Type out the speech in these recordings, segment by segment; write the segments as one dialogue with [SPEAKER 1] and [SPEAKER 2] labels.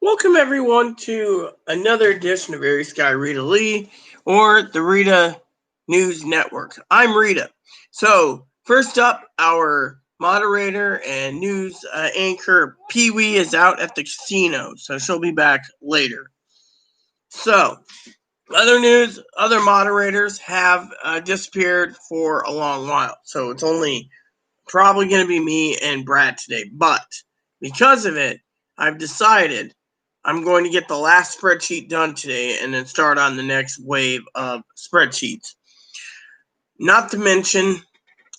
[SPEAKER 1] Welcome everyone to another edition of Very Sky Rita Lee or the Rita News Network. I'm Rita. So first up, our moderator and news anchor Pee Wee is out at the casino, so she'll be back later. So other news, other moderators have disappeared for a long while, so it's only probably going to be me and Brad today. But because of it, I've decided I'm going to get the last spreadsheet done today and then start on the next wave of spreadsheets. Not to mention,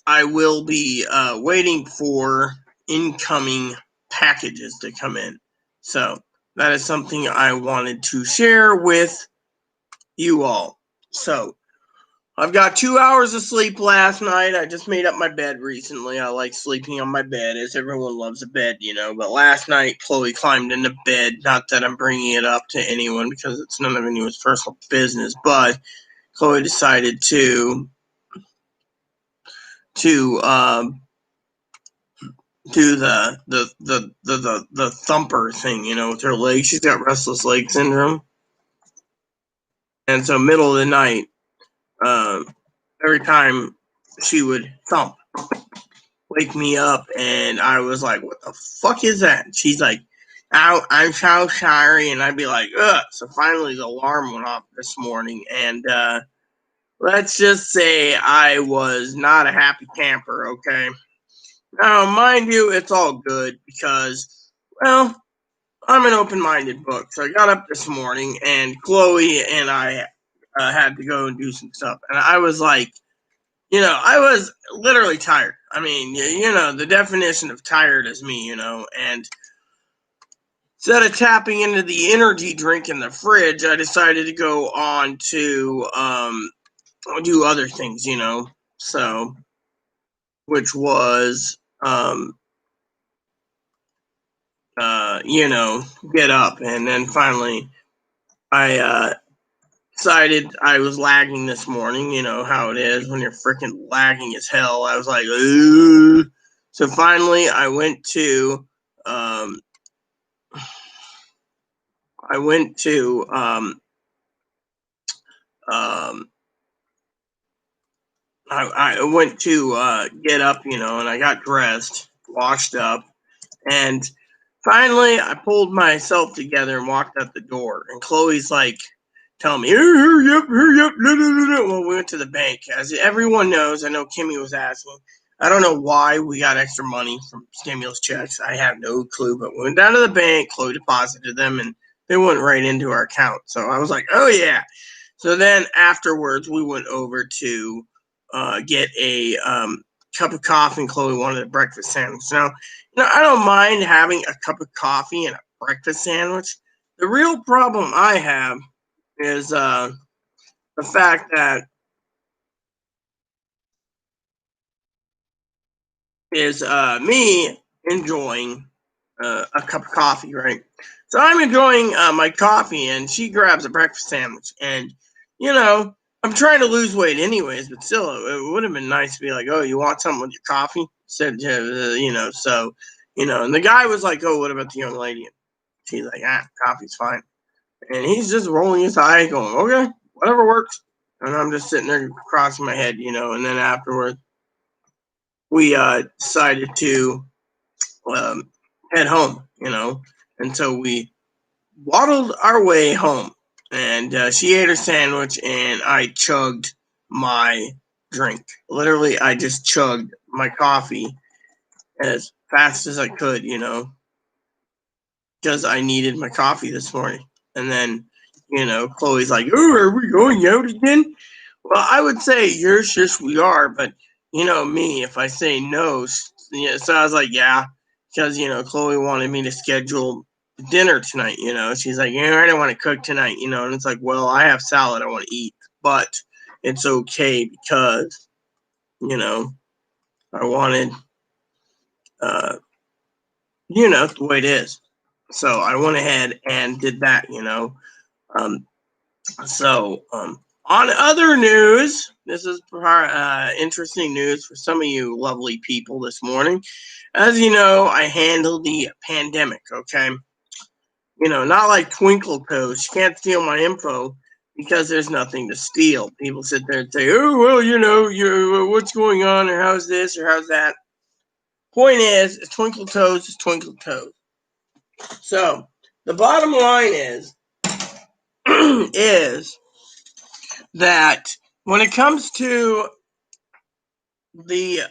[SPEAKER 1] I will be waiting for incoming packages to come in. So that is something I wanted to share with you all. So I've got 2 hours of sleep last night. I just made up my bed recently. I like sleeping on my bed, as everyone loves a bed, But last night, Chloe climbed into bed. Not that I'm bringing it up to anyone because it's none of anyone's personal business, but Chloe decided to do the thumper thing, with her legs. She's got restless leg syndrome, and so middle of the night, every time she would thump, wake me up, and I was like, what the fuck is that? And she's like, oh, I'm so sorry. And I'd be like, ugh. So finally the alarm went off this morning, and let's just say I was not a happy camper, okay? Now, mind you, it's all good because, well, I'm an open-minded book. So I got up this morning, and Chloe and I had to go and do some stuff. And I was like, I was literally tired. I mean, the definition of tired is me, and instead of tapping into the energy drink in the fridge, I decided to go on to do other things, so, which was, get up. And then finally, I decided I was lagging this morning. You know how it is when you're freaking lagging as hell. I was like, ooh. So finally, I went to um, um, I went to get up, and I got dressed, washed up, and finally I pulled myself together and walked out the door. And Chloe's like, telling me, hurry up, hurry up. No, no, no, no. Well, we went to the bank. As everyone knows, I know Kimmy was asking. I don't know why we got extra money from stimulus checks. I have no clue. But we went down to the bank, Chloe deposited them, and they went right into our account. So I was like, oh, yeah. So then afterwards, we went over to get a cup of coffee, and Chloe wanted a breakfast sandwich. Now, I don't mind having a cup of coffee and a breakfast sandwich. The real problem I have is the fact that is me enjoying a cup of coffee, right? So I'm enjoying my coffee, and she grabs a breakfast sandwich, and I'm trying to lose weight anyways, but still, it would have been nice to be like, oh, you want something with your coffee? Said, so, and the guy was like, oh, what about the young lady? And she's like, coffee's fine. And he's just rolling his eye, going, okay, whatever works. And I'm just sitting there crossing my head, and then afterwards, we decided to head home, and so we waddled our way home. And she ate her sandwich, and I chugged my drink. Literally, I just chugged my coffee as fast as I could, because I needed my coffee this morning. And then, Chloe's like, oh, are we going out again? Well, I would say, yes, we are. But, me, if I say no, so I was like, yeah, because, Chloe wanted me to schedule dinner tonight, She's like, I don't want to cook tonight, and it's like, well, I have salad I want to eat, but it's okay because, I wanted, the way it is. So I went ahead and did that, Um, on other news, this is interesting news for some of you lovely people this morning. As you know, I handle the pandemic, okay? Not like Twinkle Toes. She can't steal my info because there's nothing to steal. People sit there and say, "Oh, well, what's going on, or how's this, or how's that." Point is Twinkle Toes is Twinkle Toes. So the bottom line is is that when it comes to the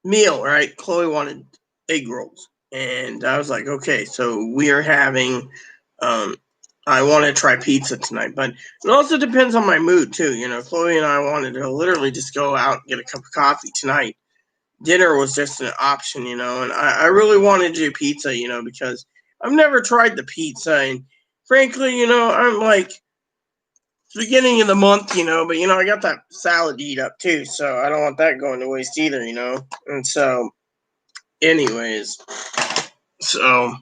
[SPEAKER 1] meal, right? Chloe wanted egg rolls, and I was like, okay, so we are having. I want to try pizza tonight, but it also depends on my mood too. Chloe and I wanted to literally just go out and get a cup of coffee tonight. Dinner was just an option, and I really wanted to do pizza, because I've never tried the pizza, and frankly, I'm like beginning of the month, but I got that salad to eat up too, so I don't want that going to waste either, and so anyways, so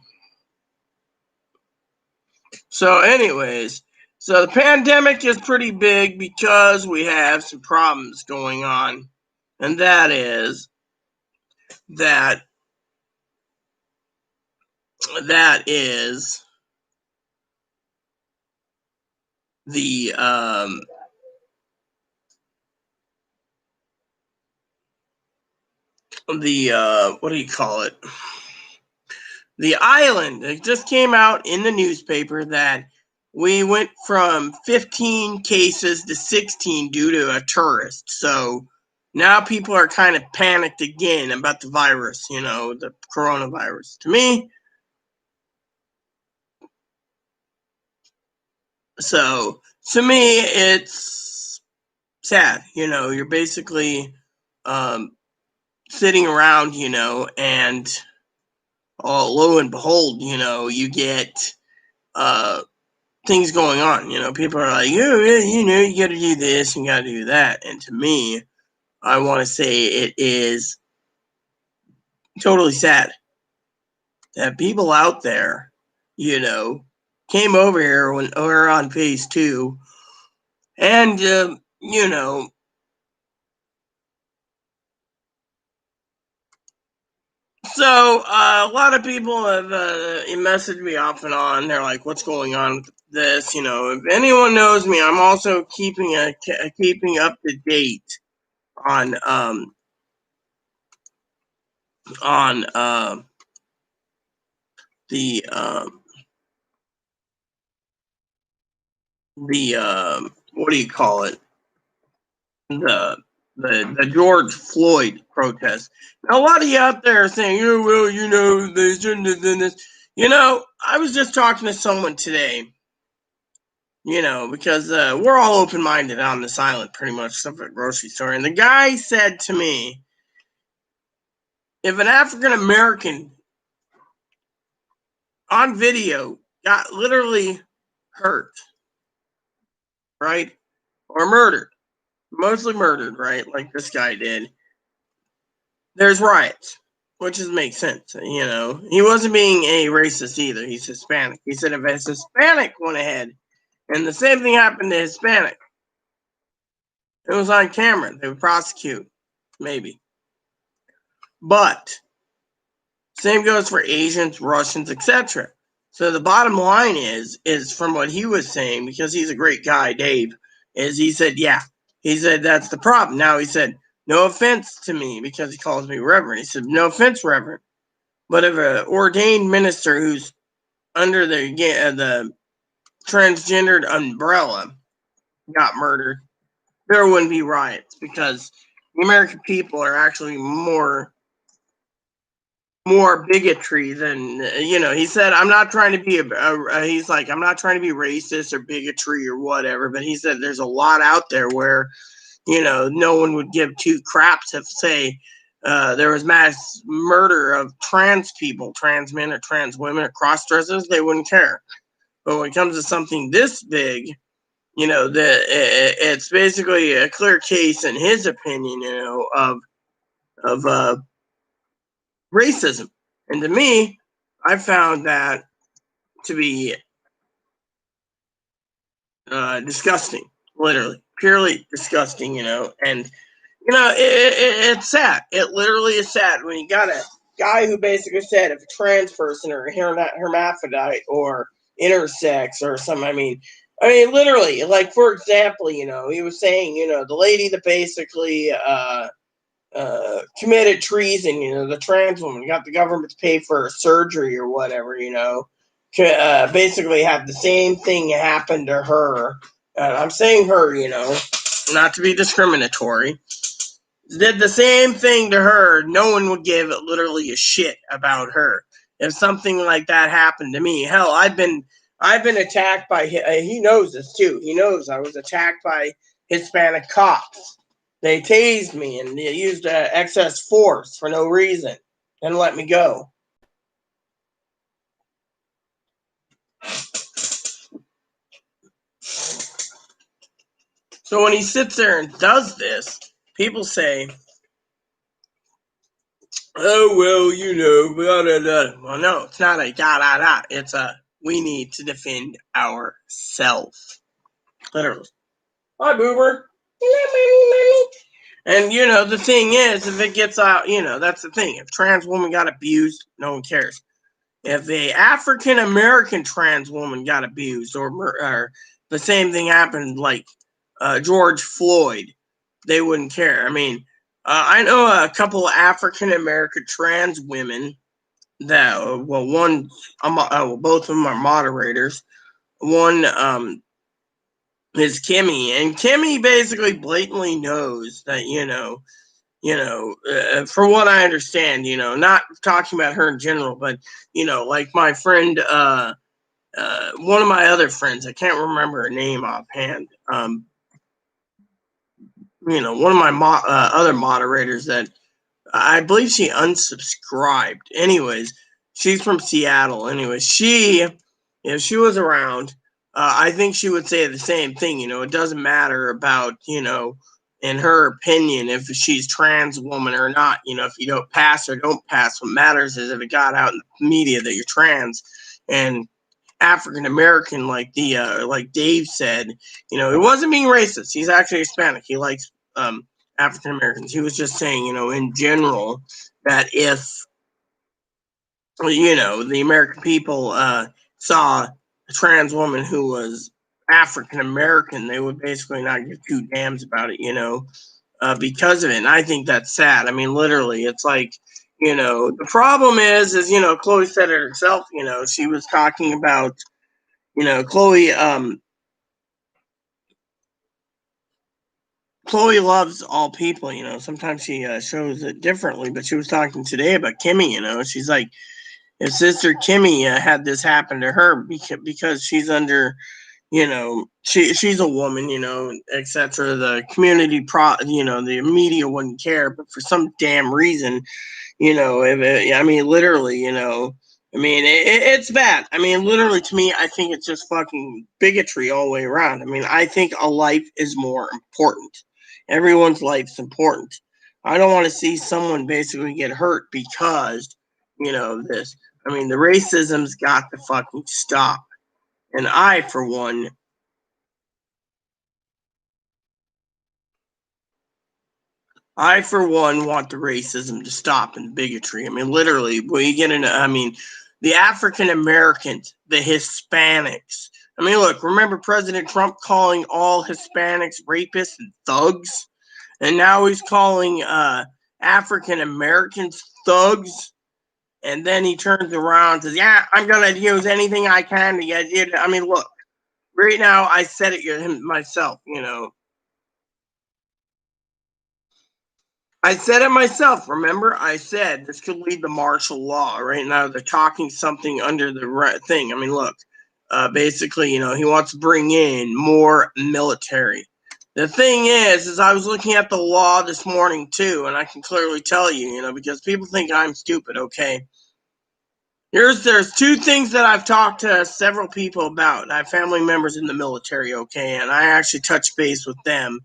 [SPEAKER 1] anyways, so the pandemic is pretty big because we have some problems going on, and that is that that is the what do you call it? The island. It just came out in the newspaper that we went from 15 cases to 16 due to a tourist. So now people are kind of panicked again about the virus, the coronavirus. To me, it's sad. You're basically sitting around, and lo and behold, you get things going on. People are like, oh, yeah, you got to do this and got to do that. And to me, I want to say it is totally sad that people out there, came over here when we're on phase two, and so a lot of people have messaged me off and on. They're like, "What's going on with this?" If anyone knows me, I'm also keeping up to date on on the what do you call it, the the George Floyd protest. Now, a lot of you out there are saying, "Oh, well, they shouldn't have done this." I was just talking to someone today. Because we're all open minded on this island, pretty much, except for the grocery store. And the guy said to me, if an African American on video got literally hurt, right, or murdered, mostly murdered, right, like this guy did, there's riots, which makes sense. He wasn't being a racist either. He's Hispanic. He said if a Hispanic went ahead and the same thing happened to Hispanic, it was on camera, they would prosecute, maybe. But same goes for Asians, Russians, etc. So the bottom line is from what he was saying, because he's a great guy, Dave, is he said, yeah. He said, that's the problem. Now he said, no offense to me, because he calls me Reverend. He said, no offense, Reverend. But if an ordained minister who's under the transgendered umbrella got murdered, there wouldn't be riots, because the American people are actually more bigotry than, he said, I'm not trying to be he's like, I'm not trying to be racist or bigotry or whatever, but he said there's a lot out there where no one would give two craps if, say, there was mass murder of trans people, trans men or trans women or cross dressers, they wouldn't care. But when it comes to something this big, it's basically a clear case, in his opinion, of racism. And to me, I found that to be disgusting, literally, purely disgusting, and it's sad. It literally is sad when you got a guy who basically said if a trans person or a hermaphrodite or intersex or something. I mean, literally, like for example, he was saying, the lady that basically committed treason, the trans woman got the government to pay for her surgery or whatever, basically had the same thing happen to her. I'm saying her, not to be discriminatory, did the same thing to her, no one would give literally a shit about her. If something like that happened to me, hell, I've been attacked by. He knows this too. He knows I was attacked by Hispanic cops. They tased me and they used excess force for no reason and let me go. So when he sits there and does this, people say, oh, well, blah, blah, blah. Well, no, it's not a da da da. It's a we need to defend ourselves. Literally. Hi, Boober. And, the thing is, if it gets out, that's the thing. If trans woman got abused, no one cares. If a African American trans woman got abused or the same thing happened like George Floyd, they wouldn't care. I know a couple of African American trans women that both of them are moderators. One is Kimmy, and Kimmy basically blatantly knows that for what I understand, not talking about her in general, but like my friend, one of my other friends, I can't remember her name offhand. One of my other moderators that I believe she unsubscribed. Anyways, she's from Seattle. Anyways, if she was around, I think she would say the same thing. It doesn't matter about, in her opinion, if she's trans woman or not. If you don't pass or don't pass, what matters is if it got out in the media that you're trans. And African American, like Dave said, he wasn't being racist. He's actually Hispanic. He likes African Americans. He was just saying, in general, that if the American people saw a trans woman who was African American, they would basically not give two damns about it, because of it. And I think that's sad. Literally, it's like, the problem is, Chloe said it herself. She was talking about, Chloe loves all people. Sometimes she shows it differently, but she was talking today about Kimmy. She's like, if Sister Kimmy had this happen to her because she's under, she's a woman, etc. The community the media wouldn't care, but for some damn reason, literally, it's bad. Literally, to me, I think it's just fucking bigotry all the way around. I think a life is more important. Everyone's life's important. I don't want to see someone basically get hurt because, this. The racism's got to fucking stop. And I, for one, want the racism to stop and bigotry. Literally, we get into, the African Americans, the Hispanics. Look, remember President Trump calling all Hispanics rapists and thugs? And now he's calling African Americans thugs. And then he turns around and says, yeah, I'm going to use anything I can to get you. Look, right now, I said it myself, I said it myself. Remember, I said this could lead to martial law. Right now, they're talking something under the thing. Look, basically, he wants to bring in more military. The thing is I was looking at the law this morning too, and I can clearly tell you, because people think I'm stupid. Okay, there's two things that I've talked to several people about. I have family members in the military. Okay, and I actually touch base with them.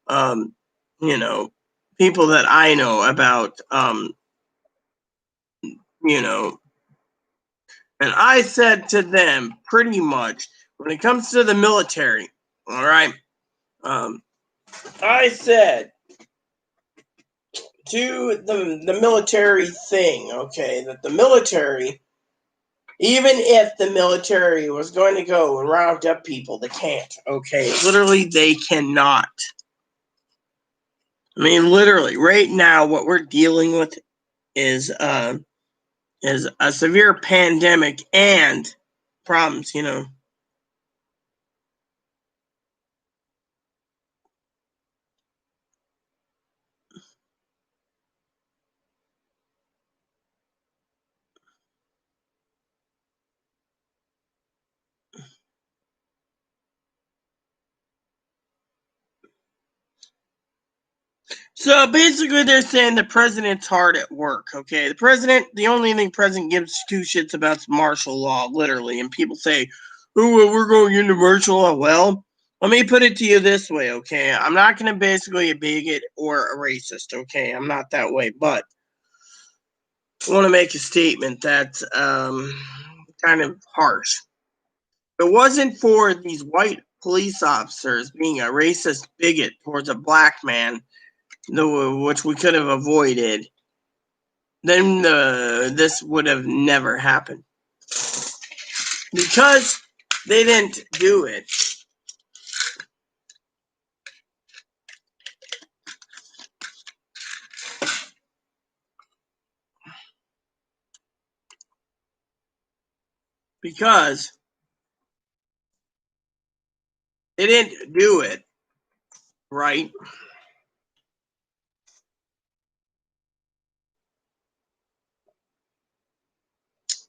[SPEAKER 1] Um, you know, people that I know about, you know, and I said to them pretty much when it comes to the military, all right, I said to the military thing, okay, that the military, even if the military was going to go and round up people, they can't, okay? Literally, they cannot. I mean, literally, right now, what we're dealing with is a severe pandemic and problems, So basically, they're saying the president's hard at work. Okay, the only thing the president gives two shits about is martial law, literally. And people say, "Oh, well, we're going into martial law." Well, let me put it to you this way, okay? I'm not going to basically a bigot or a racist, okay? I'm not that way, but I want to make a statement that's kind of harsh. If it wasn't for these white police officers being a racist bigot towards a black man, which we could have avoided, then this would have never happened. Because they didn't do it. Because they didn't do it, right?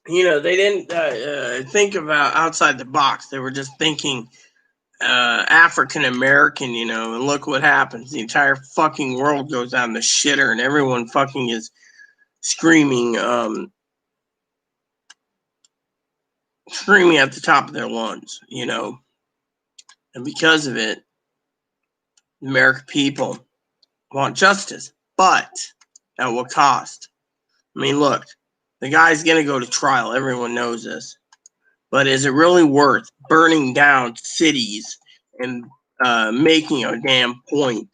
[SPEAKER 1] They didn't think about outside the box. They were just thinking African American, and look what happens. The entire fucking world goes down the shitter, and everyone fucking is screaming, screaming at the top of their lungs, and because of it, the American people want justice, but at what cost? I mean, look, the guy's going to go to trial. Everyone knows this. But is it really worth burning down cities and making a damn point?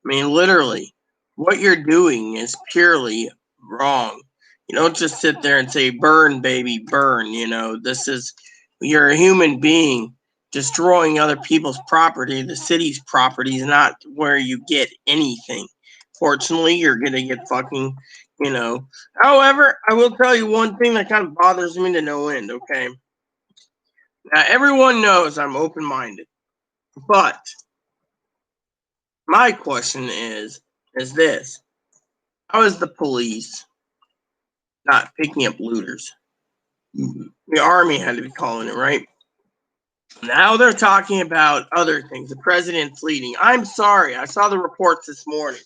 [SPEAKER 1] I mean, literally, what you're doing is purely wrong. You don't just sit there and say, burn, baby, burn. You're a human being destroying other people's property. The city's property is not where you get anything. Fortunately, you're going to get fucking, you know. However, I will tell you one thing that kind of bothers me to no end, okay? Now, everyone knows I'm open minded, but my question is this: how is the police not picking up looters? The army had to be calling it, right? Now they're talking about other things. The president's leading. I'm sorry. I saw the reports this morning.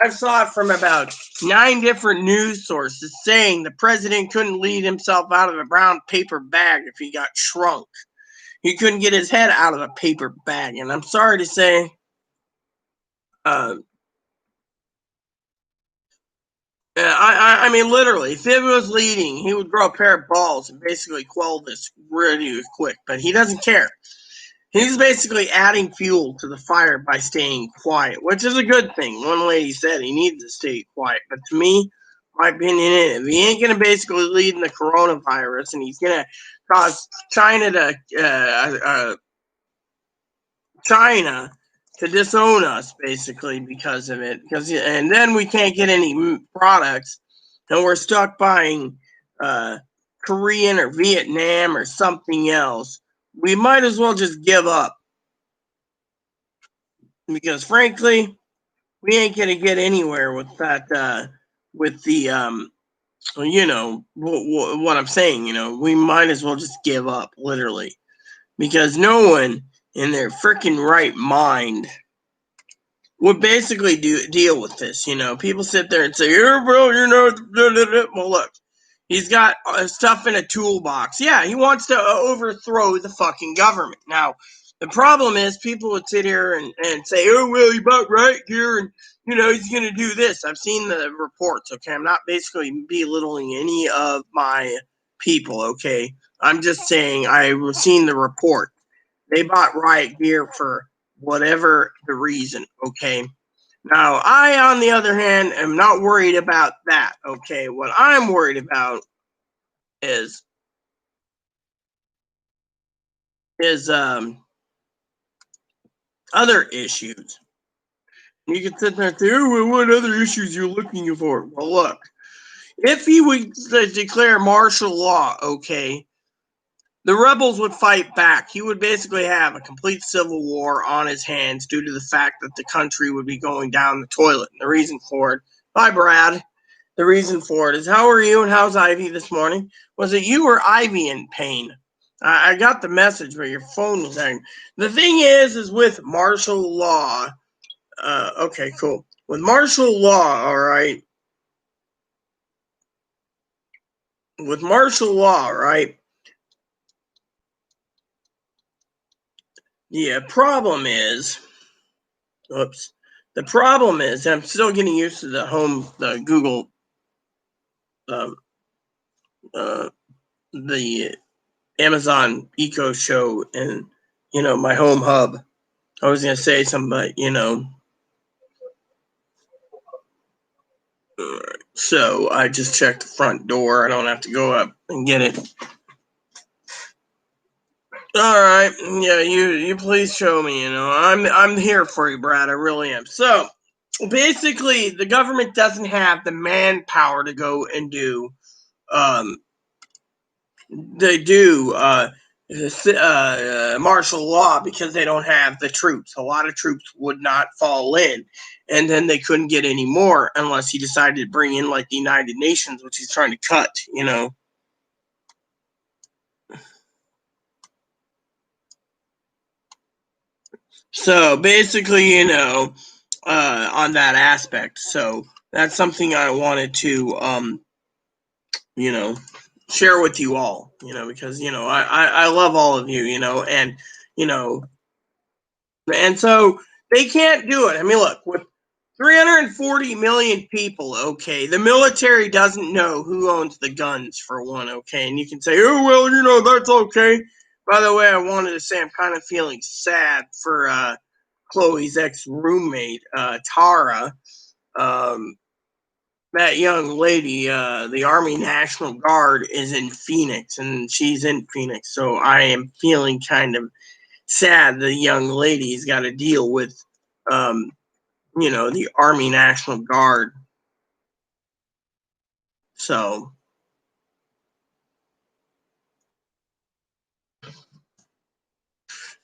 [SPEAKER 1] I saw it from about 9 different news sources saying the president couldn't lead himself out of a brown paper bag if he got shrunk. He couldn't get his head out of a paper bag. And I'm sorry to say, uh, I mean, literally, if it was leading, he would grow a pair of balls and basically quell this really quick. But he doesn't care. He's basically adding fuel to the fire by staying quiet, which is a good thing. One lady said he needs to stay quiet. But to me, my opinion is, if he ain't going to basically lead in the coronavirus and he's going to cause China to disown us basically because of it, and then we can't get any products, and we're stuck buying uh, Korean or Vietnam or something else. We might as well just give up because, frankly, we ain't gonna get anywhere with that. With the what I'm saying. We might as well just give up, literally, because no one in their freaking right mind would basically deal with this. People sit there and say, "Yeah, bro, well, look, he's got stuff in a toolbox." Yeah, he wants to overthrow the fucking government. Now, the problem is people would sit here and say, "Oh, well, he bought riot gear and, he's going to do this." I've seen the reports, okay? I'm not basically belittling any of my people, okay? I'm just saying I've seen the report. They bought riot gear for whatever the reason, okay? Now, I, on the other hand, am not worried about that. Okay, what I'm worried about is is other issues. You can sit there and say, "Oh, well, what other issues you're looking for?" Well, look, if he would declare martial law, okay, the rebels would fight back. He would basically have a complete civil war on his hands due to the fact that the country would be going down the toilet. And the reason for it, bye, Brad. The reason for it is, how are you and how's Ivy this morning? Was it you or Ivy in pain? I got the message, but your phone was hanging. The thing is with martial law, okay, cool. With martial law, all right, with martial law, right, the problem is, oops, the problem is, I'm still getting used to the Google, um, uh, the Amazon Echo Show, and my home hub. I was gonna say something, but so I just checked the front door. I don't have to go up and get it. All right, yeah, you please show me. I'm here for you, Brad. I really am. So basically, the government doesn't have the manpower to go and do. Um, they do martial law because they don't have the troops. A lot of troops would not fall in, and then they couldn't get any more unless he decided to bring in like the United Nations, which he's trying to cut. So basically, on that aspect. So that's something I wanted to, you know, share with you all, because, I love all of you, you know, and so they can't do it. I mean, look, with 340 million people, okay, the military doesn't know who owns the guns, for one, okay, and you can say, oh, well, that's okay. By the way, I wanted to say I'm kind of feeling sad for Chloe's ex roommate, Tara. Um, that young lady, the Army National Guard, is in Phoenix, and she's in Phoenix. So I am feeling kind of sad the young lady's got to deal with, um, the Army National Guard. So,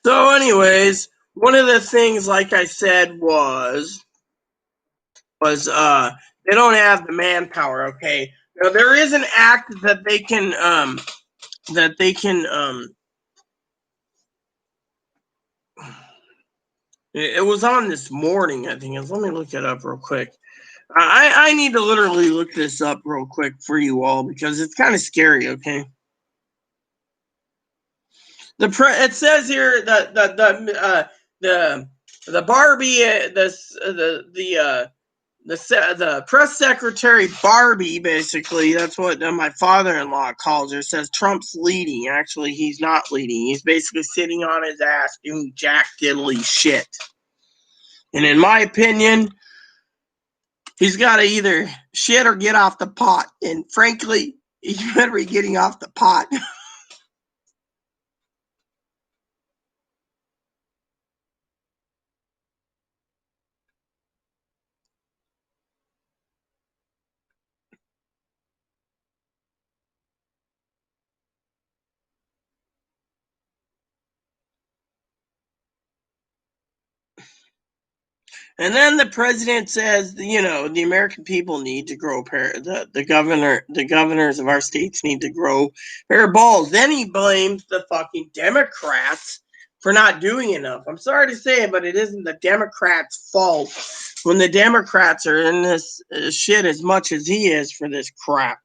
[SPEAKER 1] anyways, one of the things, like I said, was they don't have the manpower. Okay, now there is an act that they can. It was on this morning, I think. Let me look it up real quick. I need to literally look this up real quick for you all because it's kind of scary. Okay, it says here that the Barbie the press secretary Barbie, basically that's what my father-in-law calls her, says Trump's leading. Actually, he's not leading. He's basically sitting on his ass doing jack diddly shit. And in my opinion, he's got to either shit or get off the pot. And frankly, he better be getting off the pot. And then the president says, the American people need to grow the governors of our states need to grow a pair of balls. Then he blames the fucking Democrats for not doing enough. I'm sorry to say it, but it isn't the Democrats' fault when the Democrats are in this shit as much as he is for this crap.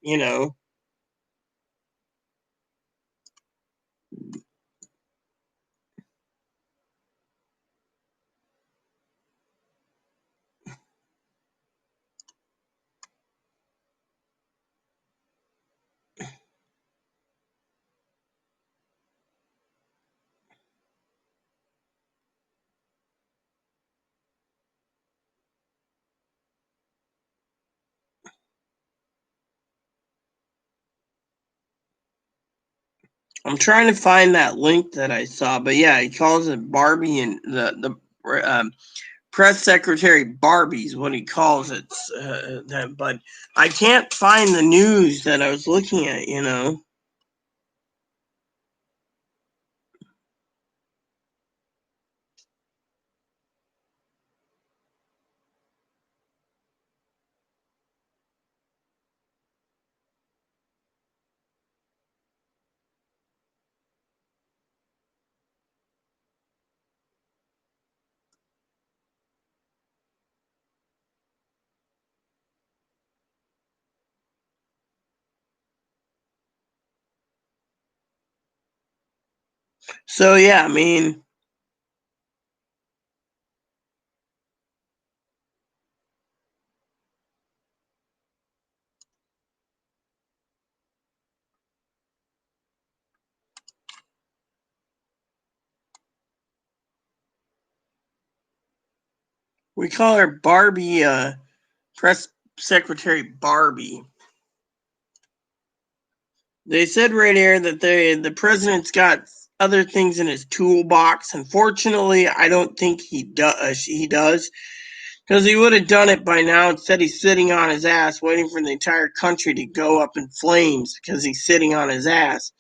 [SPEAKER 1] I'm trying to find that link that I saw, but yeah, he calls it Barbie, and the press secretary Barbie's what he calls it. But I can't find the news that I was looking at. So yeah, I mean, we call her Barbie, press secretary Barbie. They said right here that the president's got other things in his toolbox. Unfortunately, I don't think he does. Because he would have done it by now. Instead, he's sitting on his ass waiting for the entire country to go up in flames because he's sitting on his ass.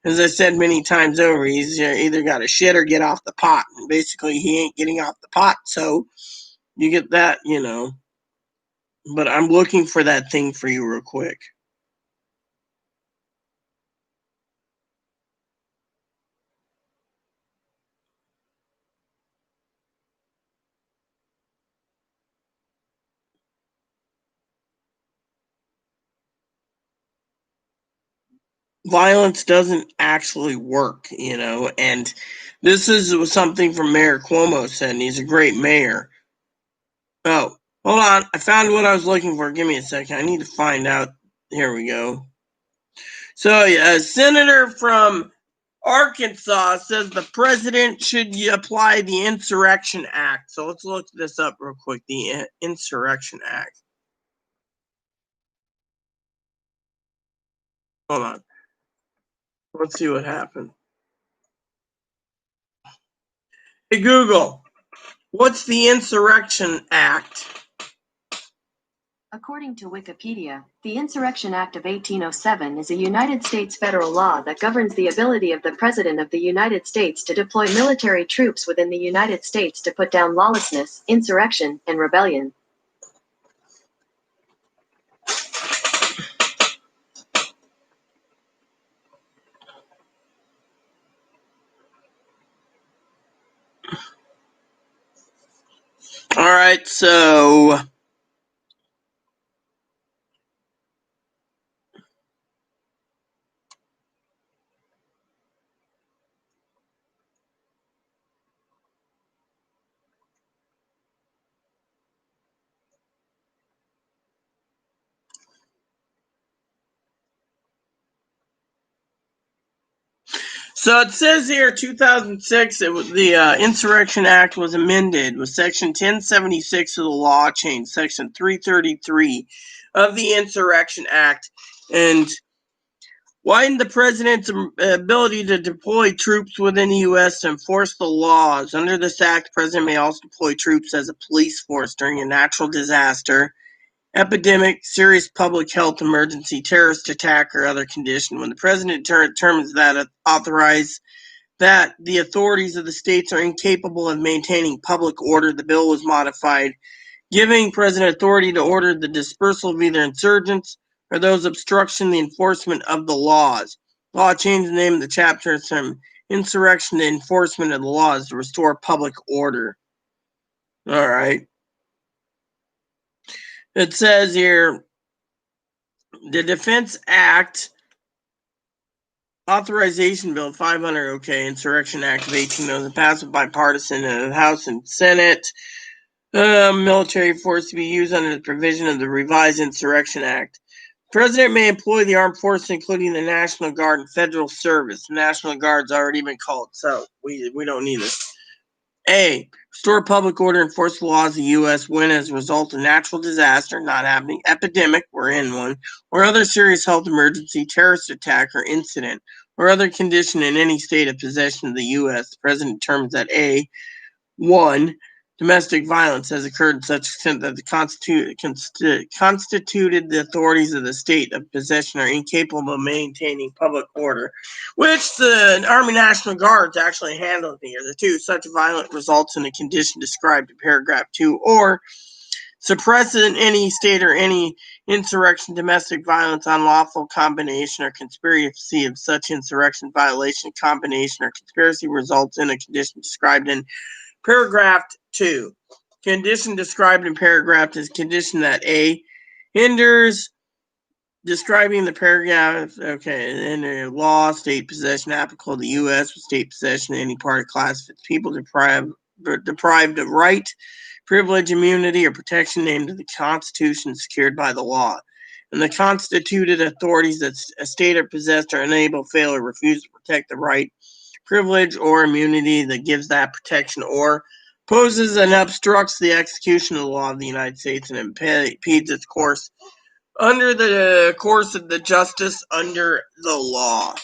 [SPEAKER 1] As I said many times over, he's either got to shit or get off the pot. And basically, he ain't getting off the pot. So you get that. But I'm looking for that thing for you real quick. Violence doesn't actually work. And this is something from Mayor Cuomo said, and he's a great mayor. Oh, hold on. I found what I was looking for. Give me a second. I need to find out. Here we go. So, a senator from Arkansas says the president should apply the Insurrection Act. So, let's look this up real quick. The Insurrection Act. Hold on. Let's see what happened. Hey, Google, what's the Insurrection Act?
[SPEAKER 2] According to Wikipedia, the Insurrection Act of 1807 is a United States federal law that governs the ability of the President of the United States to deploy military troops within the United States to put down lawlessness, insurrection, and rebellion.
[SPEAKER 1] All right, so it says here, 2006, the Insurrection Act was amended with Section 1076 of the law changed, Section 333 of the Insurrection Act, and widened the president's ability to deploy troops within the U.S. to enforce the laws. Under this act, the president may also deploy troops as a police force during a natural disaster, epidemic, serious public health emergency, terrorist attack, or other condition. When the president determines that the authorities of the states are incapable of maintaining public order, the bill was modified, giving president authority to order the dispersal of either insurgents or those obstructing the enforcement of the laws. The law changed the name of the chapter from insurrection to enforcement of the laws to restore public order. All right. It says here, the Defense Act Authorization Bill 500, Insurrection Act of 1800, passed with bipartisan in the House and Senate. Military force to be used under the provision of the revised Insurrection Act. The president may employ the armed forces, including the National Guard and federal service. The National Guard's already been called, so we don't need this. A. Restore public order and enforce the laws of the U.S. when, as a result of natural disaster, not happening, epidemic, we're in one, or other serious health emergency, terrorist attack, or incident, or other condition in any state of possession of the U.S., the President determines that A, 1. Domestic violence has occurred in such extent that the constituted the authorities of the state of possession are incapable of maintaining public order, which the Army National Guards actually handled here. The 2. Such violence results in a condition described in paragraph 2, or suppress in any state or any insurrection, domestic violence, unlawful combination or conspiracy of such insurrection, violation, combination, or conspiracy results in a condition described in paragraph 2. Condition described in paragraph is condition that A, hinders describing the paragraph, okay, in a law, state possession applicable to the U.S. with state possession in any part or class of its people deprived of right, privilege, immunity, or protection named in the Constitution secured by the law. And the constituted authorities that a state or possessed are unable, fail, or refuse to protect the right, privilege, or immunity that gives that protection, or opposes and obstructs the execution of the law of the United States and impedes its course under the course of the justice under the law.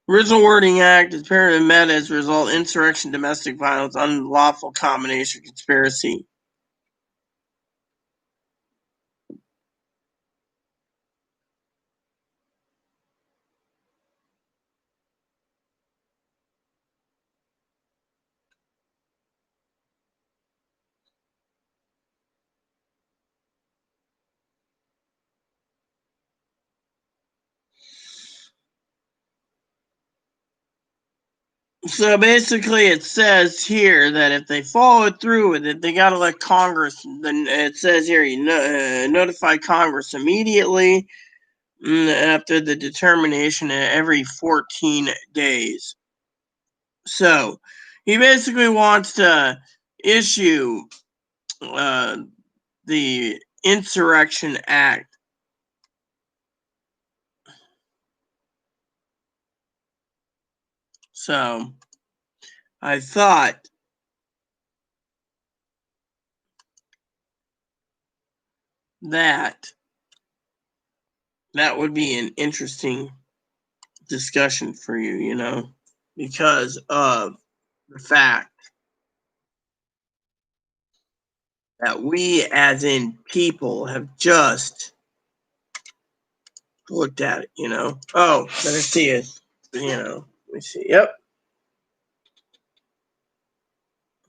[SPEAKER 1] Original wording act is apparently met as a result insurrection, domestic violence, unlawful combination, conspiracy. So basically, it says here that if they follow through with it, they got to let Congress. Then it says here, you notify Congress immediately after the determination every 14 days. So he basically wants to issue the Insurrection Act. So I thought that would be an interesting discussion for you, you know, because of the fact that we as in people have just looked at it, you know. Oh, let me see it. You know, let me see. Yep.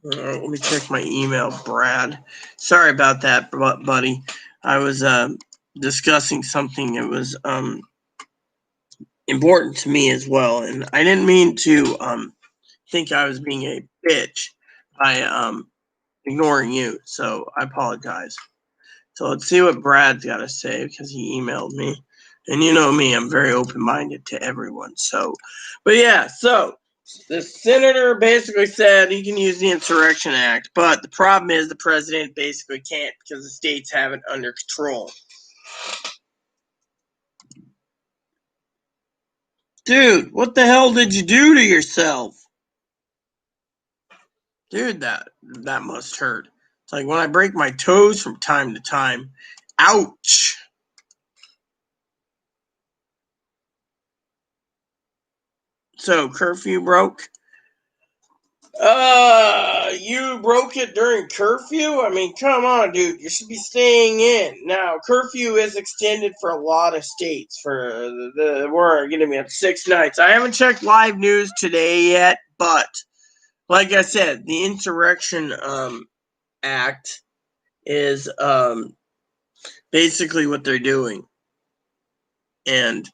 [SPEAKER 1] Let me check my email, Brad. Sorry about that, buddy. I was discussing something that was important to me as well, and I didn't mean to think I was being a bitch by ignoring you. So I apologize. So let's see what Brad's got to say because he emailed me. And you know me, I'm very open-minded to everyone. So, but yeah, so the senator basically said he can use the Insurrection Act, but the problem is the president basically can't because the states have it under control. Dude, what the hell did you do to yourself? Dude, that must hurt. It's like when I break my toes from time to time. Ouch. So curfew broke. You broke it during curfew? I mean, come on, dude. You should be staying in. Now, curfew is extended for a lot of states. We're going to be at 6 nights. I haven't checked live news today yet, but like I said, the Insurrection Act is basically what they're doing. And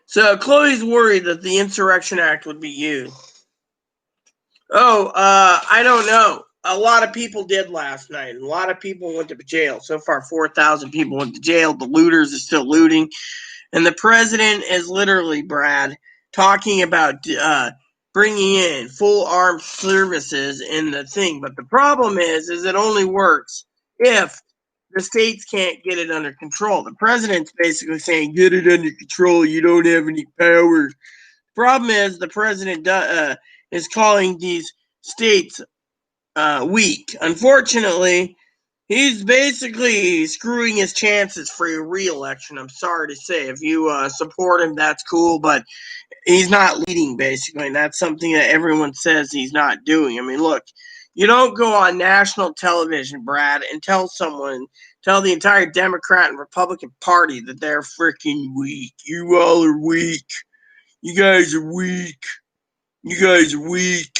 [SPEAKER 1] so Chloe's worried that the Insurrection Act would be used. Oh, I don't know. A lot of people did last night. A lot of people went to jail. So far, 4,000 people went to jail. The looters are still looting. And the president is literally, Brad, talking about bringing in full armed services in the thing. But the problem is it only works if the states can't get it under control. The president's basically saying, get it under control. You don't have any power. Problem is, the president is calling these states weak. Unfortunately, he's basically screwing his chances for a re-election. I'm sorry to say. If you support him, that's cool, but he's not leading, basically, and that's something that everyone says he's not doing. I mean, look, you don't go on national television, Brad, and tell the entire Democrat and Republican Party that they're freaking weak. You all are weak. You guys are weak. You guys are weak.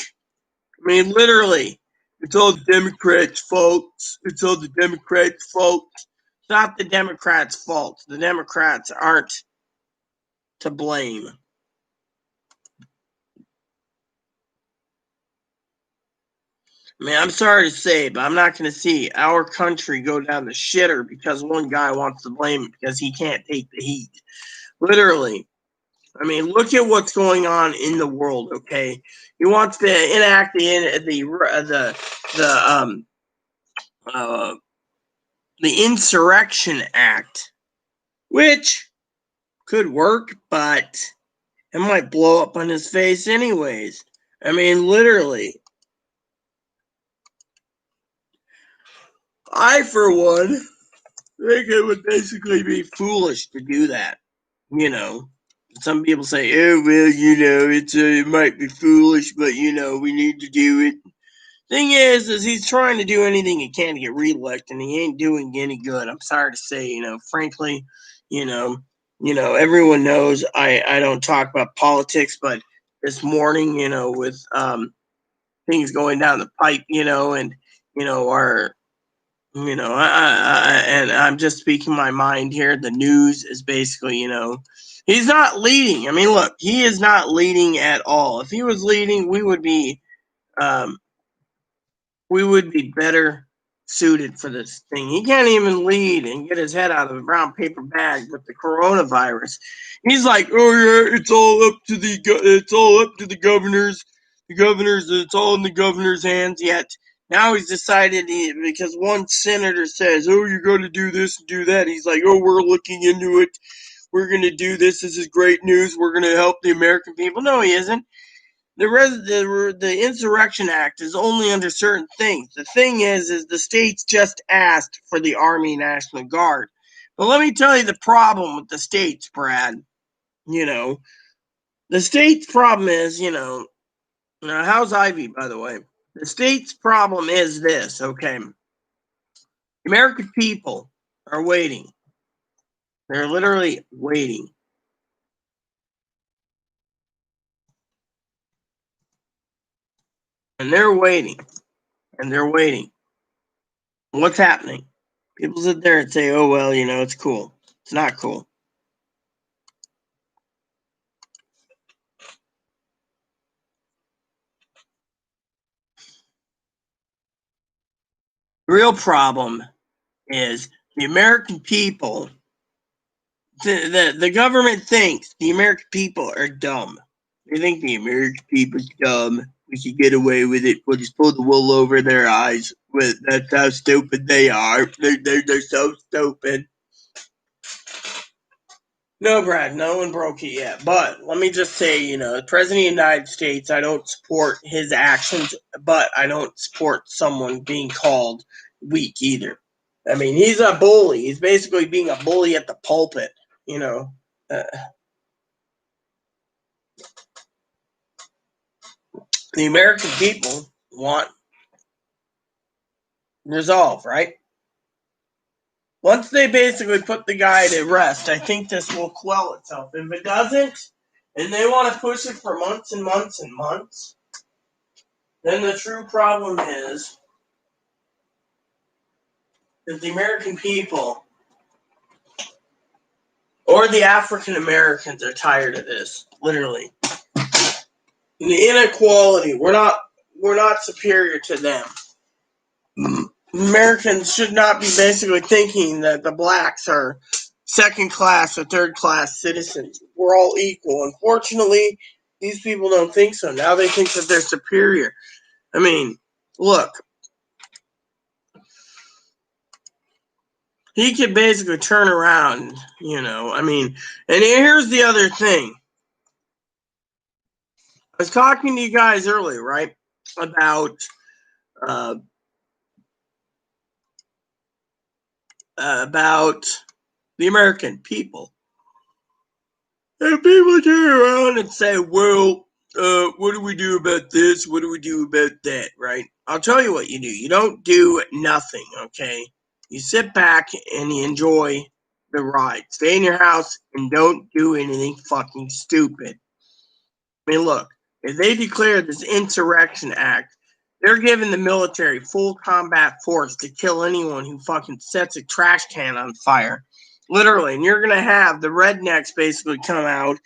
[SPEAKER 1] I mean, literally, it's all the Democrats' fault. It's all the Democrats' fault. It's not the Democrats' fault. The Democrats aren't to blame. I mean, I'm sorry to say, but I'm not going to see our country go down the shitter because one guy wants to blame it because he can't take the heat. Literally. I mean, look at what's going on in the world. Okay, he wants to enact uh, the Insurrection Act, which could work, but it might blow up on his face anyways. I mean, literally. I, for one, think it would basically be foolish to do that. You know, some people say, "Oh well, it might be foolish, but we need to do it." Thing is he's trying to do anything he can to get reelected, and he ain't doing any good. I'm sorry to say, frankly, you know, everyone knows I don't talk about politics, but this morning, with things going down the pipe, and our and I'm just speaking my mind here. The news is basically, he's not leading. I mean, look, he is not leading at all. If he was leading, um, we would be better suited for this thing. He can't even lead and get his head out of a brown paper bag with the coronavirus. He's like, "Oh yeah, it's all up to the governors. The governors, it's all in the governor's hands." Yet now he's decided because one senator says, "Oh, you're going to do this and do that." He's like, "Oh, we're looking into it. We're going to do this. This is great news. We're going to help the American people." No, he isn't. The Insurrection Act is only under certain things. The thing is the states just asked for the Army National Guard. But let me tell you the problem with the states, Brad. You know, the states' problem is, now how's Ivy, by the way? The state's problem is this, okay? The American people are waiting. They're literally waiting. And they're waiting. And they're waiting. What's happening? People sit there and say, "Oh, well, it's cool." It's not cool. The real problem is the American people. The government thinks the American people are dumb. They think the American people's dumb. We should get away with it. We'll just pull the wool over their eyes. That's how stupid they are. They're so stupid. No, Brad, no one broke it yet. But let me just say, the President of the United States, I don't support his actions, but I don't support someone being called weak either. I mean, he's a bully. He's basically being a bully at the pulpit, you know. Uh, the American people want resolve, right? Once they basically put the guy to rest, I think this will quell itself. If it doesn't, and they want to push it for months and months and months, then the true problem is that the American people or the African Americans are tired of this. Literally, the inequality. We're not superior to them. Americans should not be basically thinking that the blacks are second class or third class citizens. We're all equal. Unfortunately, these people don't think so. Now they think that they're superior. I mean, look, he could basically turn around, I mean, and here's the other thing. was talking to you guys earlier, right, about about the American people. And people turn around and say, well, what do we do about this? What do we do about that, right? I'll tell you what you do. You don't do nothing, okay? You sit back and you enjoy the ride. Stay in your house and don't do anything fucking stupid. I mean, look, if they declare this insurrection act, they're giving the military full combat force to kill anyone who fucking sets a trash can on fire. Literally. And you're going to have the rednecks basically come out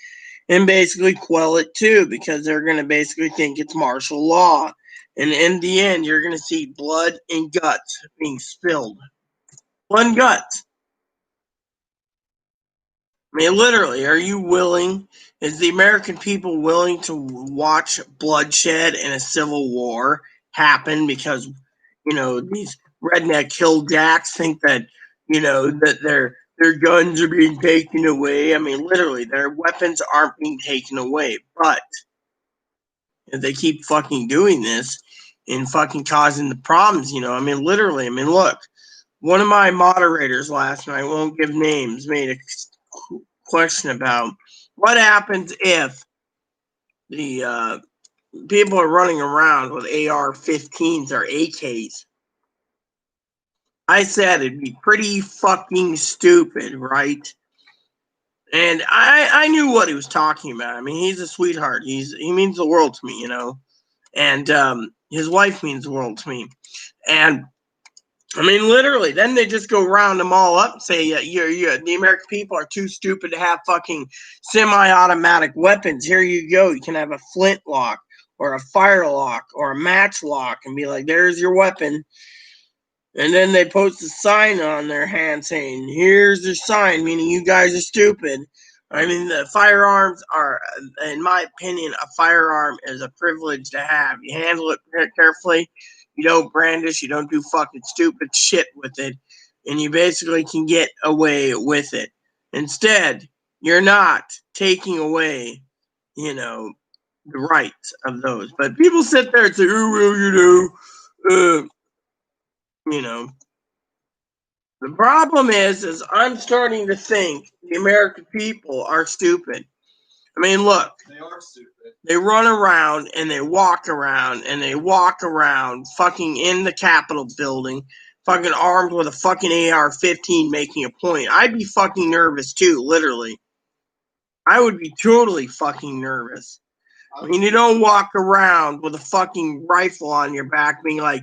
[SPEAKER 1] and basically quell it too, because they're going to basically think it's martial law. And in the end, you're going to see blood and guts being spilled. Blood and guts. I mean, literally, are you willing? Is the American people willing to watch bloodshed and a civil war happen because, these redneck killjacks think that, that their guns are being taken away? I mean, literally, their weapons aren't being taken away, but if they keep fucking doing this and fucking causing the problems, I mean, literally, I mean, look, one of my moderators last night, won't give names, made a question about what happens if the people are running around with AR-15s or AKs. I said it'd be pretty fucking stupid, right? And I knew what he was talking about. I mean, he's a sweetheart. He means the world to me, and his wife means the world to me. And I mean, literally, then they just go round them all up and say, the American people are too stupid to have fucking semi-automatic weapons. Here you go. You can have a flintlock or a firelock or a matchlock and be like, there's your weapon. And then they post a sign on their hand saying, here's your sign, meaning you guys are stupid. I mean, the firearms are, in my opinion, a firearm is a privilege to have. You handle it carefully. You don't brandish. You don't do fucking stupid shit with it. And you basically can get away with it. Instead, you're not taking away, the rights of those. But people sit there and say, oh, well, you know, the problem is I'm starting to think the American people are stupid. I mean, look.
[SPEAKER 3] They are stupid.
[SPEAKER 1] They run around and they walk around and they walk around fucking in the Capitol building, fucking armed with a fucking AR-15 making a point. I'd be fucking nervous too, literally. I would be totally fucking nervous. I mean, you don't walk around with a fucking rifle on your back being like,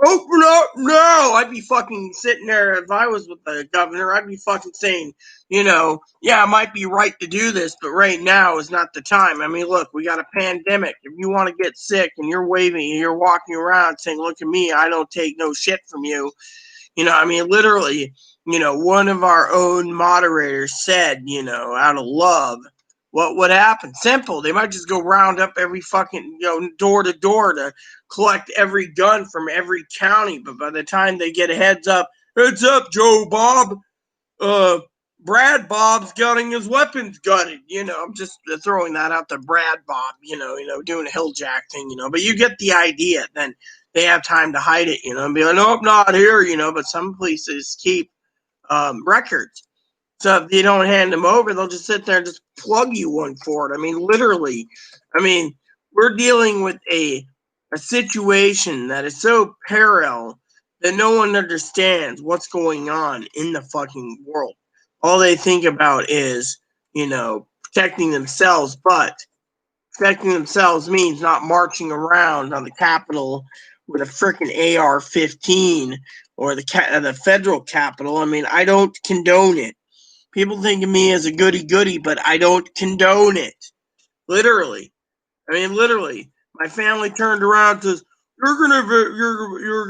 [SPEAKER 1] open up now. I'd be fucking sitting there if I was with the governor. I'd be fucking saying, yeah, it might be right to do this, but right now is not the time. I mean, look, we got a pandemic. If you want to get sick and you're waving and you're walking around saying, look at me, I don't take no shit from you. I mean, literally, one of our own moderators said, out of love, what would happen? Simple. They might just go round up every fucking, door to door to collect every gun from every county. But by the time they get a heads up, Joe Bob, Brad Bob's getting his weapons gutted. I'm just throwing that out there. Brad Bob, doing a hill jack thing, but you get the idea. Then they have time to hide it, and be like, nope, not here, but some places keep records. So if you don't hand them over, they'll just sit there and just plug you one for it. I mean, literally. I mean, we're dealing with a situation that is so parallel that no one understands what's going on in the fucking world. All they think about is, protecting themselves, but protecting themselves means not marching around on the Capitol with a freaking AR-15 or the federal Capitol. I mean, I don't condone it. People think of me as a goody-goody, but I don't condone it. Literally. I mean, literally. My family turned around and says, you're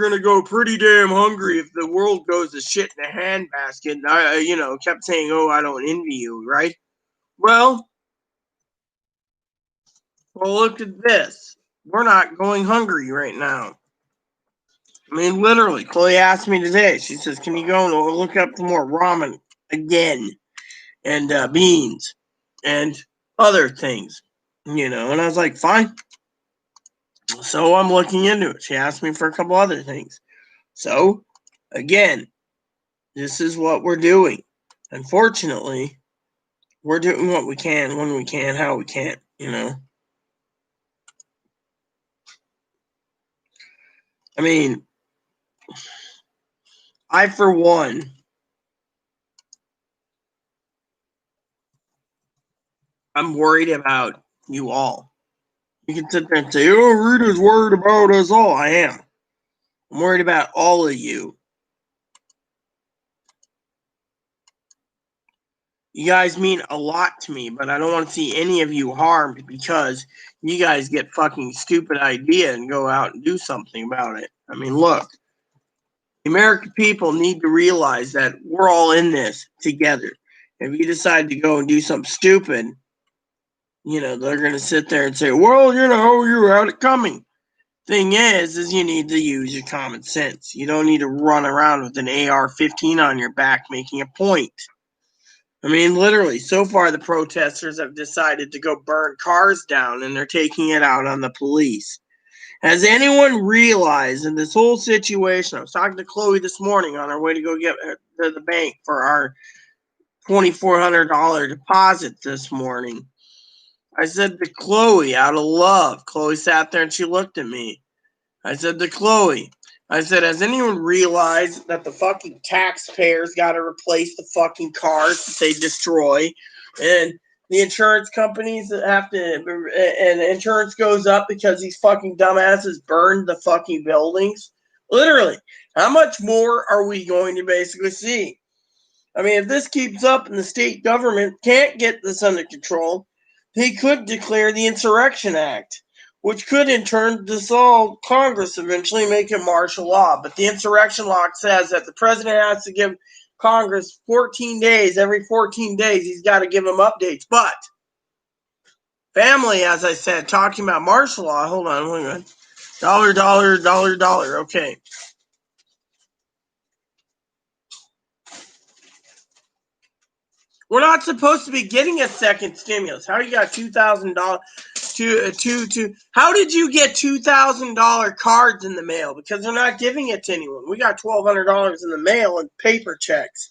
[SPEAKER 1] gonna go pretty damn hungry if the world goes to shit in a handbasket. And I kept saying, oh, I don't envy you, right? Well, look at this. We're not going hungry right now. I mean, literally. Chloe asked me today. She says, can you go and look up for more ramen again? And beans and other things. And I was like, fine. So I'm looking into it. She asked me for a couple other things. So, again, this is what we're doing. Unfortunately, we're doing what we can, when we can, how we can. I mean, I, for one, I'm worried about you all. You can sit there and say, oh, Rita's worried about us all. I am. I'm worried about all of you. You guys mean a lot to me, but I don't want to see any of you harmed because you guys get fucking stupid idea and go out and do something about it. I mean, look, the American people need to realize that we're all in this together. If you decide to go and do something stupid, they're going to sit there and say, well, you had it coming. Thing is you need to use your common sense. You don't need to run around with an AR-15 on your back making a point. I mean, literally, so far the protesters have decided to go burn cars down and they're taking it out on the police. Has anyone realized in this whole situation? I was talking to Chloe this morning on our way to go get to the bank for our $2,400 deposit this morning. I said to Chloe, out of love, Chloe sat there and she looked at me. I said to Chloe, has anyone realized that the fucking taxpayers got to replace the fucking cars that they destroy? And the insurance companies that have to, and insurance goes up because these fucking dumbasses burned the fucking buildings? Literally, how much more are we going to basically see? I mean, if this keeps up and the state government can't get this under control, they could declare the Insurrection Act, which could in turn dissolve Congress, eventually make it martial law. But the Insurrection Law says that the president has to give Congress 14 days. Every 14 days, he's got to give them updates. But family, as I said, talking about martial law, hold on. Dollar, dollar, dollar, dollar. Okay. We're not supposed to be getting a second stimulus. How you got $2,000 to how did you get $2,000 cards in the mail? Because they're not giving it to anyone. We got $1,200 in the mail and paper checks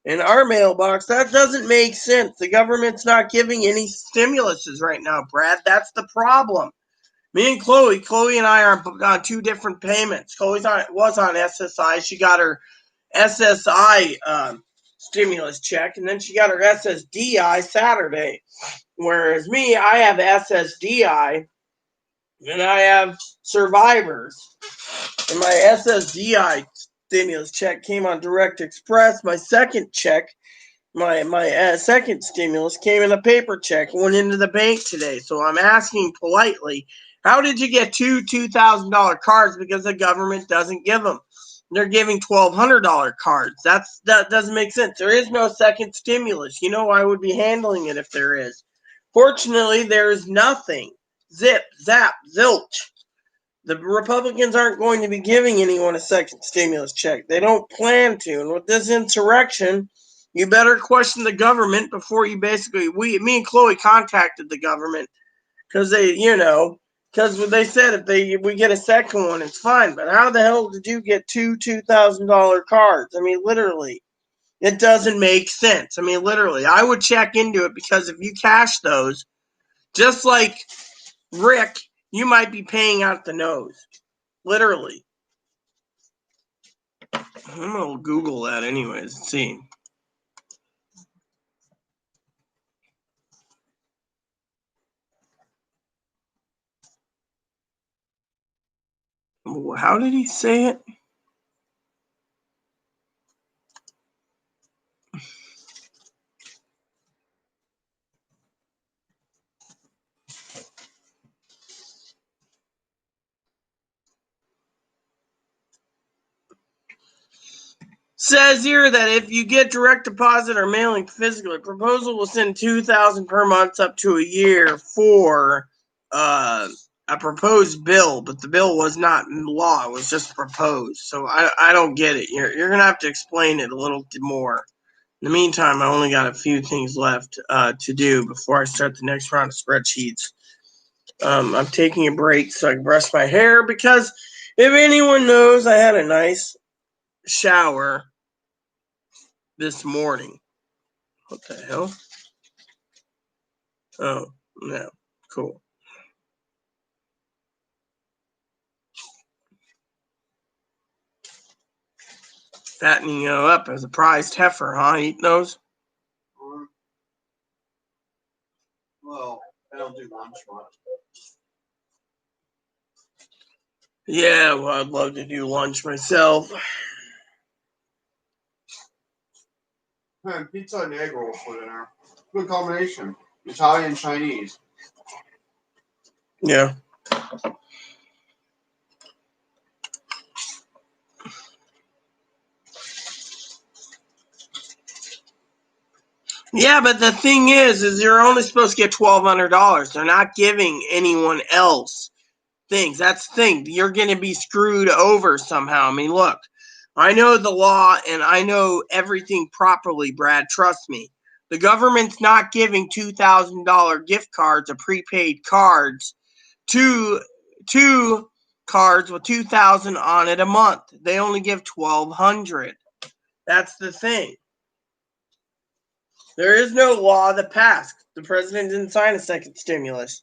[SPEAKER 1] in our mailbox. That doesn't make sense. The government's not giving any stimuluses right now, Brad. That's the problem. Me and Chloe and I are on two different payments. Was on SSI. She got her SSI stimulus check, and then she got her SSDI Saturday. Whereas me, I have SSDI, and I have survivors. And my SSDI stimulus check came on Direct Express. My second check, my second stimulus came in a paper check. Went into the bank today. So I'm asking politely, how did you get two $2,000 cards? Because the government doesn't give them. They're giving $1,200 cards. That doesn't make sense. There is no second stimulus. I would be handling it if there is. Fortunately, there is nothing. Zip, zap, zilch. The Republicans aren't going to be giving anyone a second stimulus check. They don't plan to. And with this insurrection, you better question the government before you me and Chloe contacted the government because because they said if we get a second one, it's fine. But how the hell did you get two $2,000 cards? I mean, literally, it doesn't make sense. I mean, literally, I would check into it because if you cash those, just like Rick, you might be paying out the nose. Literally. I'm going to Google that anyways and see. How did he say it? Says here that if you get direct deposit or mailing physically, proposal will send $2,000 per month up to a year for a proposed bill, but the bill was not in law; it was just proposed. So I don't get it. You're gonna have to explain it a little more. In the meantime, I only got a few things left to do before I start the next round of spreadsheets. I'm taking a break so I can brush my hair because if anyone knows, I had a nice shower this morning. What the hell? Oh, no. Cool. Fattening you up as a prized heifer, huh? Eating those?
[SPEAKER 3] Well, I don't do lunch much.
[SPEAKER 1] Yeah, well, I'd love to do lunch myself.
[SPEAKER 3] Man, pizza and egg rolls for dinner. Good combination. Italian, Chinese.
[SPEAKER 1] Yeah. Yeah, but the thing is you're only supposed to get $1,200. They're not giving anyone else things. That's the thing. You're going to be screwed over somehow. I mean, look, I know the law and I know everything properly, Brad. Trust me. The government's not giving $2,000 gift cards or prepaid cards to cards with $2,000 on it a month. They only give $1,200. That's the thing. There is no law that passed. The president didn't sign a second stimulus.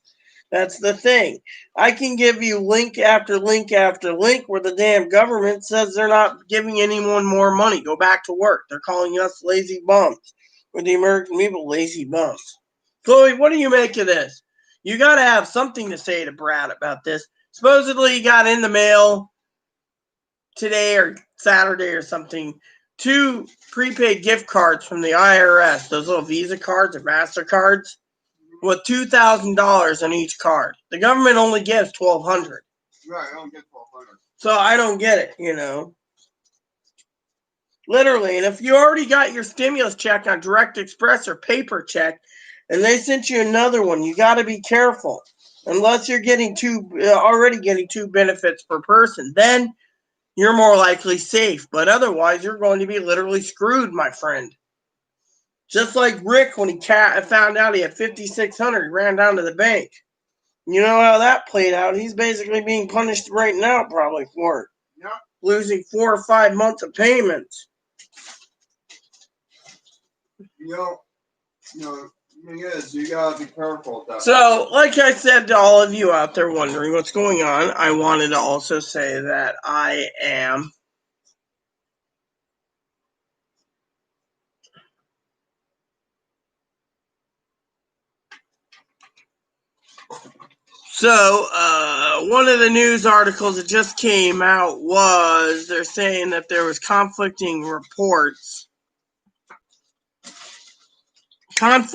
[SPEAKER 1] That's the thing. I can give you link after link after link where the damn government says they're not giving anyone more money. Go back to work. They're calling us lazy bums. Or the American people lazy bums. Chloe, what do you make of this? You got to have something to say to Brad about this. Supposedly you got in the mail today or Saturday or something 2 prepaid gift cards from the IRS, those little Visa cards or MasterCards, with $2,000 on each card. The government only gives $1,200.
[SPEAKER 3] Right, I don't get 1,200.
[SPEAKER 1] So I don't get it, Literally, and if you already got your stimulus check on Direct Express or paper check, and they sent you another one, you got to be careful. Unless you're getting already getting 2 benefits per person, then you're more likely safe. But otherwise, you're going to be literally screwed, my friend. Just like Rick when he found out he had $5,600, he ran down to the bank. You know how that played out. He's basically being punished right now, probably for it.
[SPEAKER 3] Yeah.
[SPEAKER 1] Losing 4 or 5 months of payments.
[SPEAKER 3] The thing is, you gotta be careful with that.
[SPEAKER 1] So, like I said to all of you out there wondering what's going on, I wanted to also say that I am one of the news articles that just came out was they're saying that there was conflicting reports, of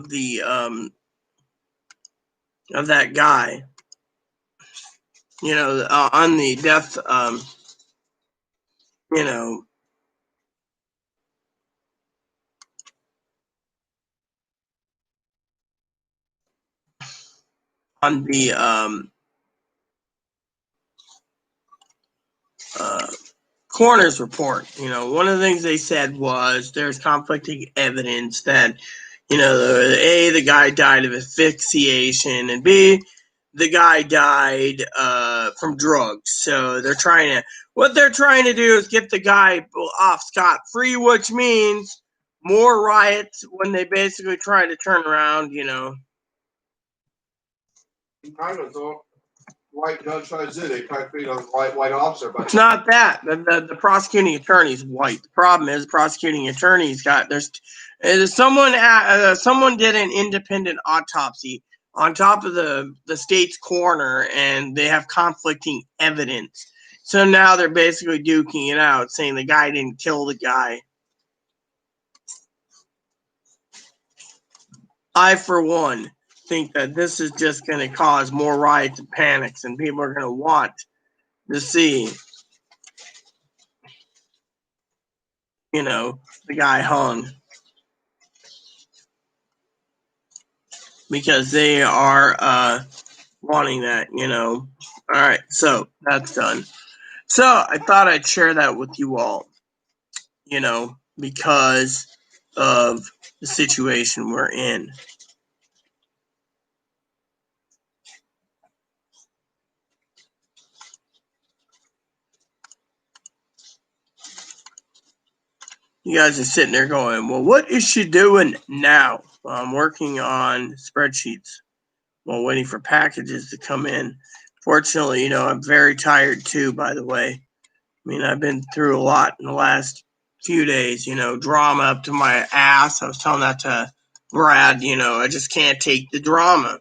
[SPEAKER 1] the of that guy, on the death, on the coroner's report. One of the things they said was there's conflicting evidence that, the guy died of asphyxiation, and B, the guy died from drugs. So what they're trying to do is get the guy off scot-free, which means more riots when they basically try to turn around,
[SPEAKER 3] Kind of thought white judge tries to do. They try to feed a white officer, but
[SPEAKER 1] it's not that. The prosecuting attorney's white. The problem is prosecuting attorney's someone did an independent autopsy on top of the state's coroner, and they have conflicting evidence. So now they're basically duking it out, saying the guy didn't kill the guy. I, for one, think that this is just going to cause more riots and panics, and people are going to want to see, the guy hung. Because they are wanting that, All right, so that's done. So I thought I'd share that with you all, because of the situation we're in. You guys are sitting there going, well, what is she doing now? Well, I'm working on spreadsheets while waiting for packages to come in. Fortunately, I'm very tired too, by the way. I mean, I've been through a lot in the last few days, drama up to my ass. I was telling that to Brad, I just can't take the drama.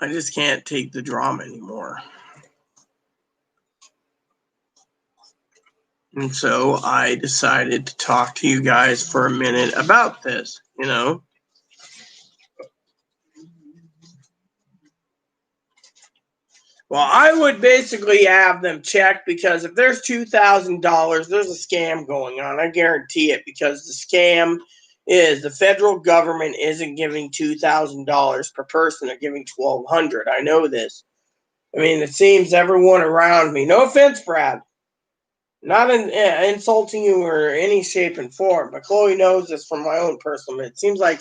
[SPEAKER 1] I just can't take the drama anymore. And so I decided to talk to you guys for a minute about this, Well, I would basically have them check, because if there's $2,000, there's a scam going on. I guarantee it, because the scam is the federal government isn't giving $2,000 per person. They're giving $1,200. I know this. I mean, it seems everyone around me, no offense, Brad, not insulting you or any shape and form, but Chloe knows this from my own personal. It seems like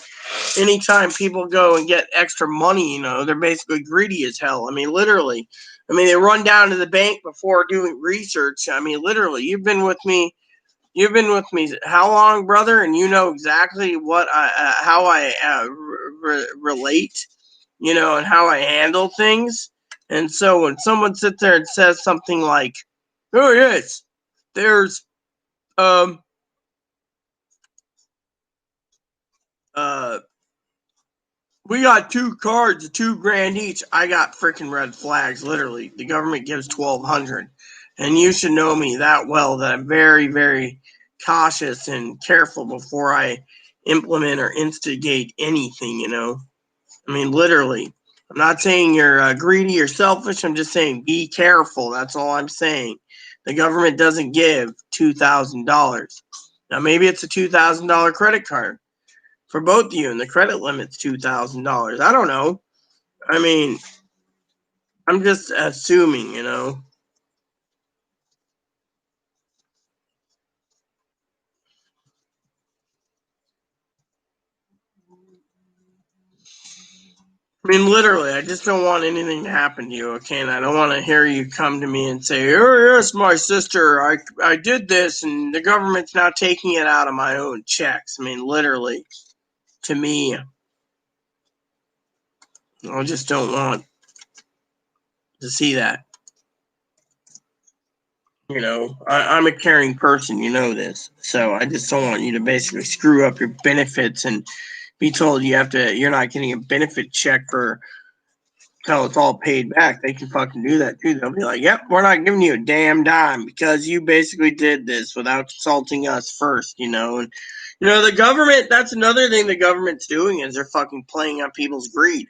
[SPEAKER 1] anytime people go and get extra money, they're basically greedy as hell. I mean, literally. I mean, they run down to the bank before doing research. I mean, literally. You've been with me how long, brother? And you know exactly what how I relate, and how I handle things. And so when someone sits there and says something like, "Oh yes, there's um uh we got two cards, $2,000 each," I got freaking red flags. Literally, the government gives 1,200, and you should know me that well that I'm very, very cautious and careful before I implement or instigate anything. I mean, literally. I'm not saying you're greedy or selfish. I'm just saying be careful. That's all I'm saying. The government doesn't give $2,000. Now, maybe it's a $2,000 credit card for both of you, and the credit limit's $2,000. I don't know. I mean, I'm just assuming. I mean, literally, I just don't want anything to happen to you, okay? And I don't want to hear you come to me and say, "Oh, yes, my sister, I did this, and the government's now taking it out of my own checks." I mean, literally, to me, I just don't want to see that. I'm a caring person, you know this. So I just don't want you to basically screw up your benefits and be told you're not getting a benefit check for till it's all paid back. They can fucking do that too. They'll be like, "Yep, we're not giving you a damn dime because you basically did this without consulting us first," And the government, that's another thing the government's doing, is they're fucking playing on people's greed.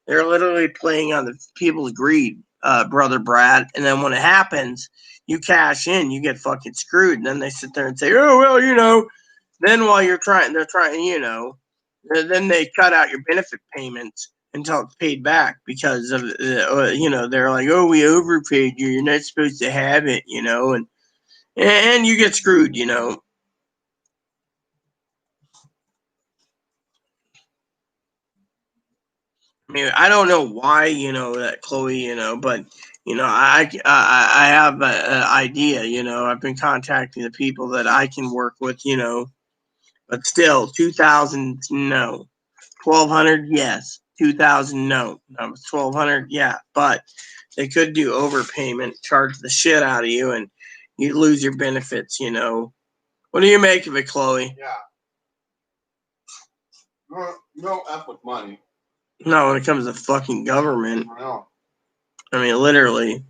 [SPEAKER 1] They're literally playing on the people's greed, brother Brad. And then when it happens, you cash in, you get fucking screwed. And then they sit there and say, "Oh, well. Then while they're trying, then they cut out your benefit payments until it's paid back, because of they're like, "Oh, we overpaid you. You're not supposed to have it," and you get screwed. I mean, I don't know why, that Chloe, but I have an idea. I've been contacting the people that I can work with, but still, 2,000, no. 1,200, yes. 2,000, no. 1,200, yeah. But they could do overpayment, charge the shit out of you, and you lose your benefits. What do you make of it, Chloe?
[SPEAKER 3] Yeah. No F with money.
[SPEAKER 1] No, when it comes to fucking government.
[SPEAKER 3] I know.
[SPEAKER 1] I mean, literally.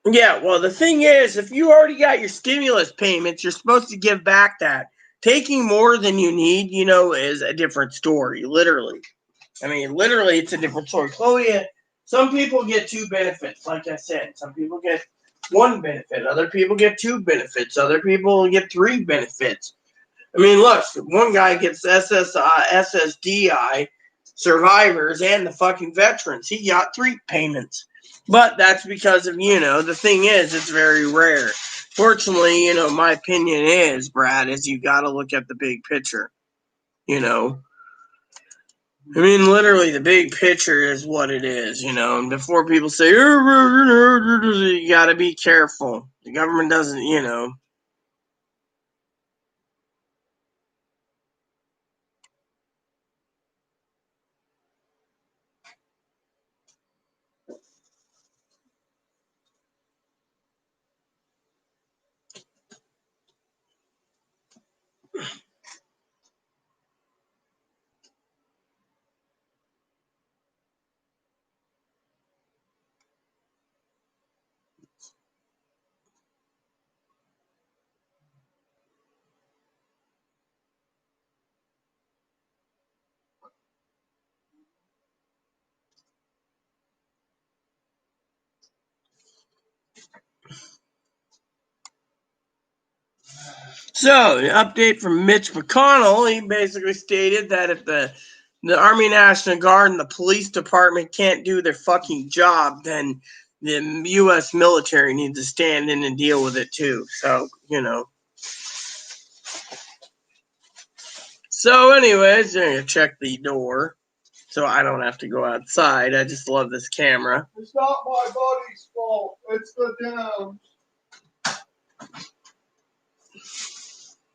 [SPEAKER 1] Yeah, well, the thing is, if you already got your stimulus payments, you're supposed to give back that. Taking more than you need, is a different story, literally. I mean, literally, it's a different story. Chloe, some people get two benefits, like I said. Some people get one benefit. Other people get two benefits. Other people get three benefits. I mean, look, one guy gets SSDI, survivors, and the fucking veterans. He got three payments. But that's because of, the thing is, it's very rare. Fortunately, my opinion is, Brad, is you got to look at the big picture. you know. I mean, literally, the big picture is what it is, you know. And before people say, you gotta be careful. The government doesn't, you know. So, an update from Mitch McConnell. He basically stated that if the Army National Guard and the police department can't do their fucking job, then the U.S. military needs to stand in and deal with it too. So, you know. So, anyways, I'm gonna check the door so I don't have to go outside. I just love this camera.
[SPEAKER 3] It's not my buddy's fault. It's the damn.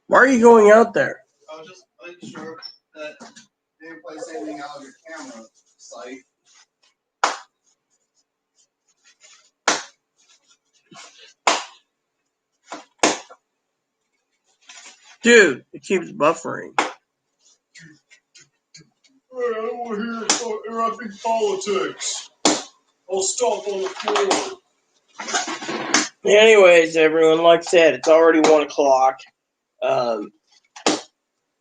[SPEAKER 1] Why are you going out there?
[SPEAKER 3] I was just making sure that they didn't place anything out of your camera sight.
[SPEAKER 1] Dude, it keeps buffering.
[SPEAKER 3] I don't want to hear about interrupting politics. I'll stop on the floor.
[SPEAKER 1] Anyways, everyone, like I said, it's already 1 o'clock.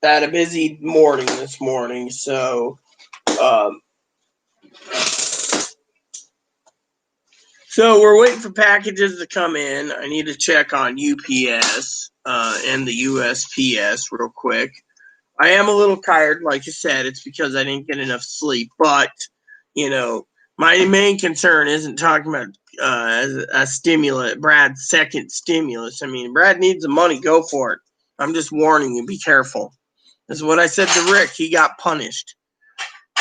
[SPEAKER 1] Had a busy morning this morning, so we're waiting for packages to come in. I need to check on UPS and the USPS real quick. I am a little tired, like you said. It's because I didn't get enough sleep. But, you know, my main concern isn't talking about a stimulus, Brad's second stimulus. I mean, Brad needs the money. Go for it. I'm just warning you. Be careful. This is what I said to Rick. He got punished.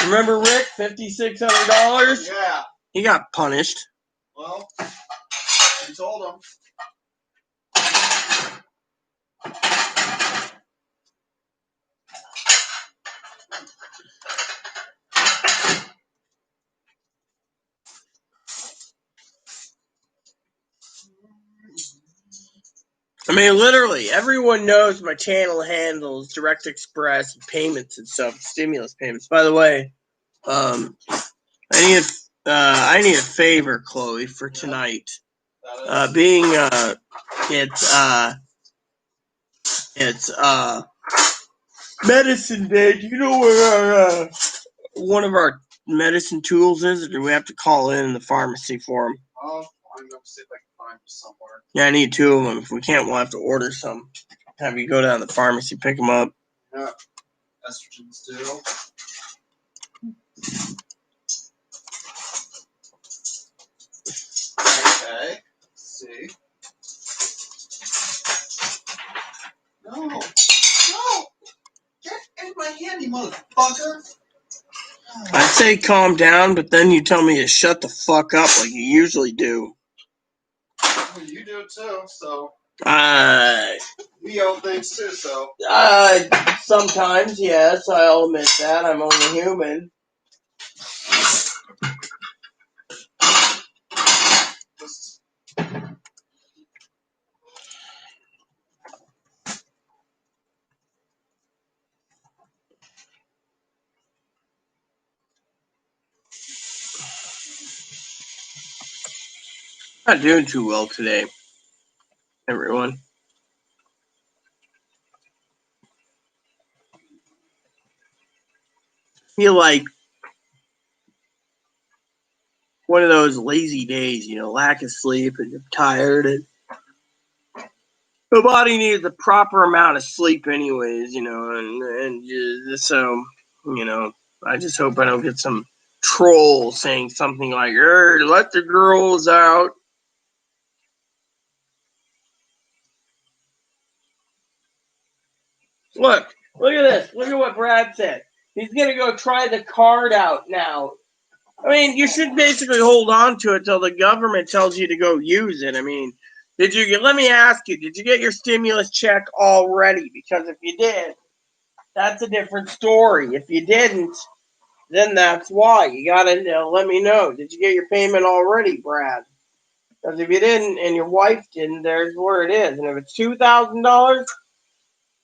[SPEAKER 1] Remember Rick? $5,600?
[SPEAKER 3] Yeah.
[SPEAKER 1] He got punished.
[SPEAKER 3] Well, you told him.
[SPEAKER 1] I mean, literally, everyone knows my channel handles Direct Express payments and stuff, stimulus payments. By the way, I need a favor, Chloe, for tonight. Being it's medicine day. Do you know where one of our medicine tools is, or do we have to call in the pharmacy for them?
[SPEAKER 3] I'm going to see if I can find them somewhere.
[SPEAKER 1] Yeah, I need 2 of them. If we can't, we'll have to order some. Have you go down to the pharmacy, pick them up.
[SPEAKER 3] Yeah. Estrogen still. Okay. Let's see. No. No! Get in my hand, you motherfucker!
[SPEAKER 1] I'd say calm down, but then you tell me to shut the fuck up like you usually do.
[SPEAKER 3] Well, you do it too, so.
[SPEAKER 1] Uh,
[SPEAKER 3] Leo thinks too, so.
[SPEAKER 1] Sometimes, yes, I'll admit that. I'm only human. Not doing too well today, everyone. Feel like one of those lazy days, you know, lack of sleep and you're tired, and the body needs a proper amount of sleep anyways, you know, and so, you know, I just hope I don't get some troll saying something like, let the girls out. Look, Look at this. Look at what Brad said. He's going to go try the card out now. I mean, you should basically hold on to it till the government tells you to go use it. I mean, let me ask you, did you get your stimulus check already? Because if you did, that's a different story. If you didn't, then that's why. You got to let me know. Did you get your payment already, Brad? Because if you didn't and your wife didn't, there's where it is. And if it's $2,000,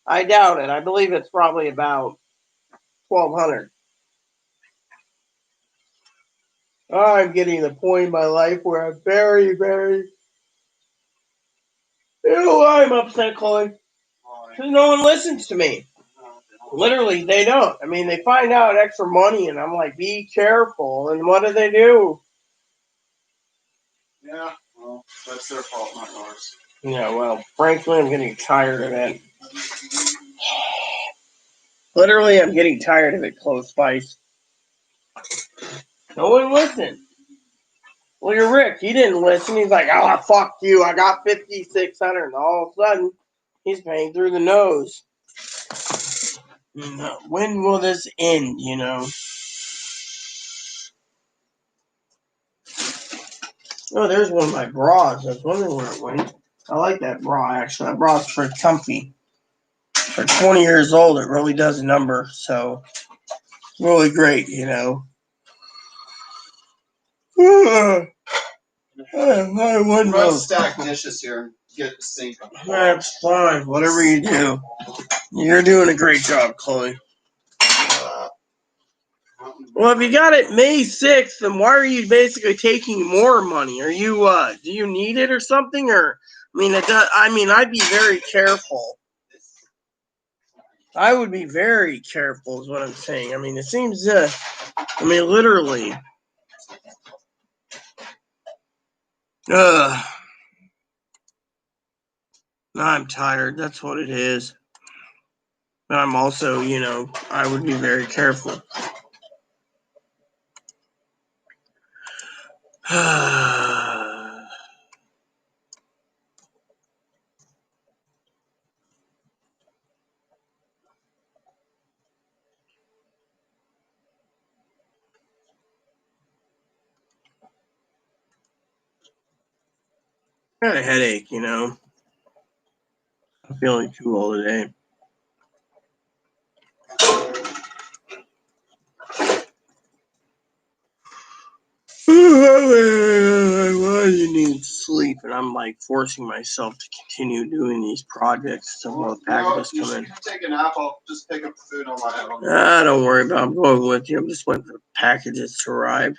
[SPEAKER 1] I doubt it. I believe it's probably about 1,200. I'm getting the point in my life where I'm very, very. You know why I'm upset, Chloe? Because no one listens to me. Literally, they don't. I mean, they find out extra money, and I'm like, be careful. And what do?
[SPEAKER 3] Yeah, well, that's their fault, not ours.
[SPEAKER 1] Yeah, well, frankly, I'm getting tired of it. Literally, I'm getting tired of it, Close Spice. No one listens. Look at Rick. He didn't listen. He's like, oh, fuck you. I got 5,600. And all of a sudden, he's paying through the nose. When will this end, you know? Oh, there's one of my bras. I was wondering where it went. I like that bra, actually. That bra's pretty comfy. For 20 years old, it really does a number. So, really great, you know. I wouldn't
[SPEAKER 3] Run stack dishes here and get the sink.
[SPEAKER 1] That's fine. Whatever you do. You're doing a great job, Chloe. Well, if you got it May 6th, then why are you basically taking more money? Are you, do you need it or something? Or, I'd be very careful. I would be very careful is what I'm saying. I mean, it seems, literally. I'm tired. That's what it is. But I'm also, I would be very careful. I got a headache, I'm feeling too old today. You need sleep, and I'm like forcing myself to continue doing these projects until the packages come in.
[SPEAKER 3] You should take a nap. I'll just pick up the food on my own.
[SPEAKER 1] Don't worry about it. I'm going with you. I'm just waiting for the packages to arrive.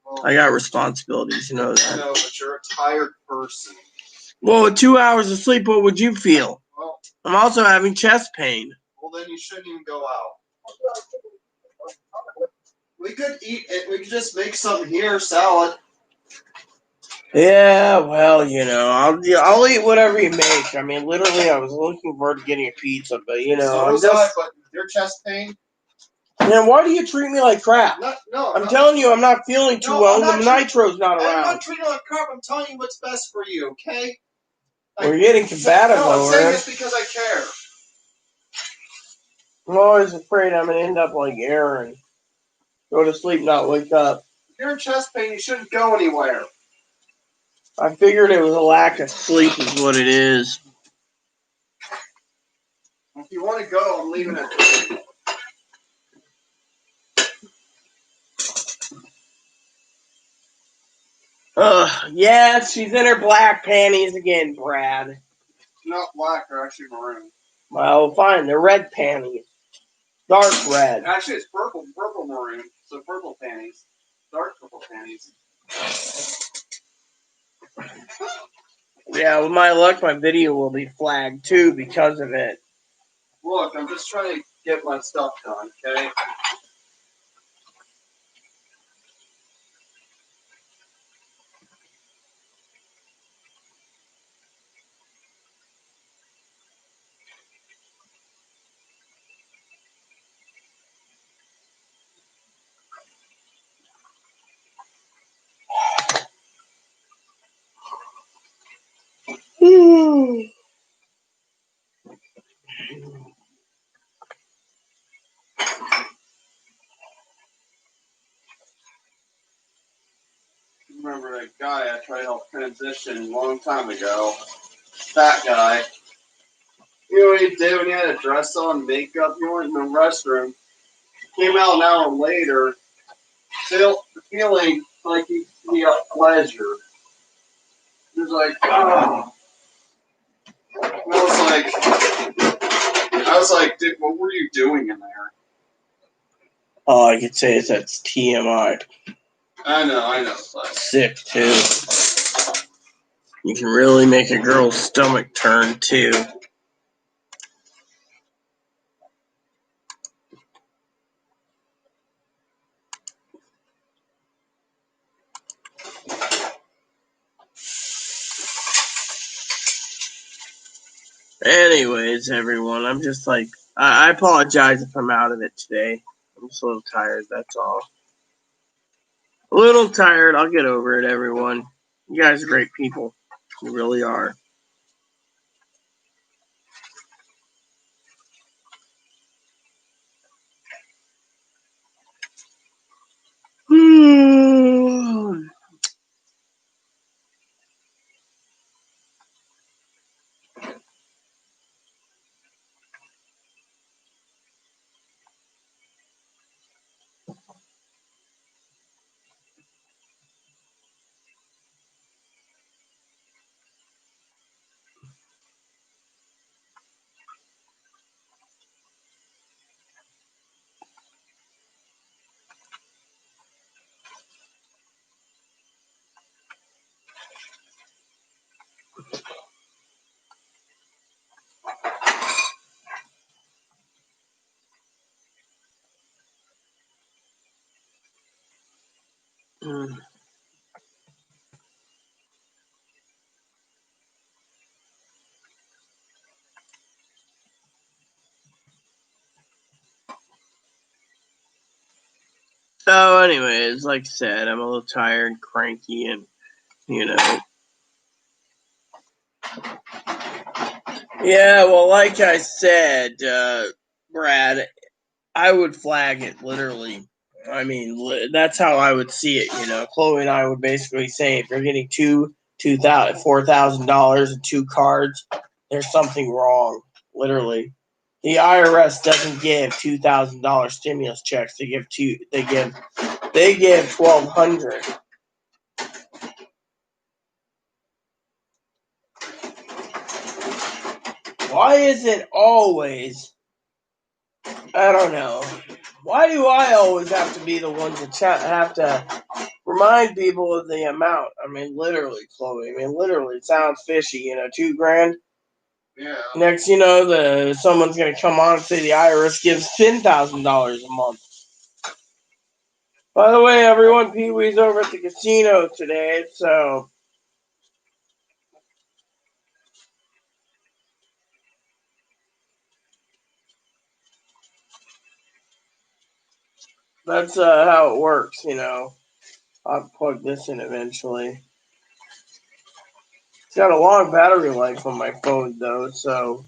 [SPEAKER 1] Well, I got responsibilities, you know that.
[SPEAKER 3] No, but you're a tired person.
[SPEAKER 1] Well, with 2 hours of sleep, what would you feel? Well, I'm also having chest pain.
[SPEAKER 3] Well, then you shouldn't even go out. We could eat it. We could just make something here, salad.
[SPEAKER 1] Yeah, well, I'll eat whatever you make. I mean, literally, I was looking forward to getting a pizza, but
[SPEAKER 3] but your chest pain.
[SPEAKER 1] Man, why do you treat me like crap? I'm telling you, I'm not feeling too well, and the nitro's not around.
[SPEAKER 3] I'm not treating you like crap. I'm telling you what's best for you, okay?
[SPEAKER 1] We're getting combative over it.
[SPEAKER 3] I'm saying this because I care.
[SPEAKER 1] I'm always afraid I'm going to end up like Aaron. Go to sleep, not wake up.
[SPEAKER 3] If you're in chest pain, you shouldn't go anywhere.
[SPEAKER 1] I figured it was a lack of sleep is what it is.
[SPEAKER 3] If you want to go, I'm leaving it.
[SPEAKER 1] Yeah, she's in her black panties again, Brad.
[SPEAKER 3] Not black, they're actually maroon.
[SPEAKER 1] Well, fine, they're red panties. Dark red.
[SPEAKER 3] Actually, it's purple maroon. So purple panties. Dark purple panties.
[SPEAKER 1] Yeah, with my luck, my video will be flagged too because of it.
[SPEAKER 3] Look, I'm just trying to get my stuff done, okay? transition a long time ago. Fat guy. You know what he did when he had a dress on, makeup? He went in the restroom. Came out an hour later, still feeling like he got pleasure. He was like, oh. I was like, dude, what were you doing in there?
[SPEAKER 1] All I could say is that's TMI.
[SPEAKER 3] I know. But
[SPEAKER 1] Sick, too. You can really make a girl's stomach turn, too. Anyways, everyone, I'm just like, I apologize if I'm out of it today. I'm just a little tired, that's all. A little tired. I'll get over it, everyone. You guys are great people. You really are. So, anyways, like I said, I'm a little tired, cranky, and, Yeah, well, like I said, Brad, I would flag it, literally. I mean, that's how I would see it, Chloe and I would basically say, if you're getting $4,000 and 2 cards, there's something wrong, literally. The IRS doesn't give $2,000 stimulus checks. They give $1,200. Why is it always? I don't know. Why do I always have to be the one to have to remind people of the amount? I mean, literally, Chloe. I mean, literally, it sounds fishy. $2,000.
[SPEAKER 3] yeah.
[SPEAKER 1] Next, someone's gonna come on and say the IRS gives $10,000 a month. By the way, everyone, Pee Wee's over at the casino today, so that's how it works. I'll plug this in eventually. It's got a long battery life on my phone, though, so.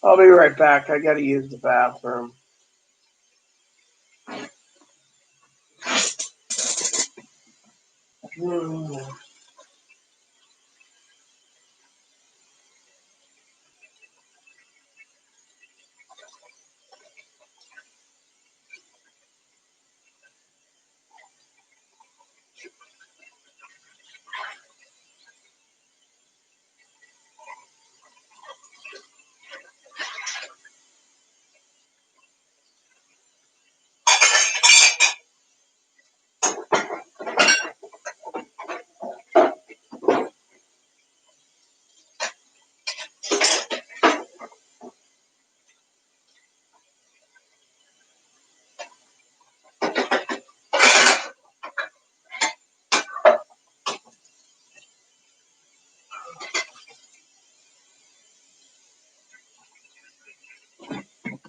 [SPEAKER 1] I'll be right back. I gotta use the bathroom.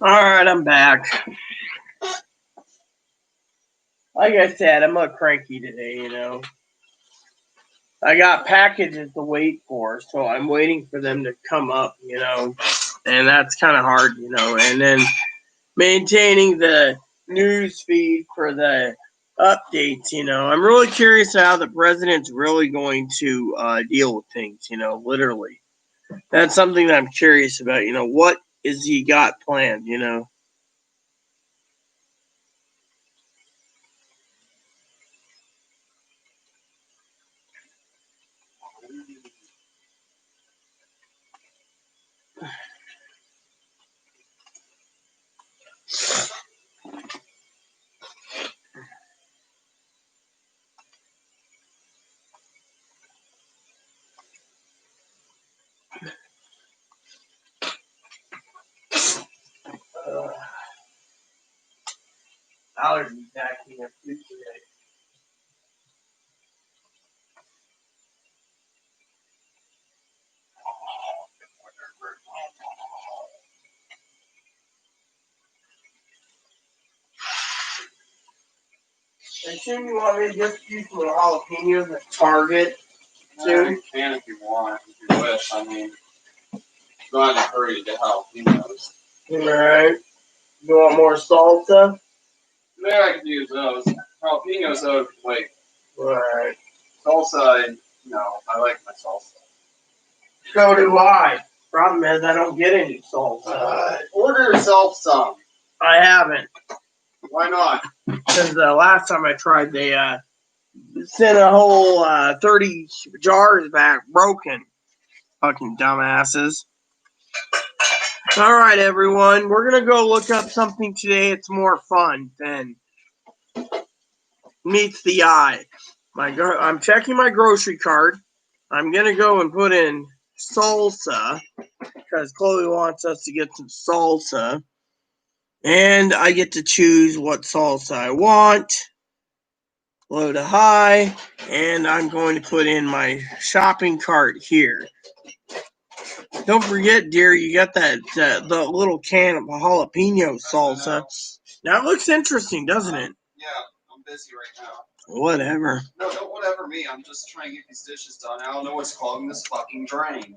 [SPEAKER 1] Alright, I'm back. Like I said, I'm a little cranky today, I got packages to wait for, so I'm waiting for them to come up, and that's kind of hard, and then maintaining the news feed for the updates, I'm really curious how the president's really going to deal with things, literally. That's something that I'm curious about, what is he got planned. Allergies acting up too today. I assume you want me to just use some jalapenos at Target soon?
[SPEAKER 3] You can if you want, if you wish. I mean, not in a hurry to get jalapenos.
[SPEAKER 1] Alright. You want more salsa?
[SPEAKER 3] Maybe I could use those. Jalapenos, though, wait.
[SPEAKER 1] Alright.
[SPEAKER 3] Salsa, I like my salsa.
[SPEAKER 1] So do I. Problem is, I don't get any salsa.
[SPEAKER 3] Order yourself some.
[SPEAKER 1] I haven't.
[SPEAKER 3] Why not?
[SPEAKER 1] Because the last time I tried, they sent a whole 30 jars back broken. Fucking dumbasses. Alright, everyone. We're going to go look up something today. It's more fun than meets the eye. I'm checking my grocery cart. I'm going to go and put in salsa because Chloe wants us to get some salsa. And I get to choose what salsa I want. Low to high. And I'm going to put in my shopping cart here. Don't forget, dear, you got the little can of jalapeno salsa. That looks interesting, doesn't it?
[SPEAKER 3] Yeah, I'm busy right now.
[SPEAKER 1] Whatever.
[SPEAKER 3] No, don't whatever me. I'm just trying to get these dishes done. I don't know what's clogging this fucking drain.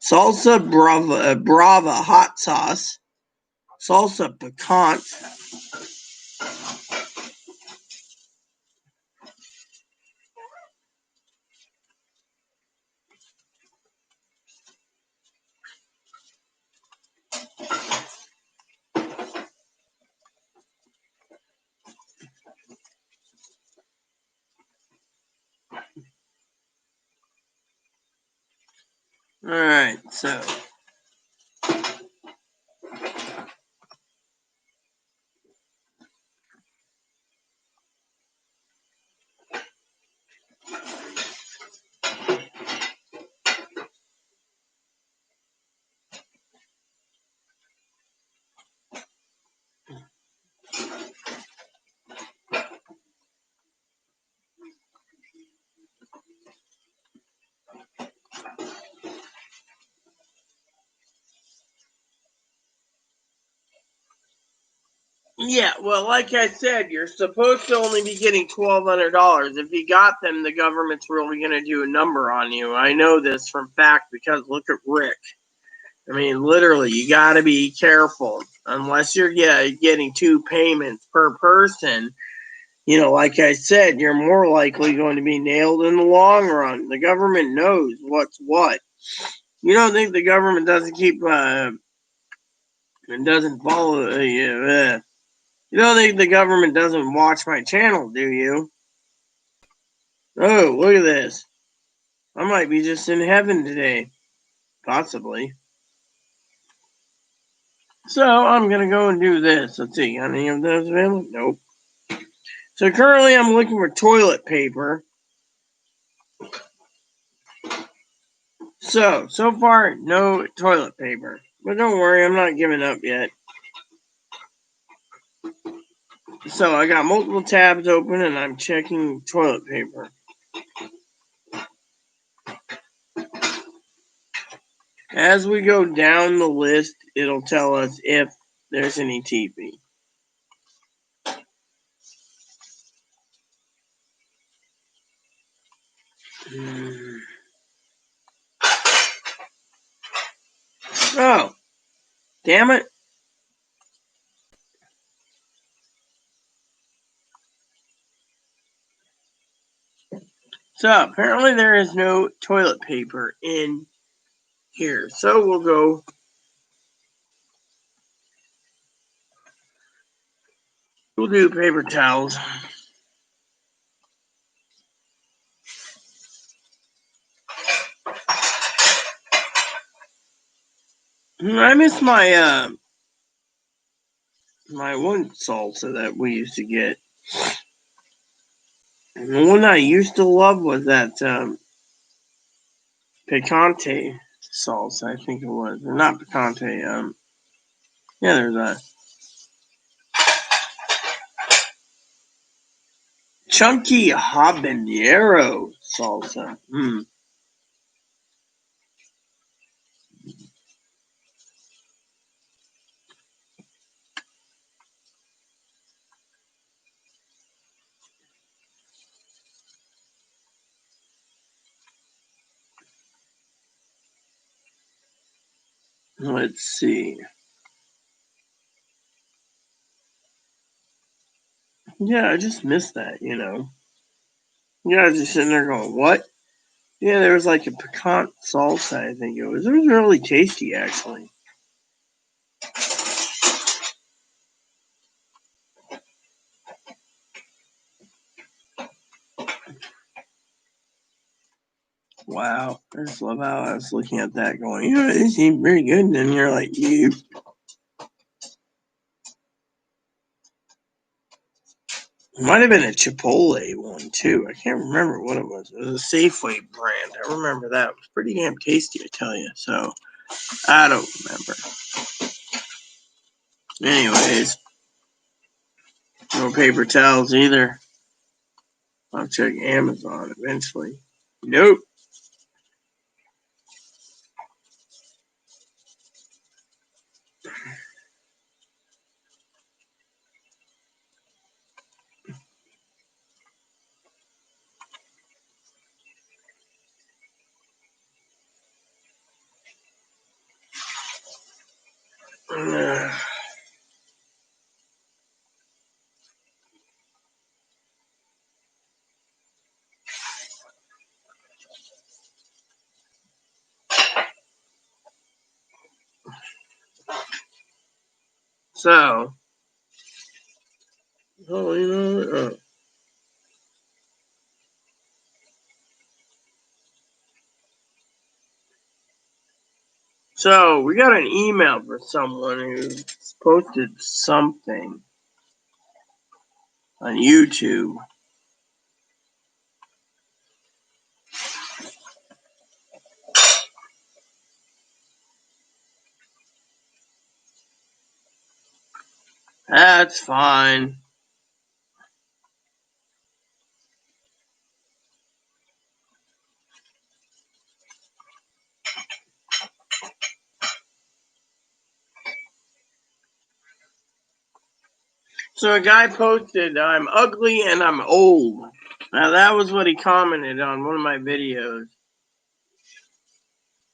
[SPEAKER 1] Salsa brava hot sauce. Salsa picante. Alright, so yeah, well, like I said, you're supposed to only be getting $1,200. If you got them, the government's really going to do a number on you. I know this from fact because look at Rick. I mean, literally, you got to be careful. Unless you're getting 2 payments per person, like I said, you're more likely going to be nailed in the long run. The government knows what's what. You don't think the government doesn't keep and doesn't follow? You don't think the government doesn't watch my channel, do you? Oh, look at this. I might be just in heaven today. Possibly. So I'm going to go and do this. Let's see. Any of those available? Nope. So currently I'm looking for toilet paper. So far, no toilet paper. But don't worry, I'm not giving up yet. So I got multiple tabs open and I'm checking toilet paper. As we go down the list, it'll tell us if there's any TP. Oh, damn it. So apparently there is no toilet paper in here. So we'll do paper towels. I miss my my one salsa that we used to get. And the one I used to love was that picante salsa, I think it was. Or not picante, yeah, there's a chunky habanero salsa. Let's see. Yeah, I just missed that, you know. Yeah, I was just sitting there going, what? Yeah, there was like a piquant salsa, I think it was. It was really tasty, actually. Wow. I just love how I was looking at that going, you know, it seemed very good. And then you're like, you. It might have been a Chipotle one, too. I can't remember what it was. It was a Safeway brand. I remember that. It was pretty damn tasty, I tell you. So, I don't remember. Anyways, no paper towels either. I'll check Amazon eventually. Nope. So, oh, you know, so we got an email for someone who posted something on YouTube. That's fine. So a guy posted, I'm ugly and I'm old. Now that was what he commented on one of my videos.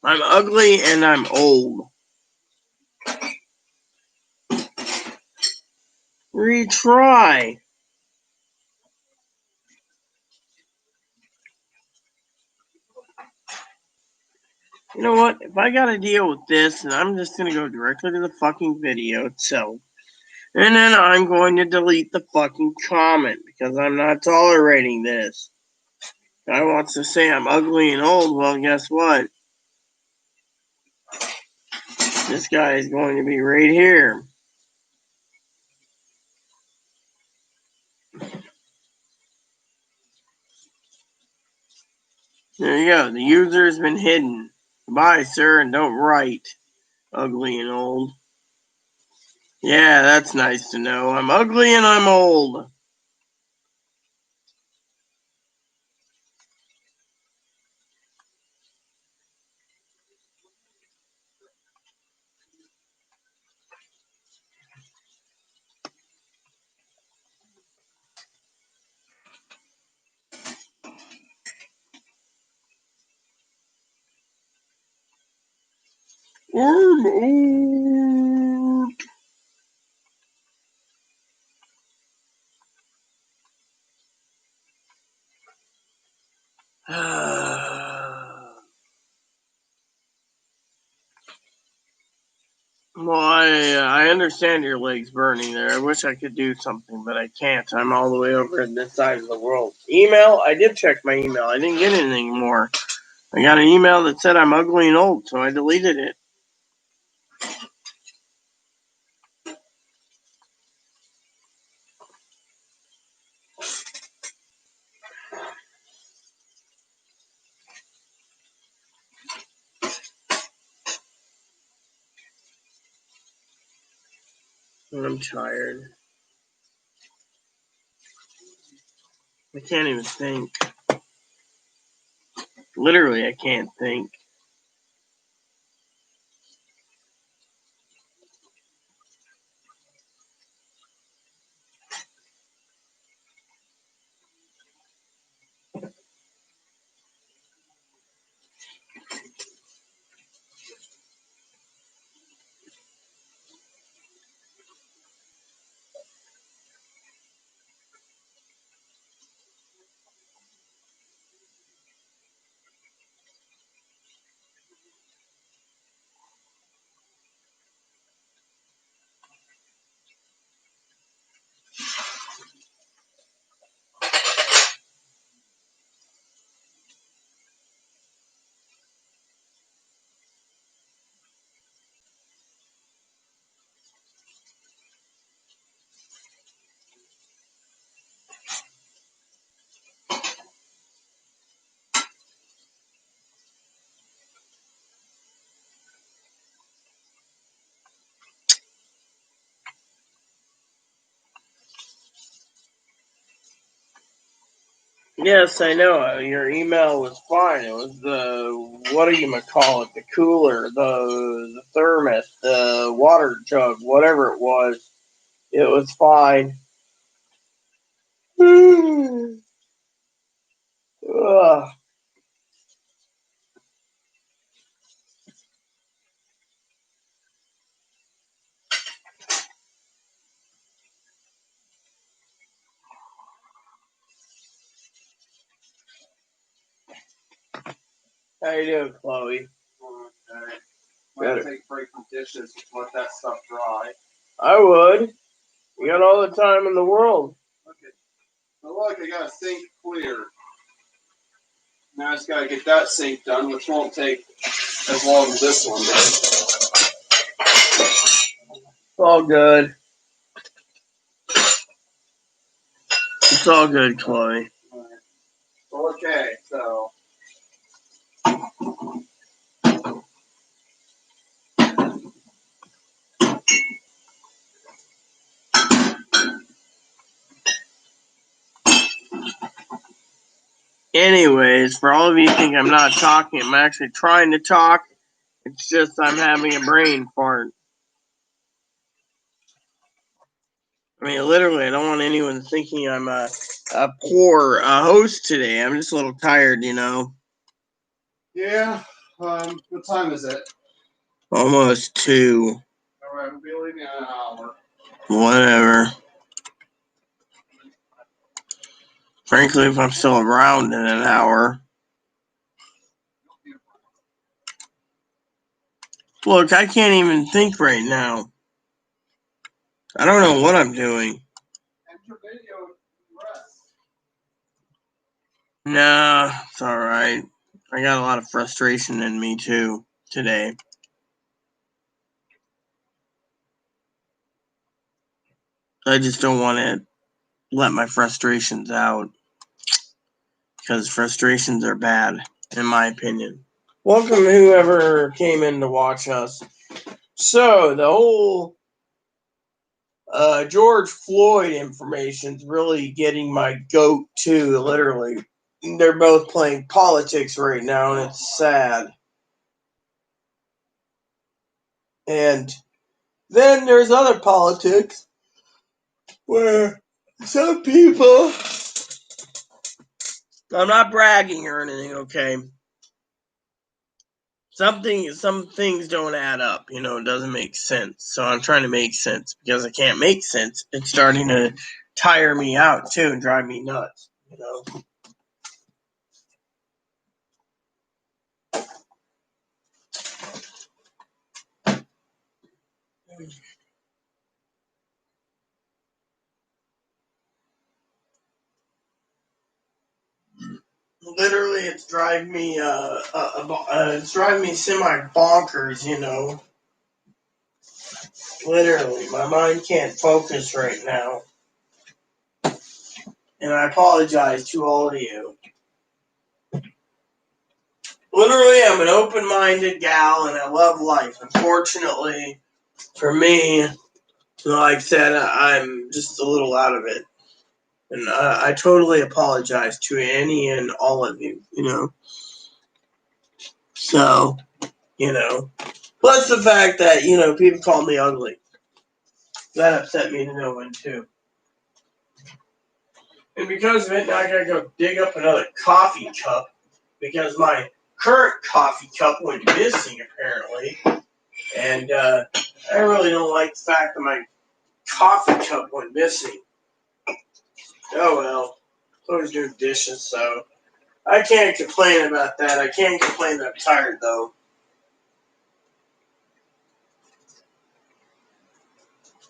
[SPEAKER 1] I'm ugly and I'm old. Retry. You know what? If I gotta deal with this, then I'm just gonna go directly to the fucking video itself. And then I'm going to delete the fucking comment because I'm not tolerating this. Guy wants to say I'm ugly and old. Well, guess what? This guy is going to be right here. There you go. The user has been hidden. Goodbye, sir, and don't write ugly and old. Yeah, that's nice to know. I'm ugly and I'm old. I'm old. Well, I understand your leg's burning there. I wish I could do something, but I can't. I'm all the way over on this side of the world. Email? I did check my email. I didn't get anything more. I got an email that said I'm ugly and old, so I deleted it. I'm tired. I can't even think. Literally, I can't think. Yes, I know. Your email was fine. It was the what do you call it? The cooler, the thermos, the water jug, whatever it was. It was fine. Ugh. How you doing, Chloe?
[SPEAKER 3] Okay. Might take break from dishes to let that stuff dry.
[SPEAKER 1] I would. You got all the time in the world.
[SPEAKER 3] Okay. So look, I got a sink clear. Now I just gotta get that sink done, which won't take as long as this one does.
[SPEAKER 1] It's all good. It's all good, Chloe.
[SPEAKER 3] Right. Okay, so
[SPEAKER 1] Anyways, for all of you who think I'm not talking, I'm actually trying to talk. It's just I'm having a brain fart. I mean, literally, I don't want anyone thinking I'm a poor host today. I'm just a little tired, you know.
[SPEAKER 3] yeah. What time is it?
[SPEAKER 1] Almost 2.
[SPEAKER 3] All right, we'll be leaving in an hour.
[SPEAKER 1] Whatever. Frankly, if I'm still around in an hour. Look, I can't even think right now. I don't know what I'm doing.
[SPEAKER 3] End your video and rest.
[SPEAKER 1] Nah, it's alright. I got a lot of frustration in me, too, today. I just don't want to let my frustrations out. Because frustrations are bad, in my opinion. Welcome, whoever came in to watch us. So, the whole George Floyd information's really getting my goat, too, literally. They're both playing politics right now, and it's sad. And then there's other politics where some people, I'm not bragging or anything, okay? some things don't add up. It doesn't make sense. So I'm trying to make sense because I can't make sense. It's starting to tire me out too and drive me nuts. Literally, it's driving me it's driving me semi bonkers. Literally, my mind can't focus right now, and I apologize to all of you. Literally, I'm an open-minded gal, and I love life. Unfortunately, for me, like I said, I'm just a little out of it, and I totally apologize to any and all of you. So, plus the fact that people call me ugly. That upset me to no end too. And because of it, now I gotta go dig up another coffee cup because my current coffee cup went missing apparently. And I really don't like the fact that my coffee cup went missing. Oh well, I was doing dishes, so I can't complain about that. I can't complain that I'm tired though.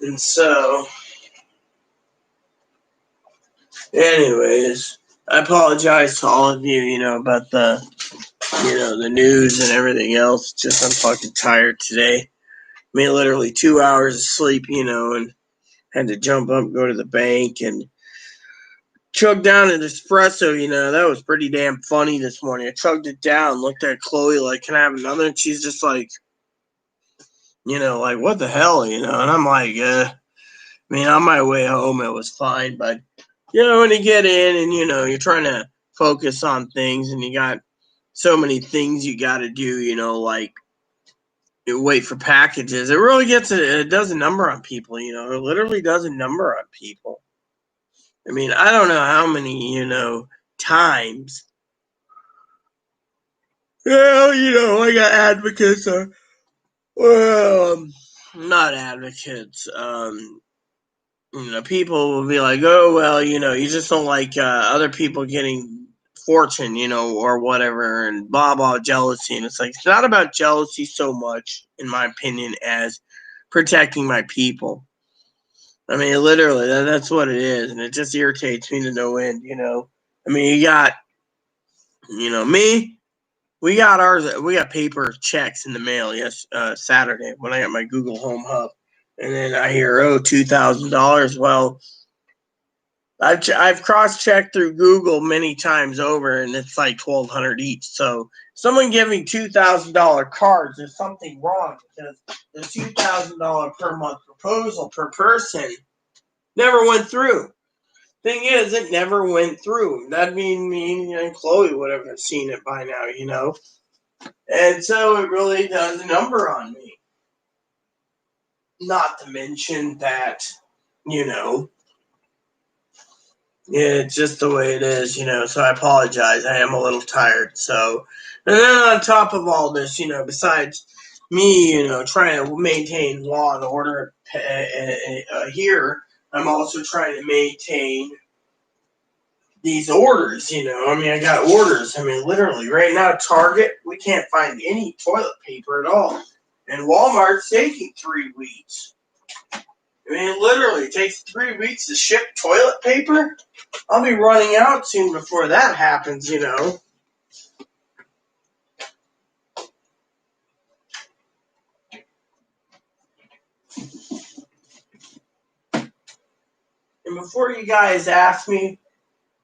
[SPEAKER 1] And so, anyways, I apologize to all of you, about the news and everything else. Just I'm fucking tired today. I mean, literally 2 hours of sleep, and had to jump up, go to the bank, and chug down an espresso. That was pretty damn funny this morning. I chugged it down, looked at Chloe like, "Can I have another?" And she's just like, like, "What the hell?" And I'm like, on my way home, it was fine, but when you get in and you're trying to focus on things, and you got so many things you got to do, like you wait for packages. It really it does a number on people. It literally does a number on people. I don't know how many times. Well, I got advocates. Well, not advocates. People will be like, "Oh, well, you just don't like other people getting fortune, or whatever, and blah blah jealousy." And it's like it's not about jealousy so much, in my opinion, as protecting my people. Literally, that's what it is, and it just irritates me to no end. You got, me. We got ours. We got paper checks in the mail. Yes, Saturday when I got my Google Home Hub, and then I hear, "Oh, $2,000." Well, I've cross-checked through Google many times over, and it's like $1,200 each. So someone giving $2,000 cards, there's something wrong because the $2,000 per month proposal per person never went through. Thing is, it never went through. That'd mean me and Chloe would have seen it by now. And so it really does a number on me. Not to mention that, it's just the way it is, so I apologize. I am a little tired. So, and then on top of all this, besides me, trying to maintain law and order here, I'm also trying to maintain these orders, I got orders. Literally, right now, Target, we can't find any toilet paper at all. And Walmart's taking 3 weeks. Literally, it takes 3 weeks to ship toilet paper. I'll be running out soon before that happens, And before you guys ask me,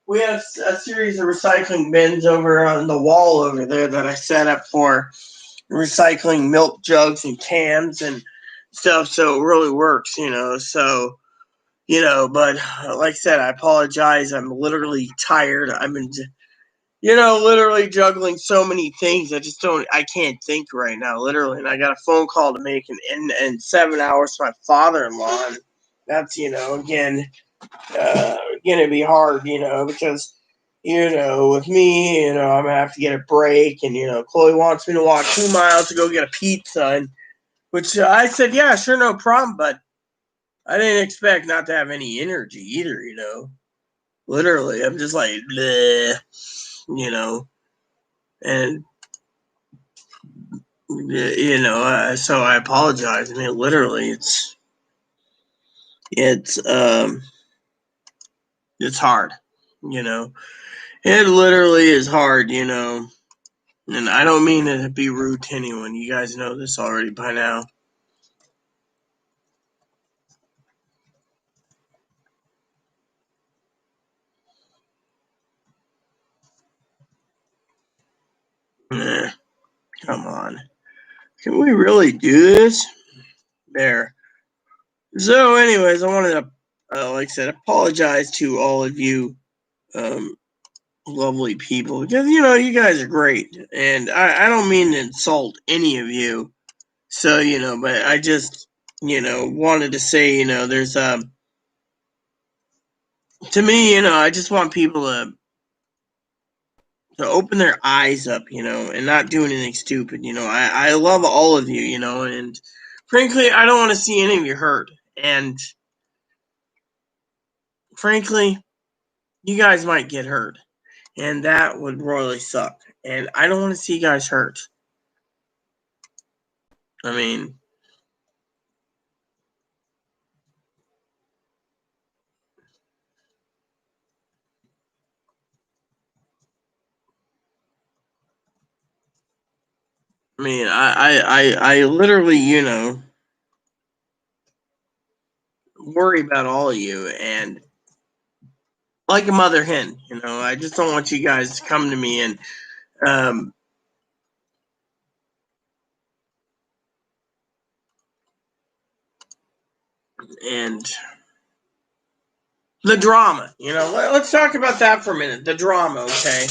[SPEAKER 1] we have a series of recycling bins over on the wall over there that I set up for recycling milk jugs and cans and stuff, so it really works, so, but like I said, I apologize. I'm literally tired. I'm in, literally juggling so many things. I can't think right now, literally. And I got a phone call to make in 7 hours to my father-in-law. And that's, again, going to be hard, because with me, I'm going to have to get a break. And, Chloe wants me to walk 2 miles to go get a pizza. And, which I said, yeah, sure, no problem. But I didn't expect not to have any energy either, Literally, I'm just like, bleh, and, so I apologize. I mean, literally, it's hard, It literally is hard, And I don't mean to be rude to anyone. You guys know this already by now. Come on. Can we really do this? There. So, anyways, I wanted to, like I said, apologize to all of you lovely people. Because, you guys are great. And I don't mean to insult any of you. So, but I just, wanted to say, there's, to me, I just want people to open their eyes up, and not do anything stupid. I love all of you, and frankly, I don't want to see any of you hurt. And frankly, you guys might get hurt, and that would really suck. And I don't want to see you guys hurt. I mean, I literally, worry about all of you, and like a mother hen, I just don't want you guys to come to me um, and the drama, let's talk about that for a minute. The drama, okay?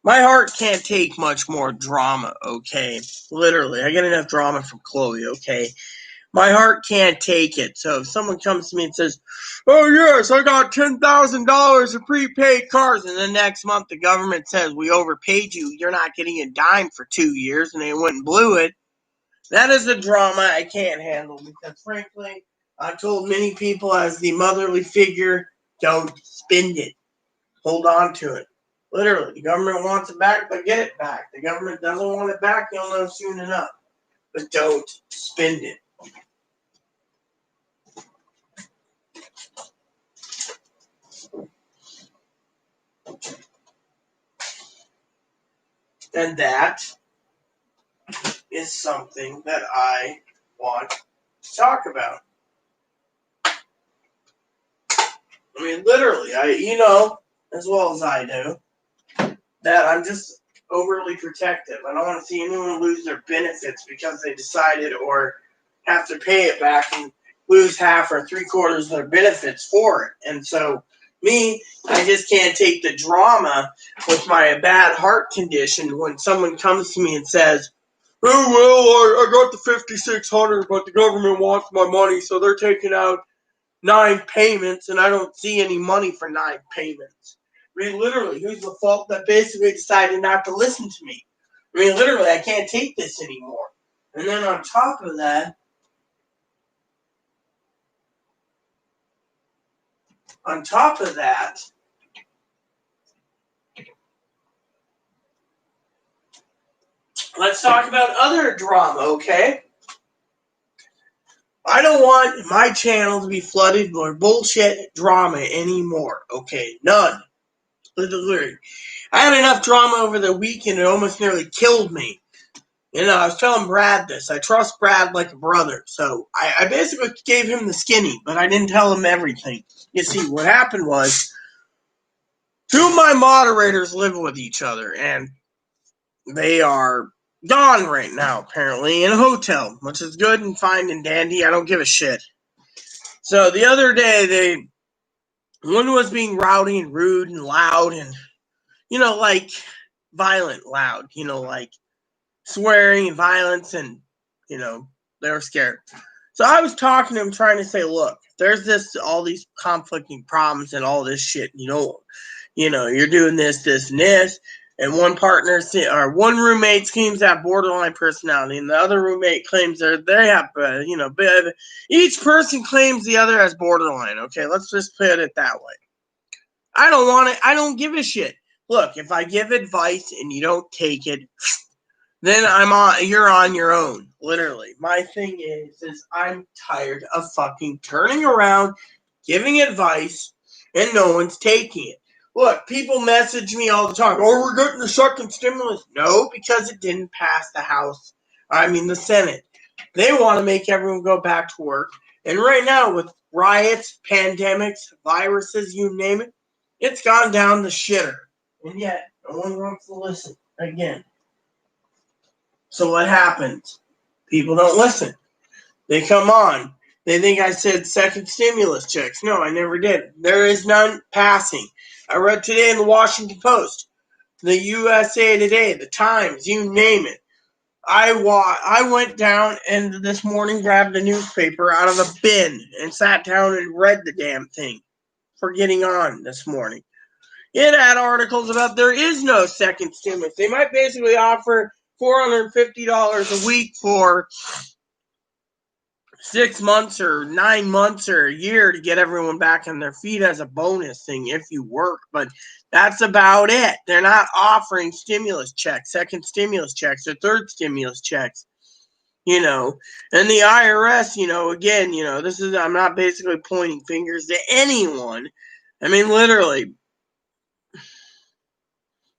[SPEAKER 1] My heart can't take much more drama, okay? Literally, I get enough drama from Chloe, okay? My heart can't take it. So if someone comes to me and says, "Oh yes, I got $10,000 of prepaid cards," and the next month the government says we overpaid you, you're not getting a dime for 2 years, and they went and blew it, that is a drama I can't handle, because frankly, I've told many people as the motherly figure, don't spend it. Hold on to it. Literally, the government wants it back, but get it back. The government doesn't want it back, you'll know soon enough. But don't spend it. And that is something that I want to talk about. I mean, literally, as well as I do, that I'm just overly protective. I don't want to see anyone lose their benefits because they decided or have to pay it back and lose half or 3/4 of their benefits for it. And so, me, I just can't take the drama with my bad heart condition when someone comes to me and says, "Oh, well, I got the 5,600, but the government wants my money, so they're taking out 9 payments, and I don't see any money for 9 payments." I mean, literally, who's the fault that basically decided not to listen to me? I mean, literally, I can't take this anymore. And then on top of that, let's talk about other drama, okay? I don't want my channel to be flooded with bullshit drama anymore, okay? None. Literally. I had enough drama over the weekend, it almost nearly killed me. I was telling Brad this. I trust Brad like a brother. So I basically gave him the skinny, but I didn't tell him everything. You see, what happened was 2 of my moderators live with each other, and they are gone right now, apparently, in a hotel, which is good and fine and dandy. I don't give a shit. So the other day, one was being rowdy and rude and loud and, like violent loud, like swearing and violence, and they were scared. So I was talking to him, trying to say, look, there's all these conflicting problems and all this shit, you're doing this, and this, and one partner or one roommate claims that borderline personality, and the other roommate claims they have, each person claims the other as borderline. Okay, let's just put it that way. I don't want it. I don't give a shit. Look, if I give advice and you don't take it, then you're on your own. Literally. My thing is I'm tired of fucking turning around, giving advice, and no one's taking it. Look, people message me all the time. Oh, we're getting the second stimulus. No, because it didn't pass the Senate. They want to make everyone go back to work. And right now, with riots, pandemics, viruses, you name it, it's gone down the shitter. And yet, no one wants to listen again. So what happens? People don't listen. They come on. They think I said second stimulus checks. No, I never did. There is none passing. I read today in the Washington Post, the USA Today, the Times, you name it. I went down and this morning grabbed a newspaper out of the bin and sat down and read the damn thing for getting on this morning. It had articles about there is no second stimulus. They might basically offer $450 a week for 6 months or 9 months or a year to get everyone back on their feet as a bonus thing if you work, but that's about it. They're not offering stimulus checks, second stimulus checks, or third stimulus checks, and the IRS, again, I'm not basically pointing fingers to anyone. I mean, literally,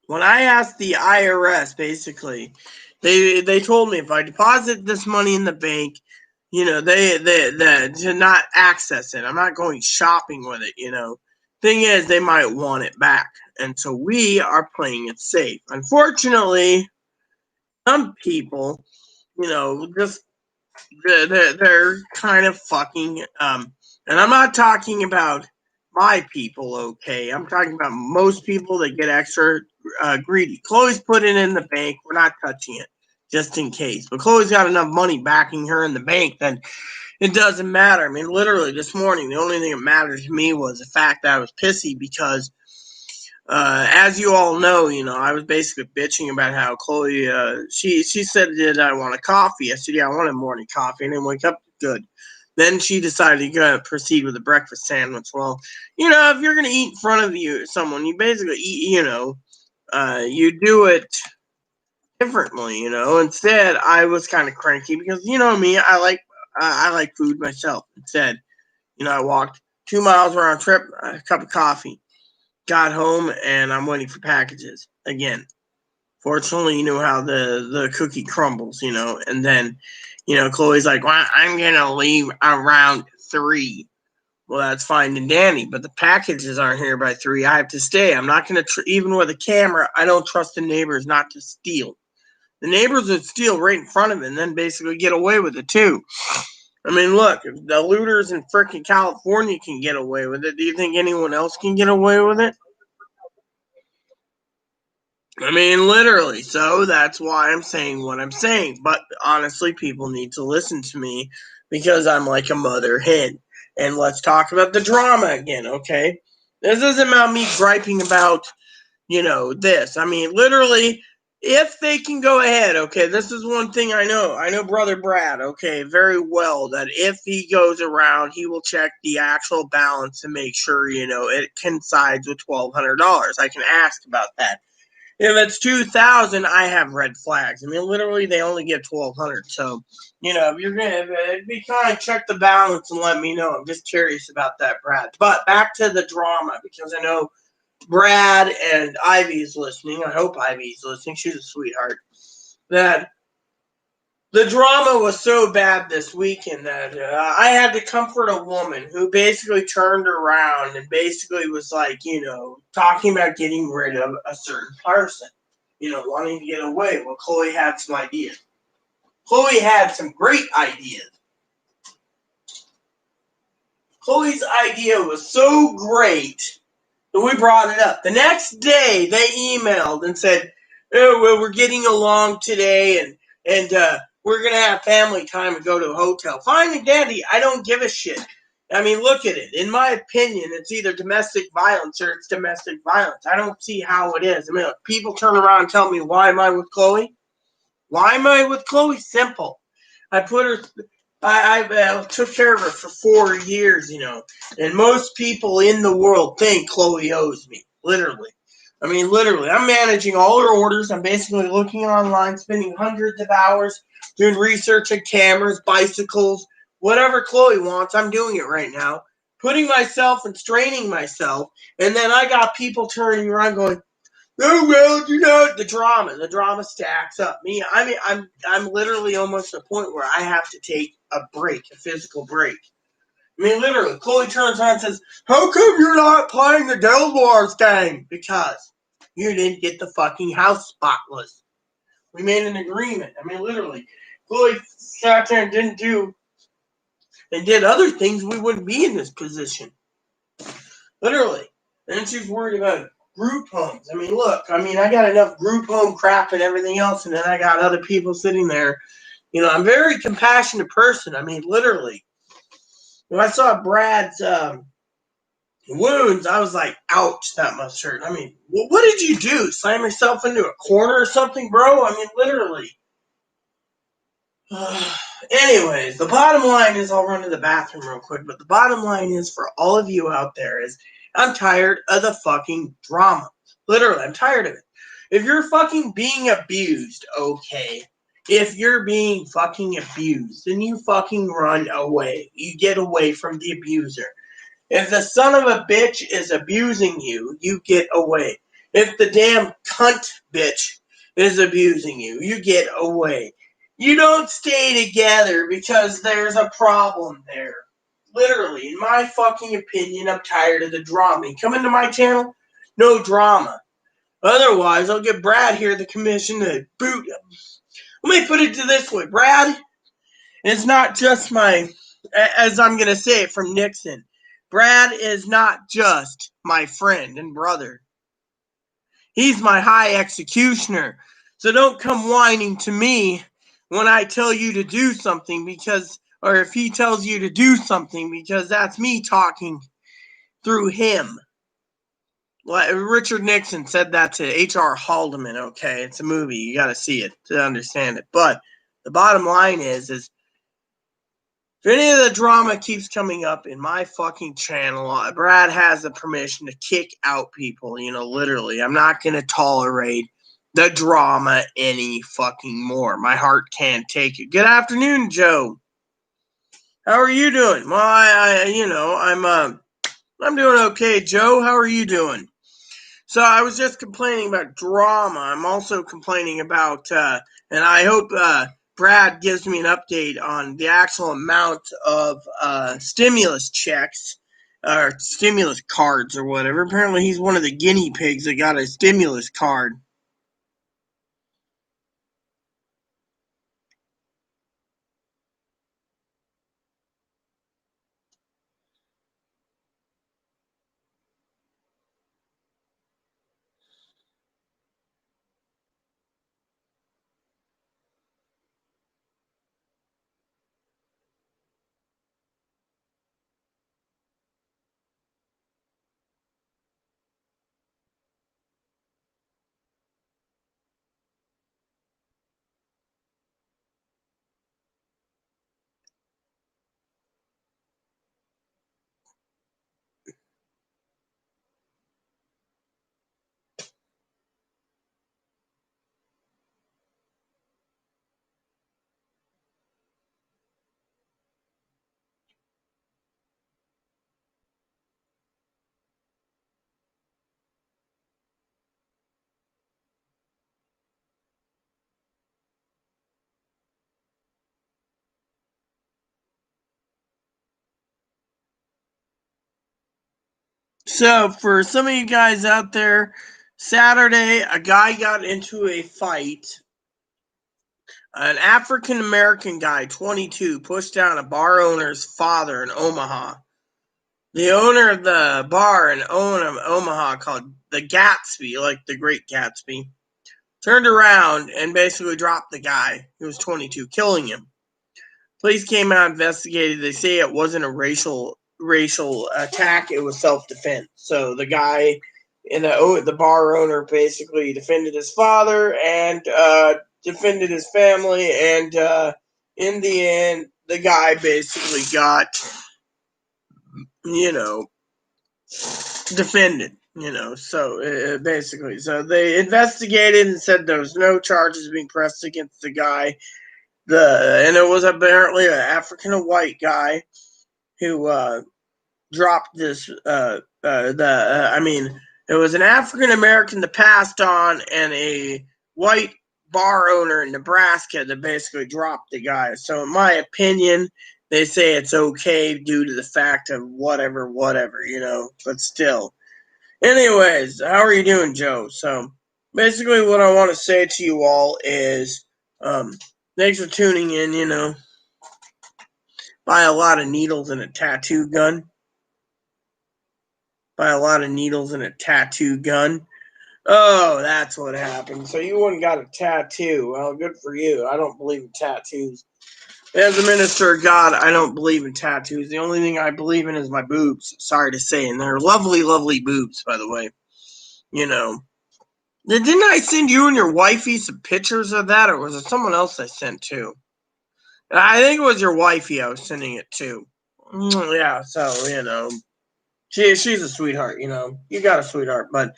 [SPEAKER 1] when I asked the IRS, basically, they told me if I deposit this money in the bank, they to not access it. I'm not going shopping with it. Thing is, they might want it back, and so we are playing it safe. Unfortunately, some people, just they're kind of fucking. And I'm not talking about my people, okay? I'm talking about most people that get extra greedy. Chloe's put it in the bank. We're not touching it, just in case. But Chloe's got enough money backing her in the bank that it doesn't matter. I mean, literally this morning, the only thing that mattered to me was the fact that I was pissy because, as you all know, I was basically bitching about how Chloe, she said, did I want a coffee? I said, yeah, I wanted morning coffee. And then wake up, good. Then she decided to proceed with a breakfast sandwich. Well, if you're going to eat in front of someone, you basically eat, you do it differently, Instead, I was kind of cranky because, me, I like food myself. Instead, I walked 2 miles round trip, a cup of coffee, got home, and I'm waiting for packages again. Fortunately, you know how the cookie crumbles, and then, Chloe's like, well, I'm going to leave around 3. Well, that's fine and dandy, but the packages aren't here by 3. I have to stay. I'm not going to, even with a camera, I don't trust the neighbors not to steal. The neighbors would steal right in front of it and then basically get away with it too. I mean, look, if the looters in frickin' California can get away with it, do you think anyone else can get away with it? I mean, literally. So that's why I'm saying what I'm saying. But honestly, people need to listen to me because I'm like a mother hen. And let's talk about the drama again, okay? This isn't about me griping about, this. I mean, literally, if they can go ahead, okay, this is one thing I know. I know Brother Brad, okay, very well, that if he goes around, he will check the actual balance and make sure, it coincides with $1,200. I can ask about that. If it's 2,000, I have red flags. I mean, literally, they only get 1,200. So, if you're gonna be kind, check the balance and let me know. I'm just curious about that, Brad. But back to the drama, because I know Brad and Ivy's listening. I hope Ivy's listening. She's a sweetheart. That the drama was so bad this weekend that I had to comfort a woman who basically turned around and basically was like, talking about getting rid of a certain person, wanting to get away. Well, Chloe had some ideas. Chloe had some great ideas. Chloe's idea was so great that we brought it up. The next day, they emailed and said, oh, well, we're getting along today, and we're going to have family time and go to a hotel. Fine and dandy. I don't give a shit. I mean, look at it. In my opinion, it's either domestic violence or it's domestic violence. I don't see how it is. I mean, look, people turn around and tell me, why am I with Chloe? Why am I with Chloe? Simple. I put her, I took care of her for 4 years, and most people in the world think Chloe owes me. Literally. I mean, literally. I'm managing all her orders. I'm basically looking online, spending hundreds of hours doing research on cameras, bicycles, whatever Chloe wants. I'm doing it right now. Putting myself and straining myself. And then I got people turning around going, oh, well, the drama stacks up. I'm literally almost at a point where I have to take a break, a physical break. I mean, literally, Chloe turns around and says, how come you're not playing the Guild Wars game? Because you didn't get the fucking house spotless. We made an agreement. I mean, literally, Chloe sat there and did other things, we wouldn't be in this position. Literally. And she's worried about group homes. I mean, look, I got enough group home crap and everything else, and then I got other people sitting there. I'm a very compassionate person. I mean, literally. When I saw Brad's wounds, I was like, ouch, that must hurt. I mean, what did you do? Slam yourself into a corner or something, bro? I mean, literally. Anyways, the bottom line is, I'll run to the bathroom real quick, but the bottom line is, for all of you out there, is I'm tired of the fucking drama. Literally, I'm tired of it. If you're fucking being abused, okay. If you're being fucking abused, then you fucking run away. You get away from the abuser. If the son of a bitch is abusing you, you get away. If the damn cunt bitch is abusing you, you get away. You don't stay together because there's a problem there. Literally, in my fucking opinion, I'm tired of the drama. You come into my channel, no drama. Otherwise, I'll get Brad here, the commission, to boot him. Let me put it this way, Brad is not just as I'm going to say it from Nixon, Brad is not just my friend and brother. He's my high executioner. So don't come whining to me when I tell you to do something, or if he tells you to do something, because that's me talking through him. Richard Nixon said that to H.R. Haldeman, okay? It's a movie. You got to see it to understand it. But the bottom line is if any of the drama keeps coming up in my fucking channel, Brad has the permission to kick out people, literally. I'm not going to tolerate the drama any fucking more. My heart can't take it. Good afternoon, Joe. How are you doing? Well, I'm doing okay, Joe. How are you doing? So I was just complaining about drama. I'm also complaining about, and I hope Brad gives me an update on the actual amount of stimulus checks or stimulus cards or whatever. Apparently he's one of the guinea pigs that got a stimulus card. So for some of you guys out there, Saturday, a guy got into a fight. An African-American guy, 22, pushed down a bar owner's father in Omaha. The owner of the bar in Omaha, called the Gatsby, like the Great Gatsby, turned around and basically dropped the guy who was 22, killing him. Police came out, investigated. They say it wasn't a racial racial attack. It was self-defense. So the guy in the bar owner basically defended his father and defended his family, and in the end, the guy basically got, defended. So basically, so they investigated and said there was no charges being pressed against the guy. And it was apparently an African and white guy who dropped this. It was an African American that passed on, and a white bar owner in Nebraska that basically dropped the guy. So, in my opinion, they say it's okay due to the fact of whatever, but still. Anyways, how are you doing, Joe? So, basically, what I want to say to you all is thanks for tuning in, buy a lot of needles and a tattoo gun. Buy a lot of needles and a tattoo gun. Oh, that's what happened. So you wouldn't got a tattoo. Well, good for you. I don't believe in tattoos. As a minister of God, I don't believe in tattoos. The only thing I believe in is my boobs. Sorry to say. And they're lovely, lovely boobs, by the way. Didn't I send you and your wifey some pictures of that, or was it someone else I sent to? I think it was your wifey I was sending it to. Yeah, so, she's a sweetheart, You got a sweetheart. But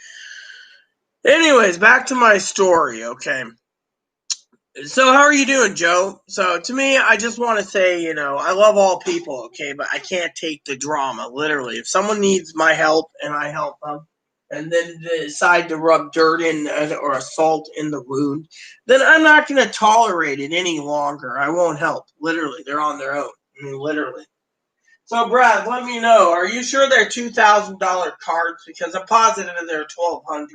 [SPEAKER 1] anyways, back to my story, okay? So how are you doing, Joe? So to me, I just want to say, I love all people, okay? But I can't take the drama, literally. If someone needs my help and I help them, and then they decide to rub dirt in or salt in the wound, then I'm not going to tolerate it any longer. I won't help. Literally, they're on their own. I mean, literally. So, Brad, let me know. Are you sure they're $2,000 cards? Because I'm positive they're $1,200.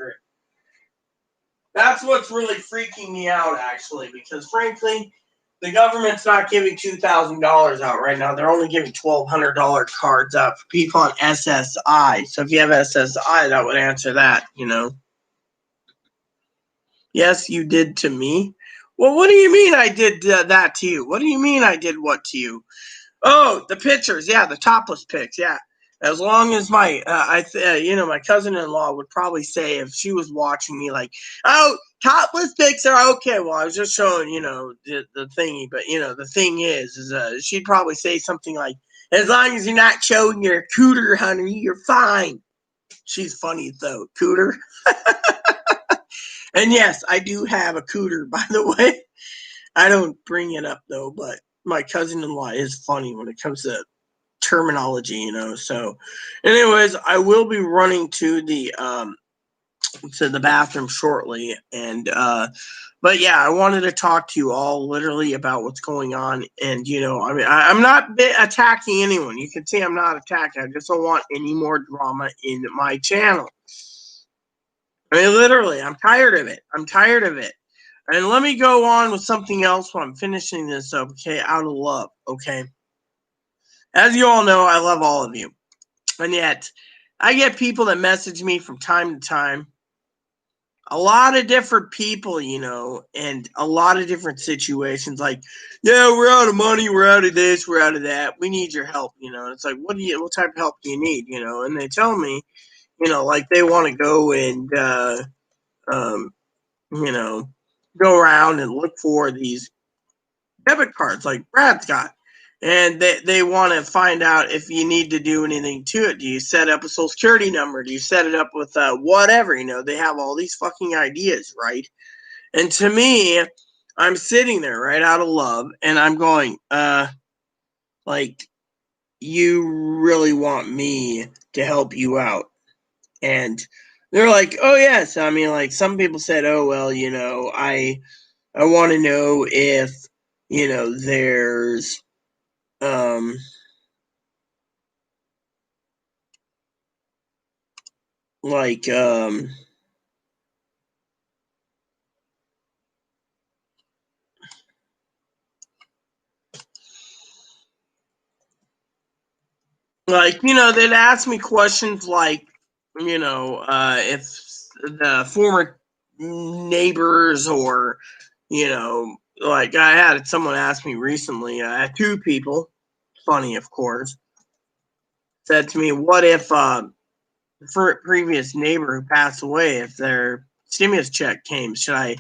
[SPEAKER 1] That's what's really freaking me out, actually, because frankly, the government's not giving $2,000 out right now. They're only giving $1,200 cards out for people on SSI. So if you have SSI, that would answer that. Yes, you did to me. Well, what do you mean I did that to you? What do you mean I did what to you? Oh, the pictures. Yeah, the topless pics. Yeah. As long as my, my cousin-in-law would probably say if she was watching me, like, oh, topless pics are okay. Well, I was just showing, the thingy. But, the thing is she'd probably say something like, as long as you're not showing your cooter, honey, you're fine. She's funny, though. Cooter. And yes, I do have a cooter, by the way. I don't bring it up, though, but my cousin-in-law is funny when it comes to terminology, So, anyways, I will be running to the bathroom shortly, and but yeah, I wanted to talk to you all literally about what's going on, and I'm not attacking anyone. You can see I'm not attacking. I just don't want any more drama in my channel. I mean, literally, I'm tired of it. And let me go on with something else while I'm finishing this up, okay? Out of love, okay? As you all know, I love all of you. And yet, I get people that message me from time to time. A lot of different people, and a lot of different situations. Like, yeah, we're out of money, we're out of this, we're out of that. We need your help, It's like, what type of help do you need, And they tell me, like they want to go and, go around and look for these debit cards like Brad's got. And they want to find out if you need to do anything to it. Do you set up a social security number? Do you set it up with whatever? They have all these fucking ideas, right? And to me, I'm sitting there right out of love, and I'm going, like, you really want me to help you out? And they're like, oh yes. I mean, like some people said, oh well, I want to know if there's like they'd ask me questions like if the former neighbors, or like I had someone ask me recently. I had two people, funny of course, said to me, "What if the previous neighbor who passed away, if their stimulus check came, should I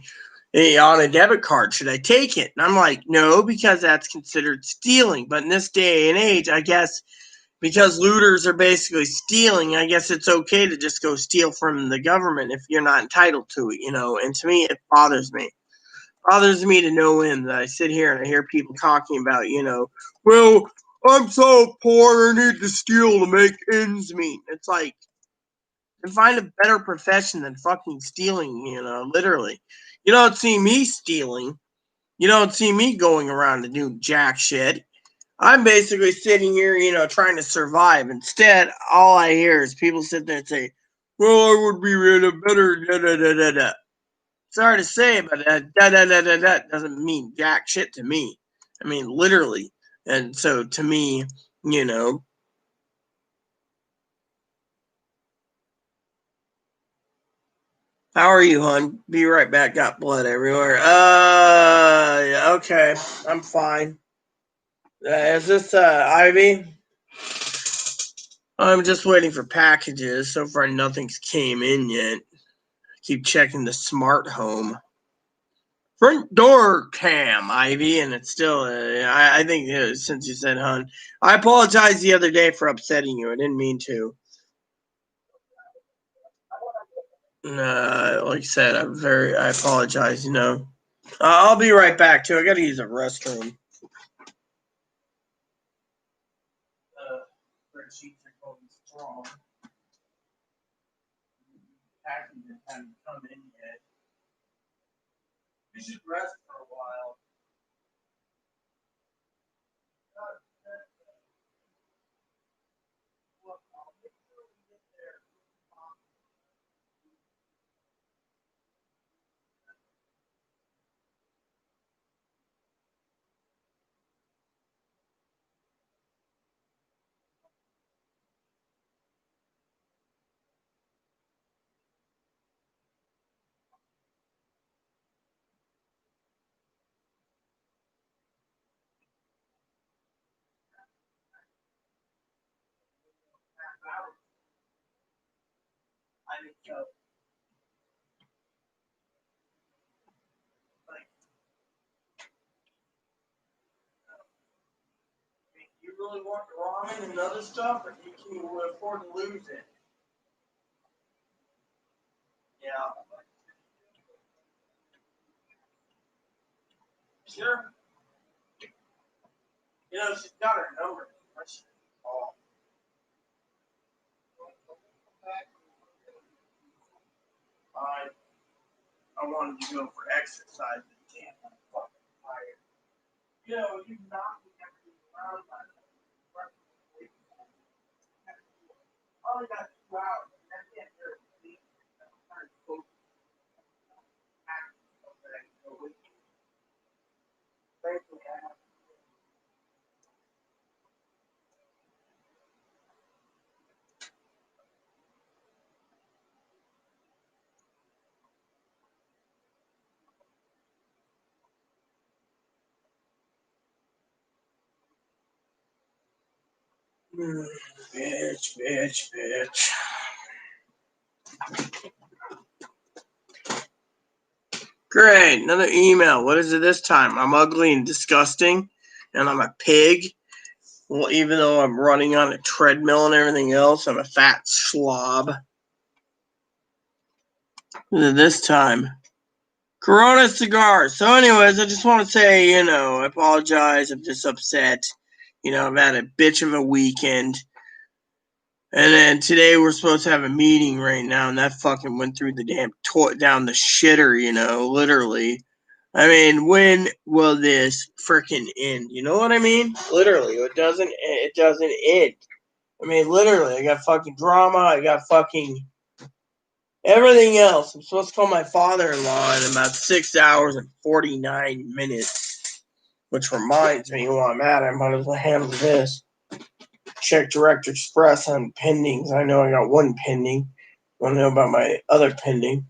[SPEAKER 1] on a debit card, should I take it?" And I'm like, "No, because that's considered stealing." But in this day and age, I guess because looters are basically stealing, I guess it's okay to just go steal from the government if you're not entitled to it, And to me, it bothers me. It bothers me to no end that I sit here and I hear people talking about, well, I'm so poor, I need to steal to make ends meet. It's like, and find a better profession than fucking stealing, literally. You don't see me stealing. You don't see me going around to do jack shit. I'm basically sitting here, trying to survive. Instead, all I hear is people sit there and say, "Well, I would be in a better da da da da da." Sorry to say, but da da da da da doesn't mean jack shit to me. I mean, literally. And so to me, you know, how are you, hon? Be right back. Got blood everywhere. Okay. I'm fine. Is this Ivy? I'm just waiting for packages. So far, nothing's came in yet. Keep checking the smart home front door cam, Ivy, and it's still. I think since you said, "Hun," I apologize the other day for upsetting you. I didn't mean to. Like I said, I apologize. I'll be right back too. I got to use a restroom. Spreadsheets are going strong. Packages haven't come in yet. We should rest for a while. I think so. Like, you really want the ramen and other stuff, or can you afford to lose it? Yeah. Sure. She's got her number. I should call. I wanted to go for exercise. Damn, I'm fucking tired. You knocked me everything around. I only got 2 hours. I can't do it. I'm trying to focus on that. Thankfully, I have. Bitch. Great, another email. What is it this time? I'm ugly and disgusting, and I'm a pig. Well, even though I'm running on a treadmill and everything else, I'm a fat slob. What is it this time? Corona cigars. So, anyways, I just want to say, I apologize. I'm just upset. I've had a bitch of a weekend. And then today we're supposed to have a meeting right now, and that fucking went through the damn down the shitter, literally. I mean, when will this freaking end? You know what I mean? Literally, it doesn't end. I mean, literally, I got fucking drama, I got fucking everything else. I'm supposed to call my father-in-law in about 6 hours and 49 minutes, which reminds me, while I'm at it, I might as well handle this. Check Direct Express on pendings. I know I got one pending. Want to know about my other pending?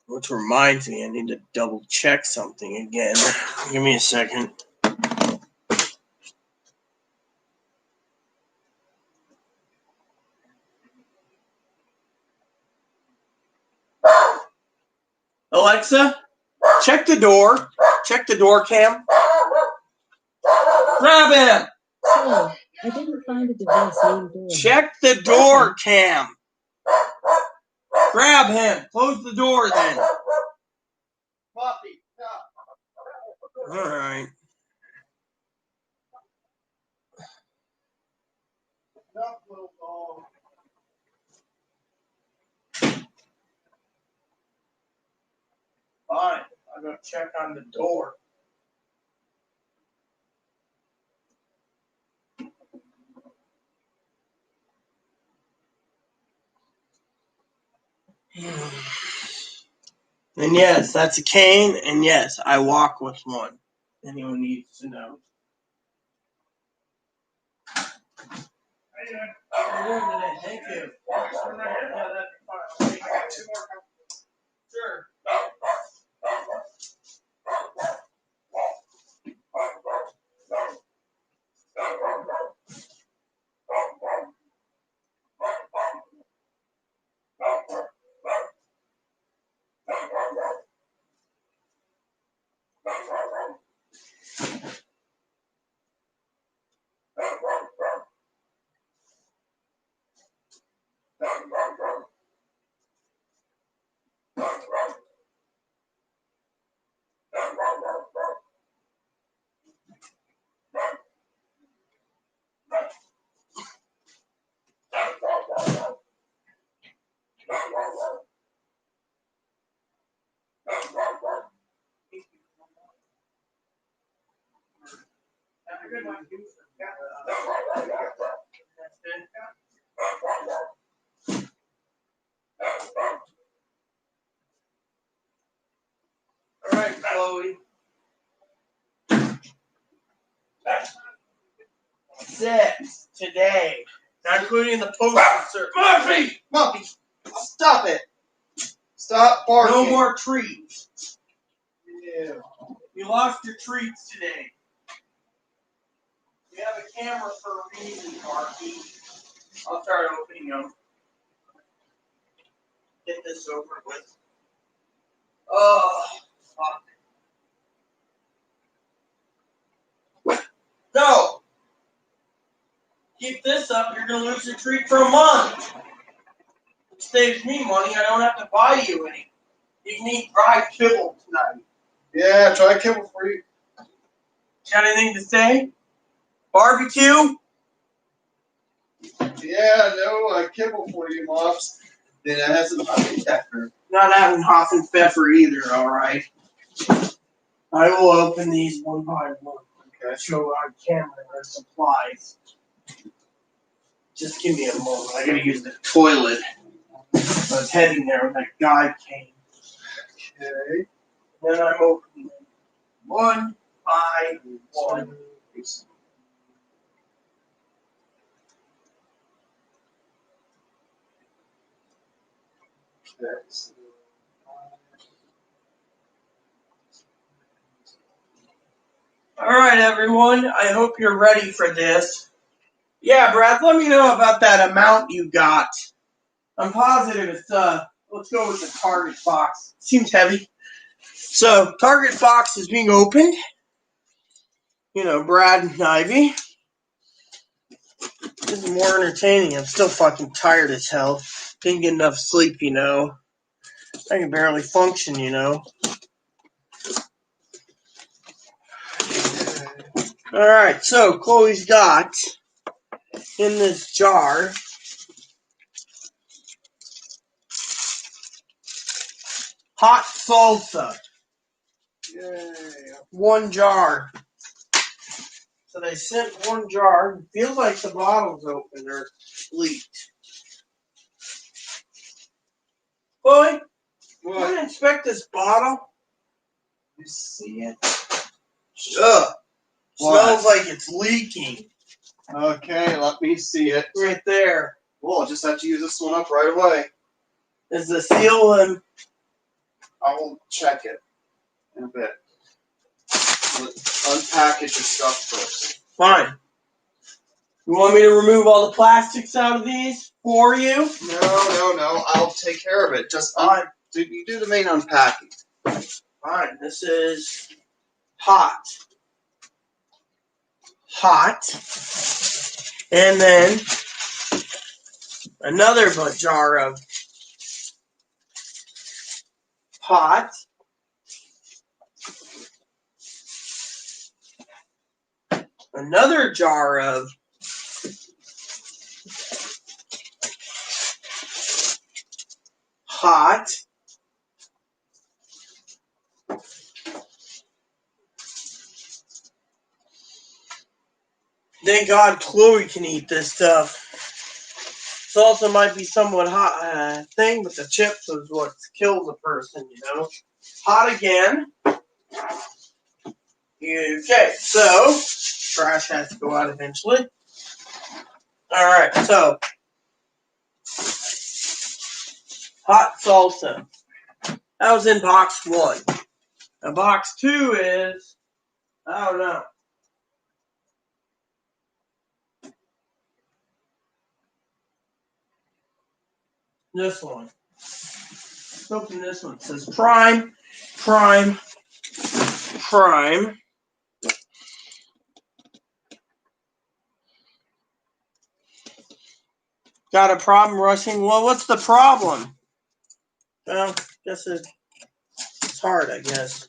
[SPEAKER 1] Which reminds me, I need to double check something again. Give me a second. Alexa, check the door. Check the door cam. Grab him.
[SPEAKER 4] Sorry, I didn't find a device named door.
[SPEAKER 1] Check the door cam. Grab him. Close the door then.
[SPEAKER 3] Puppy,
[SPEAKER 1] All right.
[SPEAKER 3] no, little dog.
[SPEAKER 1] Fine. I'll go check on the door. And yes, that's a cane. And yes, I walk with one. Anyone needs to know. How you doing? How you doing today? Thank you. Yeah, that'd be fine. I got 2 more. Sure. Have a good one. All right, Chloe. Six today, not including the postal service. Murphy!
[SPEAKER 3] Puppy, stop it. Stop barking.
[SPEAKER 1] No more treats.
[SPEAKER 3] Yeah.
[SPEAKER 1] You lost your treats today. You have a camera for a reason, Marky. I'll start opening them. Get this over with. Oh, fuck. No! Keep this up, you're gonna lose your treat for a month. It saves me money, I don't have to buy you any. You can eat dry kibble tonight.
[SPEAKER 3] Yeah, try kibble for you.
[SPEAKER 1] Got anything to say? Barbecue?
[SPEAKER 3] Yeah, no, kibble for you, Mops. Then I have some pepper.
[SPEAKER 1] Not having Hoff and Pfeffer either, alright? I will open these one by one. Okay. Show on camera our supplies. Just give me a moment. I gotta use the toilet. I was heading there when that guy came.
[SPEAKER 3] Okay.
[SPEAKER 1] Then I'm opening one by one. Alright, everyone. I hope you're ready for this. Yeah, Brad, let me know about that amount you got. I'm positive it's, let's go with the Target box. Seems heavy. So, Target box is being opened. You know, Brad and Ivy. This is more entertaining. I'm still fucking tired as hell. Didn't get enough sleep, you know. I can barely function, you know. Alright, so Chloe's got in this jar hot salsa.
[SPEAKER 3] Yay.
[SPEAKER 1] 1 jar. So they sent 1 jar. It feels like the bottle's open or leaked. Chloe, you want to inspect this bottle?
[SPEAKER 3] You see it?
[SPEAKER 1] Ugh.
[SPEAKER 3] What?
[SPEAKER 1] Smells like it's leaking.
[SPEAKER 3] Okay, let me see it.
[SPEAKER 1] Right there.
[SPEAKER 3] Well, I'll just have to use this one up right away.
[SPEAKER 1] Is the seal
[SPEAKER 3] I will check it in a bit. Let's unpackage the stuff first.
[SPEAKER 1] Fine. You want me to remove all the plastics out of these for you?
[SPEAKER 3] No. I'll take care of it. Just you do the main unpacking.
[SPEAKER 1] Fine. This is hot. And then another jar of hot. Another jar of hot. Thank God Chloe can eat this stuff. Salsa might be somewhat hot thing, but the chips is what kills a person, you know. Hot again. Okay, so trash has to go out eventually. Alright, so hot salsa. That was in box 1. Now box 2 is, I don't know. This one. Open this one. It says prime. Got a problem rushing? Well, what's the problem? Well, I guess it's hard, I guess.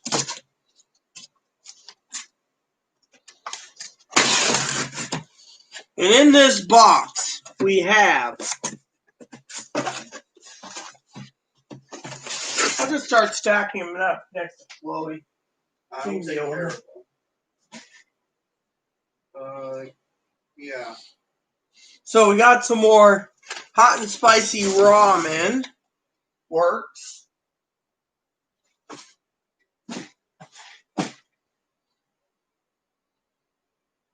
[SPEAKER 1] And in this box, we have... I'll just start stacking them up next to Chloe.
[SPEAKER 3] I'll take care of it. Yeah.
[SPEAKER 1] So we got some more hot and spicy ramen. Works.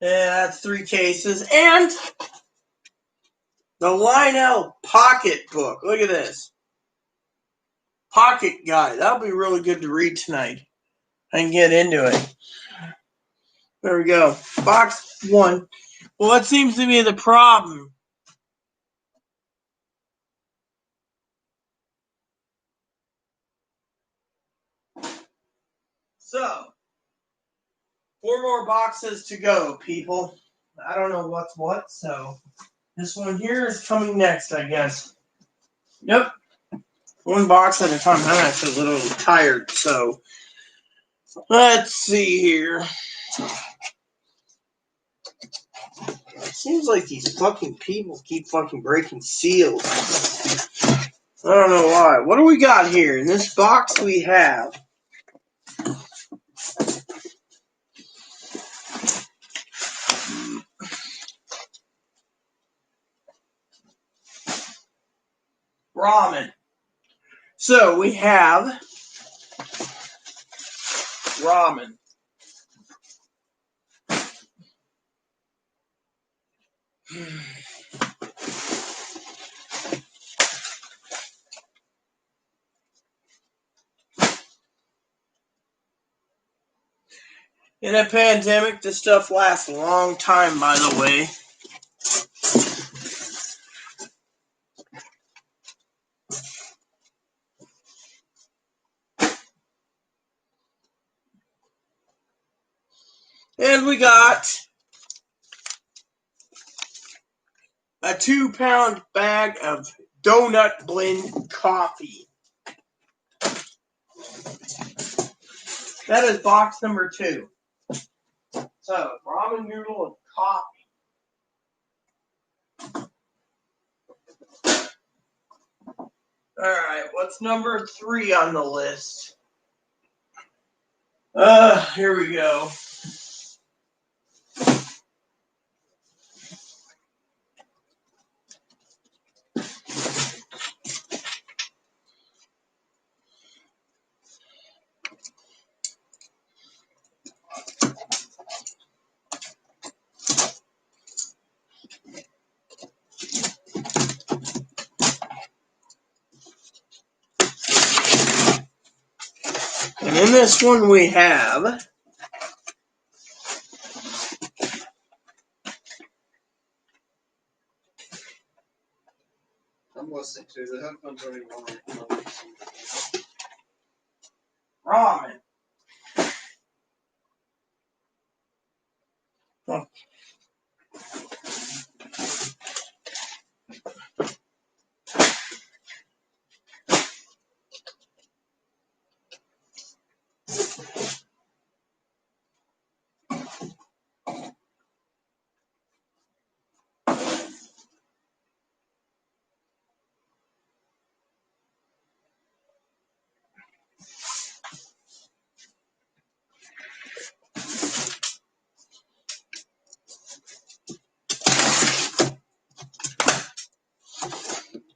[SPEAKER 1] Yeah, that's 3 cases. And the Lionel pocketbook. Look at this. Pocket guide. That'll be really good to read tonight. I can get into it. There we go. Box 1. Well, what seems to be the problem? So, 4 more boxes to go, people. I don't know what's what, so this one here is coming next, I guess. Yep. 1 box at a time. I'm actually a little tired, so let's see here. It seems like these fucking people keep fucking breaking seals. I don't know why. What do we got here? In this box we have ramen. So we have ramen. In a pandemic, this stuff lasts a long time, by the way. And we got a 2-pound bag of donut blend coffee. That is box number 2. So, ramen noodle and coffee. Alright, what's number 3 on the list? Here we go. In this one we have
[SPEAKER 3] I'm listening to the headphones already on.
[SPEAKER 1] ramen. Oh.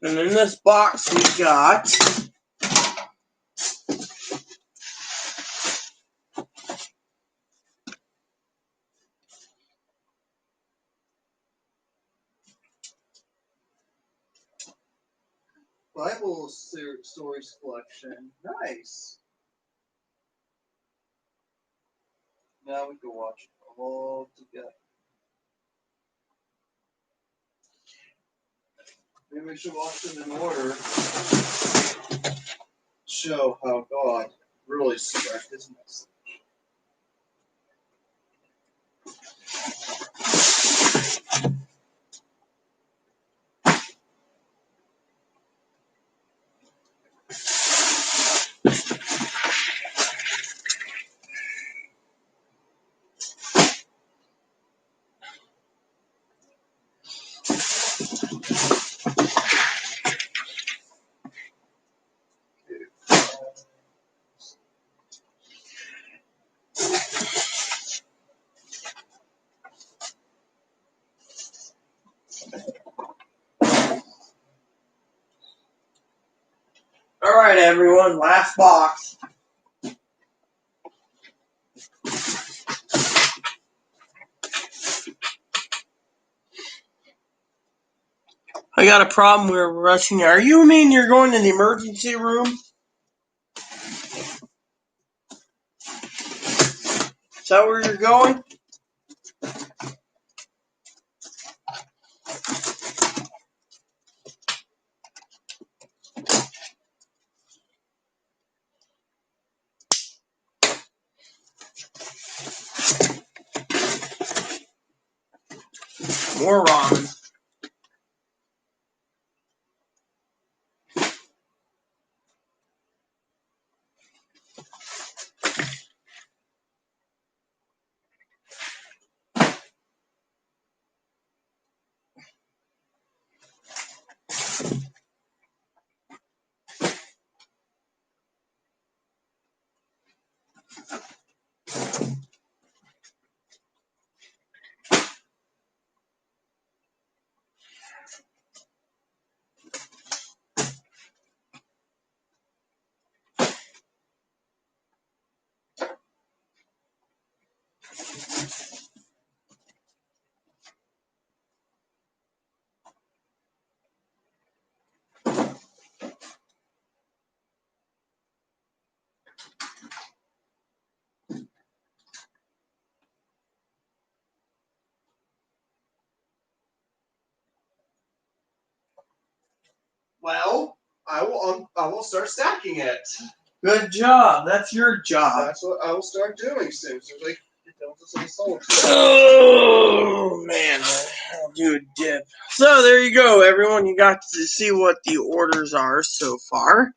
[SPEAKER 1] And in this box we got
[SPEAKER 3] Bible stories collection. Nice. Now we can watch it all together. Maybe we should watch them in order. Show how God really spread his message.
[SPEAKER 1] Alright everyone, last box. I got a problem, we're rushing. Are you mean you're going to the emergency room? Is that where you're going? More ramen.
[SPEAKER 3] Well, I will start stacking it.
[SPEAKER 1] Good job. That's your job.
[SPEAKER 3] That's what I will start doing soon. So like, don't just insult.
[SPEAKER 1] Oh man, I'll do a dip. So there you go, everyone. You got to see what the orders are so far.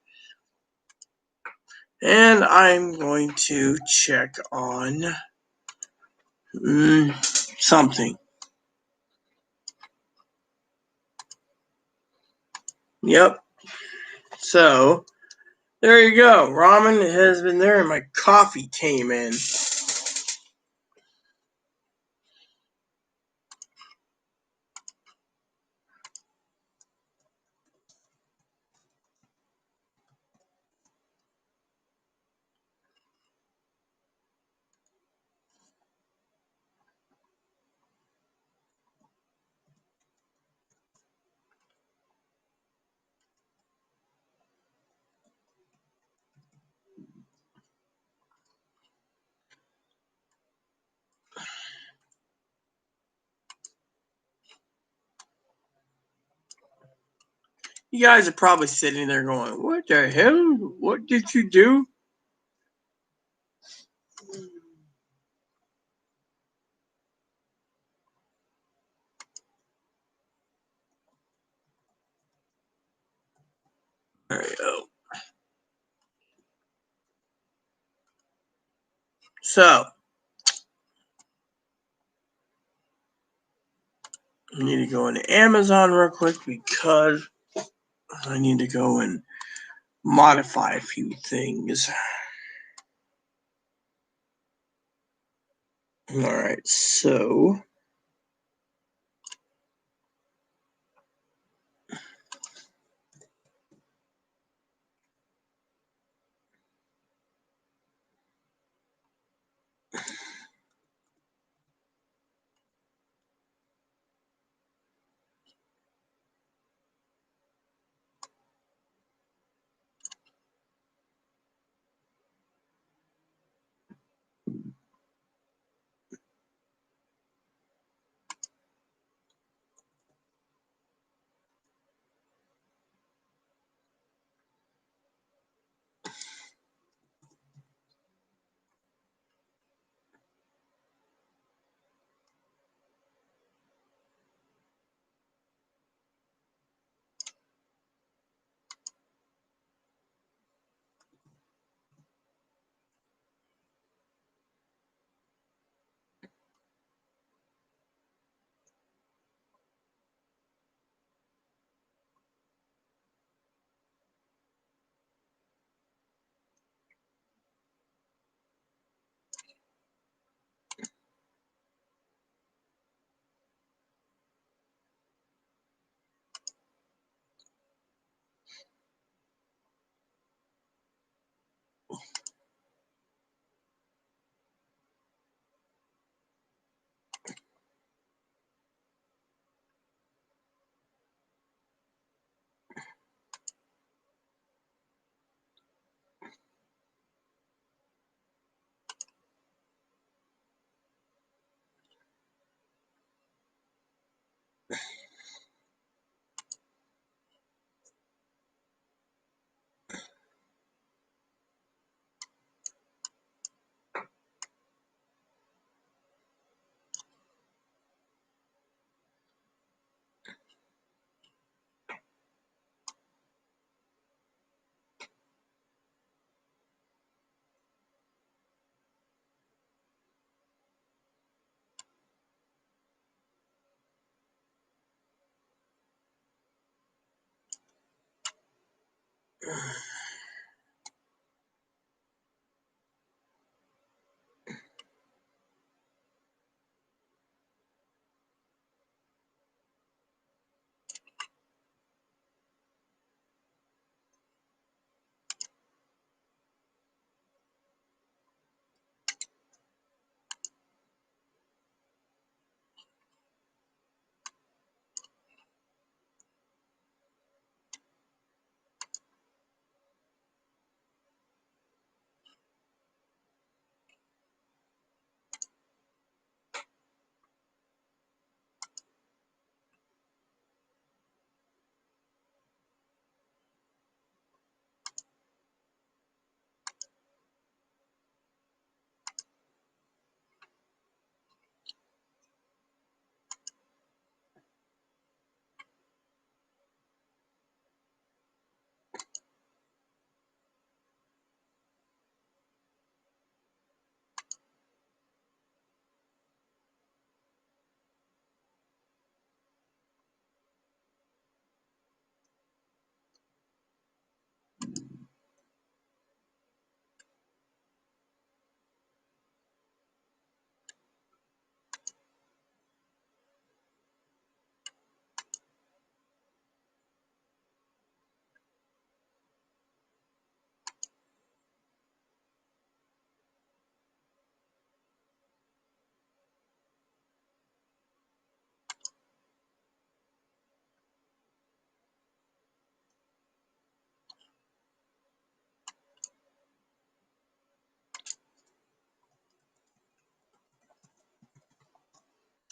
[SPEAKER 1] And I'm going to check on something. Yep. So there you go. Ramen has been there and my coffee came in. You guys are probably sitting there going, "What the hell? What did you do?" There you go. So, I need to go into Amazon real quick because I need to go and modify a few things. All right, so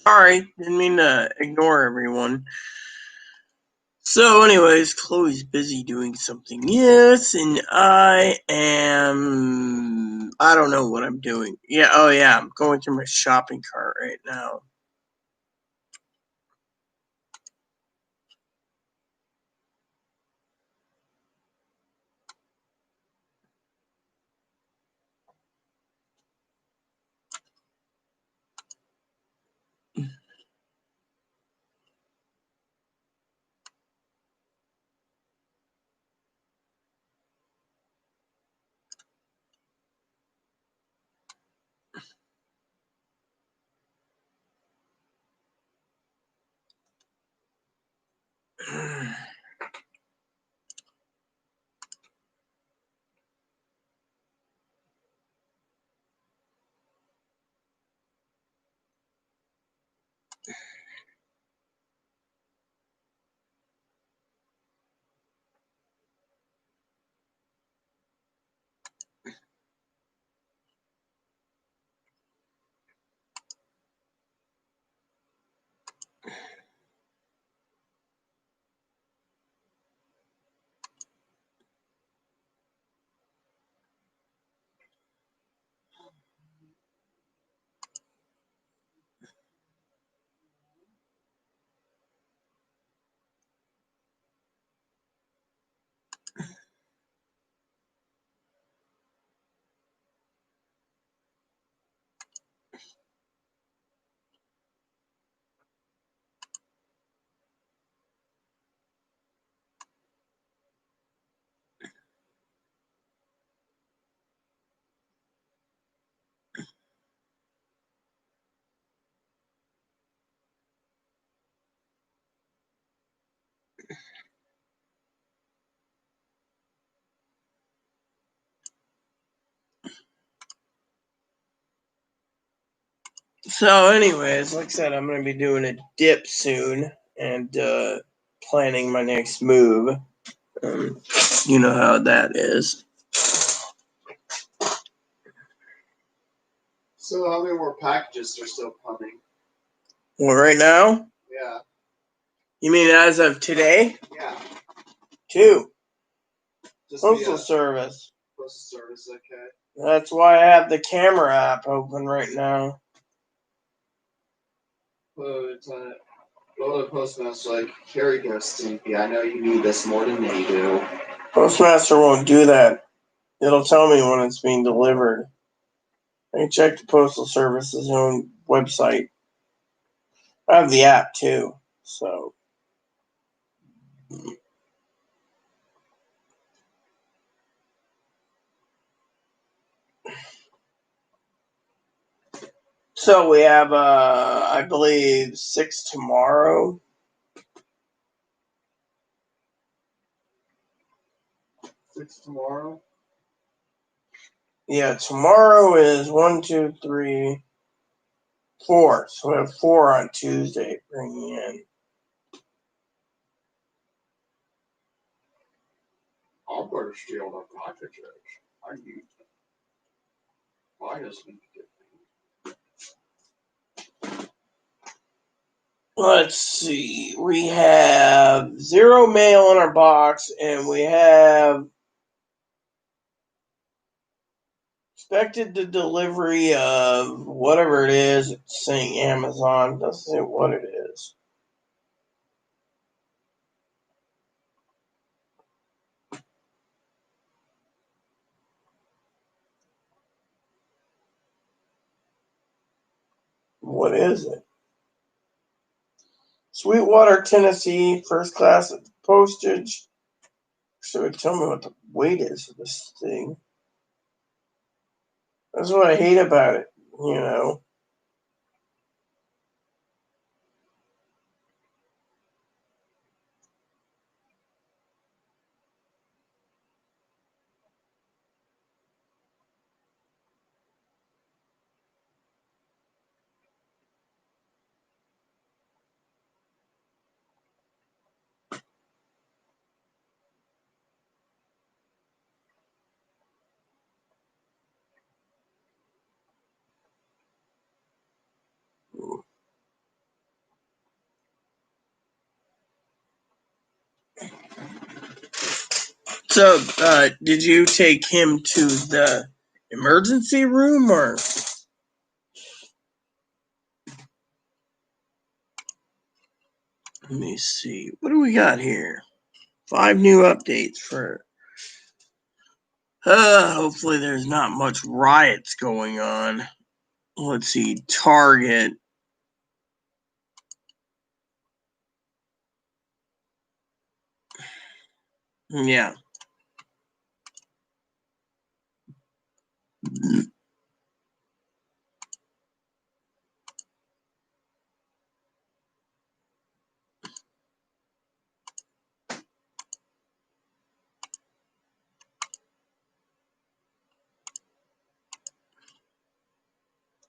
[SPEAKER 1] sorry, didn't mean to ignore everyone. So, anyways, Chloe's busy doing something. Yes, and I don't know what I'm doing. Yeah, oh yeah, I'm going through my shopping cart right now. So, anyways, like I said, I'm going to be doing a dip soon and planning my next move. You know how that is.
[SPEAKER 3] So how many more packages are still coming?
[SPEAKER 1] Well, right now?
[SPEAKER 3] Yeah.
[SPEAKER 1] You mean as of today?
[SPEAKER 3] Yeah.
[SPEAKER 1] 2.
[SPEAKER 3] Just
[SPEAKER 1] Postal Service.
[SPEAKER 3] Postal Service, okay.
[SPEAKER 1] That's why I have the camera app open right now.
[SPEAKER 3] Go to the postmaster like, here you go, Stinky. I know you need this more than they do.
[SPEAKER 1] Postmaster won't do that. It'll tell me when it's being delivered. I can check the Postal Service's own website. I have the app too, so. So we have, I believe, 6 tomorrow.
[SPEAKER 3] Six tomorrow?
[SPEAKER 1] Yeah, tomorrow is 1, 2, 3, 4. So we have 4 on Tuesday bringing in.
[SPEAKER 3] I'll better steal the packages. I need them. I just need to get them.
[SPEAKER 1] Let's see. We have 0 mail in our box, and we have expected the delivery of whatever it is. It's saying Amazon. Doesn't say what it is. What is it? Sweetwater, Tennessee, first class postage. So it tell me what the weight is of this thing. That's what I hate about it, you know. So, did you take him to the emergency room, or? Let me see. What do we got here? 5 new updates for. Hopefully, there's not much riots going on. Let's see. Target. Yeah.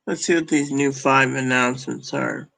[SPEAKER 1] Let's see what these new 5 announcements are.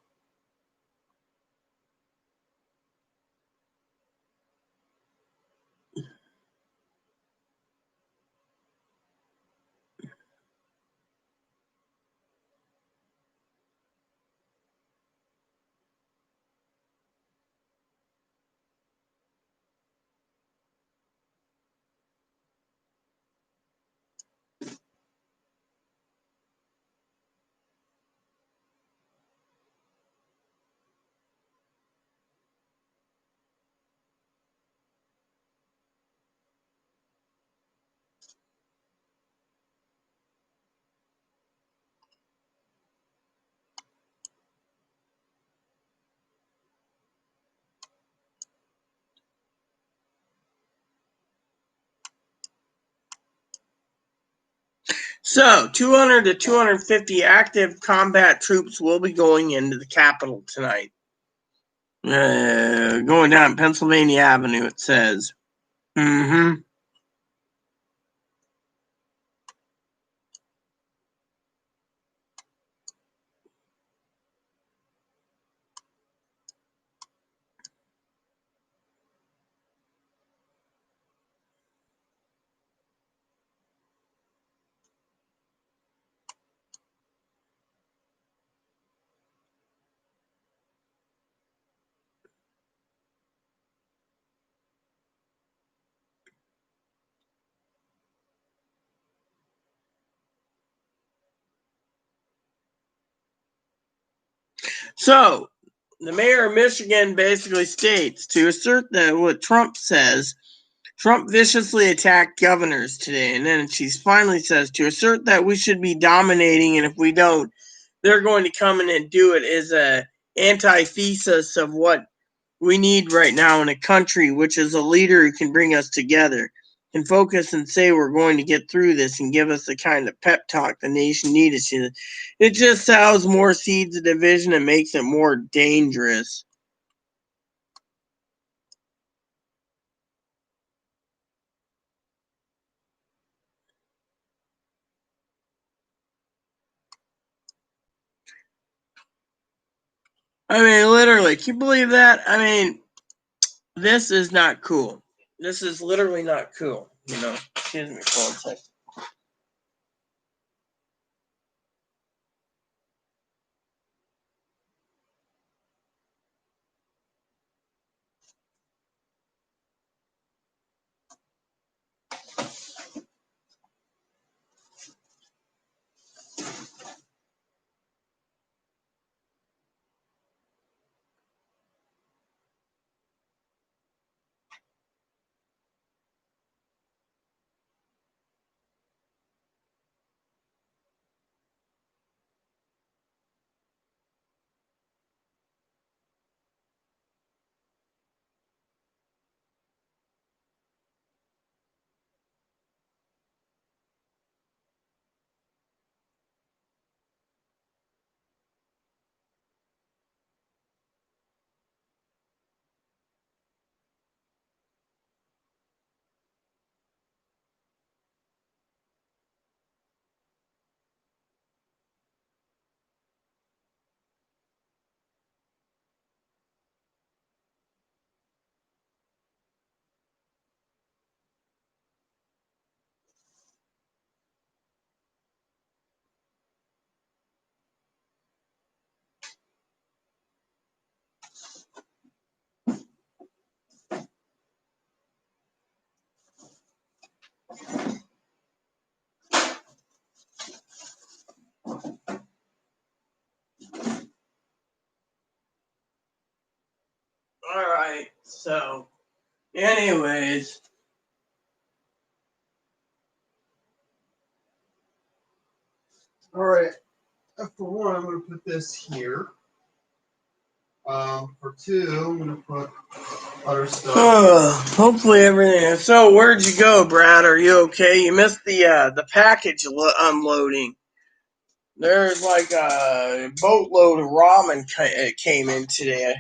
[SPEAKER 1] So, 200 to 250 active combat troops will be going into the Capitol tonight. Going down Pennsylvania Avenue, it says. Mm-hmm. So, the mayor of Michigan basically states to assert that what Trump says, Trump viciously attacked governors today, and then she finally says to assert that we should be dominating, and if we don't, they're going to come in and do it, is a antithesis of what we need right now in a country, which is a leader who can bring us together, can focus and say we're going to get through this and give us the kind of pep talk the nation needs. It just sows more seeds of division and makes it more dangerous. I mean, literally, can you believe that? I mean, this is not cool. This is literally not cool. Excuse me for 1 second. So, anyways.
[SPEAKER 3] All right. For one, I'm going to put this here. For two, I'm going to put other stuff.
[SPEAKER 1] Hopefully everything. So, where'd you go, Brad? Are you okay? You missed the package unloading. There's like a boatload of ramen came in today.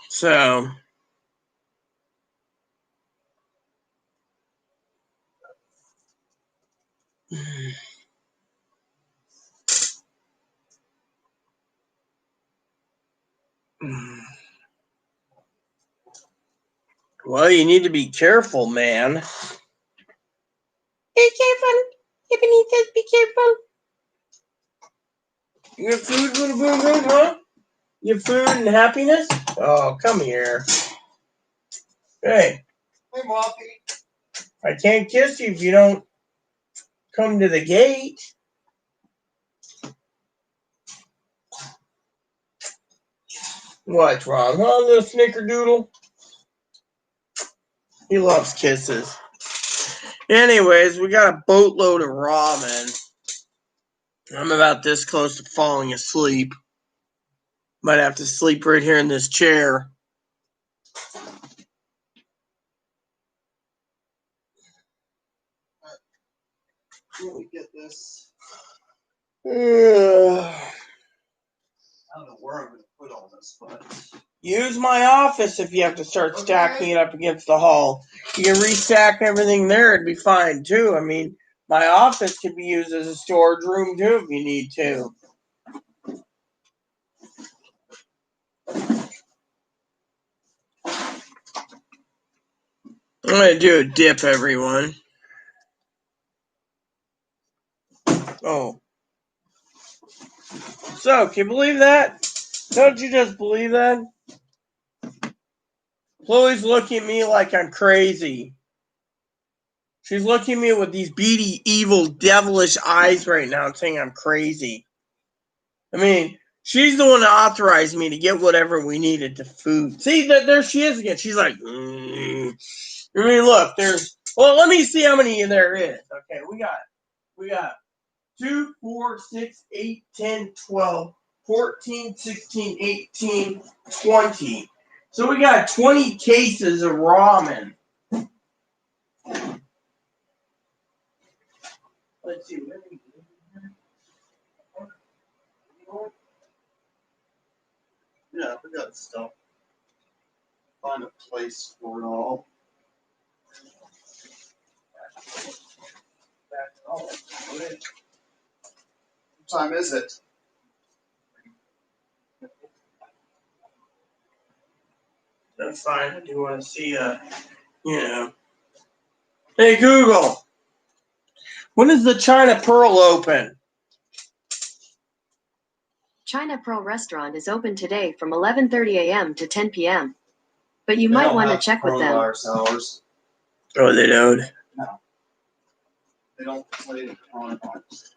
[SPEAKER 1] So, well, you need to be careful, man. Be careful. Ebony says be careful. You got food, little boom boom, huh? You have food and happiness? Oh, come here. Hey.
[SPEAKER 3] Hey, Moppy.
[SPEAKER 1] I can't kiss you if you don't come to the gate. What's wrong, huh, little snickerdoodle? He loves kisses. Anyways, we got a boatload of ramen. I'm about this close to falling asleep. Might have to sleep right here in this chair.
[SPEAKER 3] Let me get this.
[SPEAKER 1] I
[SPEAKER 3] I don't know where I'm going to put all this, but
[SPEAKER 1] use my office if you have to start stacking it up against the hall. You can restack everything there, it'd be fine too. I mean, my office could be used as a storage room too if you need to. I'm going to do a dip, everyone. Oh. So, can you believe that? Don't you just believe that? Chloe's looking at me like I'm crazy. She's looking at me with these beady, evil, devilish eyes right now and saying I'm crazy. I mean, she's the one that authorized me to get whatever we needed to food. See, there she is again. She's like, I mean, look, let me see how many there is. Okay, we got 2, 4, 6, 8, 10, 12, 14, 16, 18, 20. So we got 20 cases of ramen. Let's see.
[SPEAKER 3] yeah, we got stuff. Find a place for it all. What time is it?
[SPEAKER 1] That's fine. I do want to see, Hey, Google. When is the China Pearl open?
[SPEAKER 2] China Pearl Restaurant is open today from 11:30 a.m. to 10 p.m. But you might want to check with them.
[SPEAKER 3] Hours.
[SPEAKER 1] Oh, they don't.
[SPEAKER 3] No. They don't play the coronavirus.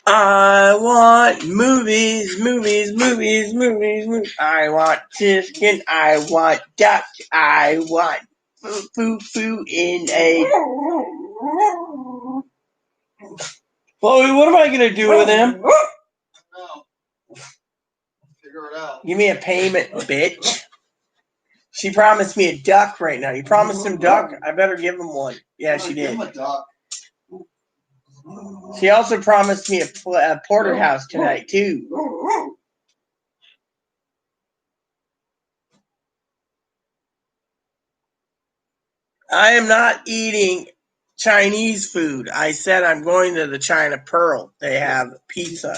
[SPEAKER 1] I want movies. I want chicken. I want duck. I want foo in a. Chloe, what am I gonna do with him?
[SPEAKER 3] No. Figure it out.
[SPEAKER 1] Give me a payment, bitch. She promised me a duck right now. You promised him duck? I better give him one. Yeah, she did.
[SPEAKER 3] Give him a duck.
[SPEAKER 1] She also promised me a porterhouse tonight, too. I am not eating Chinese food. I said I'm going to the China Pearl. They have pizza.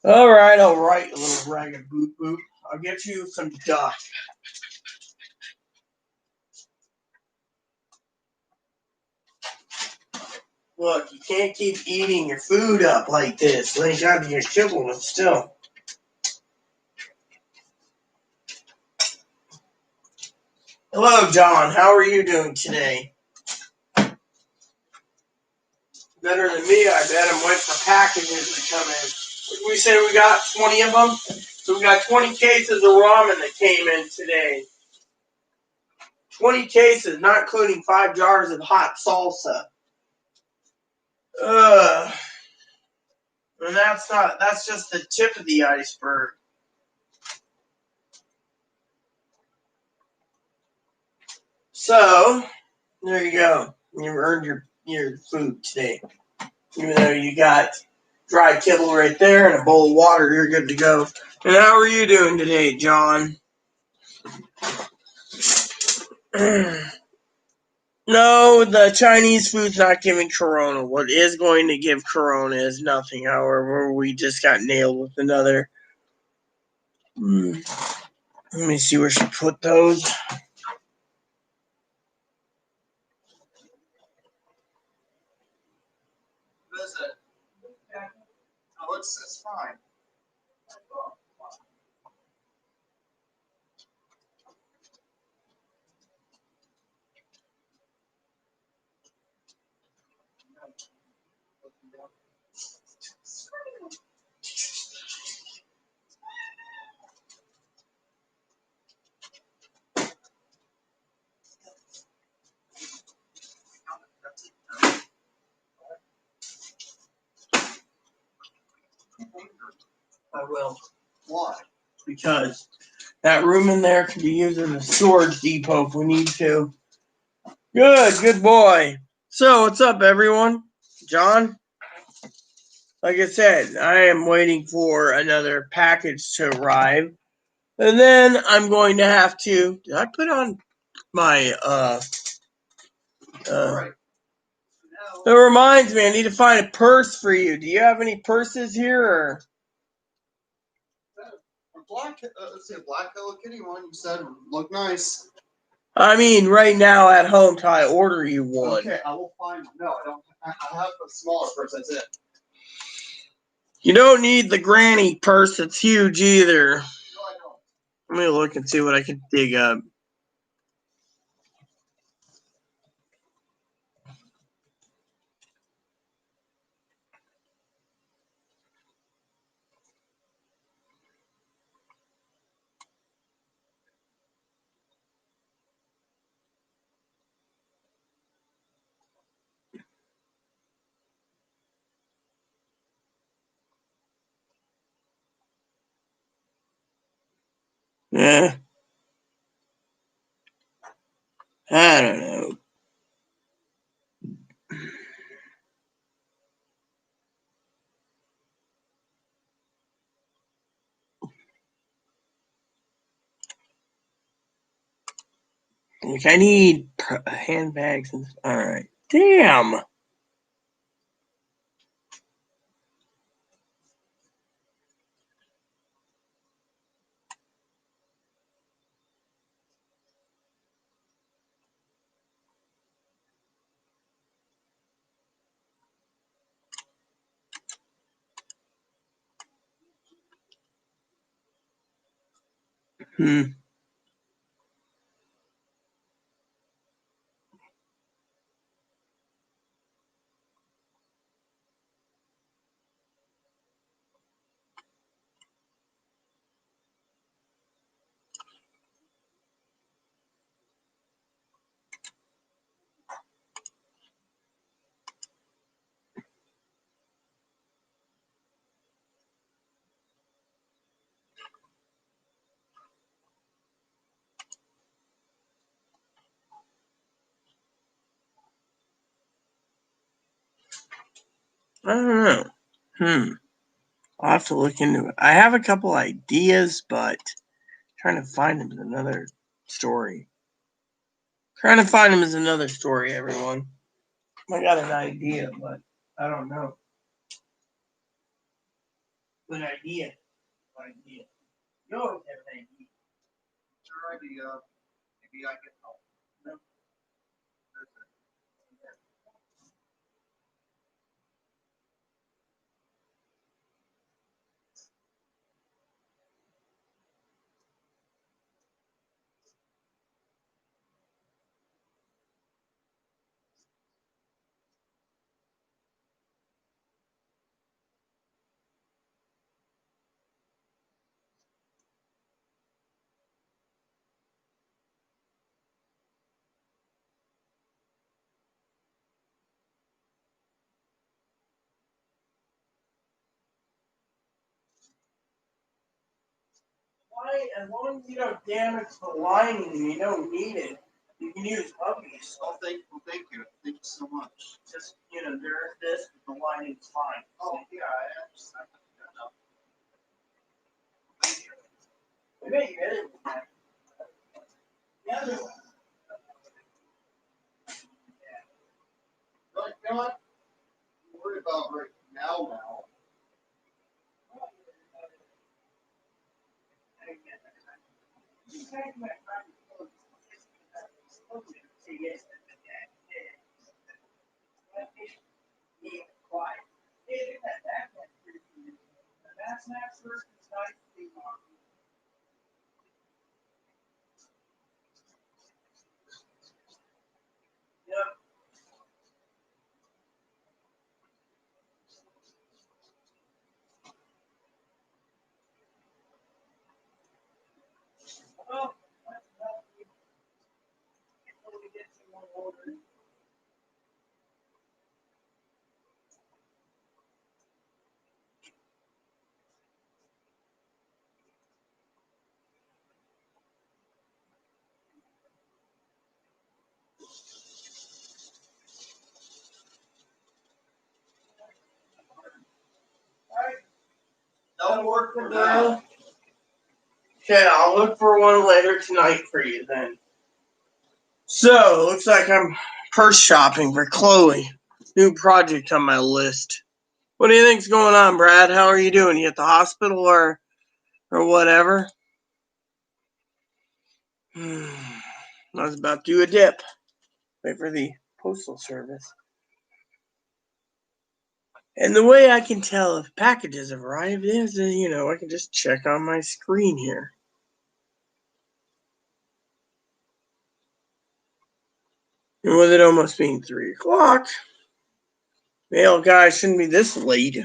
[SPEAKER 1] All right, you little ragged boop boop. I'll get you some duck. Look, you can't keep eating your food up like this. Thank God you're kibble it still. Hello, John. How are you doing today? Better than me, I bet. I'm waiting for packages to come in. What did we say we got? 20 of them? So we got 20 cases of ramen that came in today. 20 cases, not including 5 jars of hot salsa. And that's just the tip of the iceberg. So, there you go. You earned your food today. Even though you got dry kibble right there and a bowl of water, you're good to go. And how are you doing today, John? No, the Chinese food's not giving corona. What is going to give corona is nothing. However, we just got nailed with another. Let me see where she put those.
[SPEAKER 3] Visit. No, it's fine.
[SPEAKER 1] I will.
[SPEAKER 3] Why?
[SPEAKER 1] Because that room in there can be used as a storage depot if we need to. Good boy. So, what's up, everyone? John? Like I said, I am waiting for another package to arrive. And then I'm going to have to... Did I put on my...
[SPEAKER 3] Alright.
[SPEAKER 1] That reminds me, I need to find a purse for you. Do you have any purses here, or...
[SPEAKER 3] Let's see, a black Hello Kitty one. You said look nice.
[SPEAKER 1] I mean, right now at home till I order you one.
[SPEAKER 3] Okay, I will find. No, I don't. I have a smaller purse. That's it.
[SPEAKER 1] You don't need the granny purse. It's huge either.
[SPEAKER 3] No, I don't.
[SPEAKER 1] Let me look and see what I can dig up. Yeah. I don't know. Like, I need handbags and... Alright. Damn! I don't know. I'll have to look into it. I have a couple ideas, but trying to find them is another story. Everyone. I got an idea, but I don't know. Good idea. You always have things.
[SPEAKER 3] Sure idea. Maybe I can help.
[SPEAKER 1] Why, as long as you don't damage the lining and you don't need it, you can use puppies.
[SPEAKER 3] Oh, thank you. Thank you so much.
[SPEAKER 1] Just, there's this, but the lining's fine.
[SPEAKER 3] Oh, yeah, I understand. Thank you.
[SPEAKER 1] I bet you edit that. The other one.
[SPEAKER 3] But you know what? I'm worried about right now.
[SPEAKER 1] That'll work for now. Okay, I'll look for one later tonight for you then. So, looks like I'm purse shopping for Chloe. New project on my list. What do you think's going on, Brad? How are you doing? You at the hospital or whatever? I was about to do a dip. Wait for the postal service. And the way I can tell if packages have arrived is, I can just check on my screen here. And with it almost being 3 o'clock, mail guy shouldn't be this late.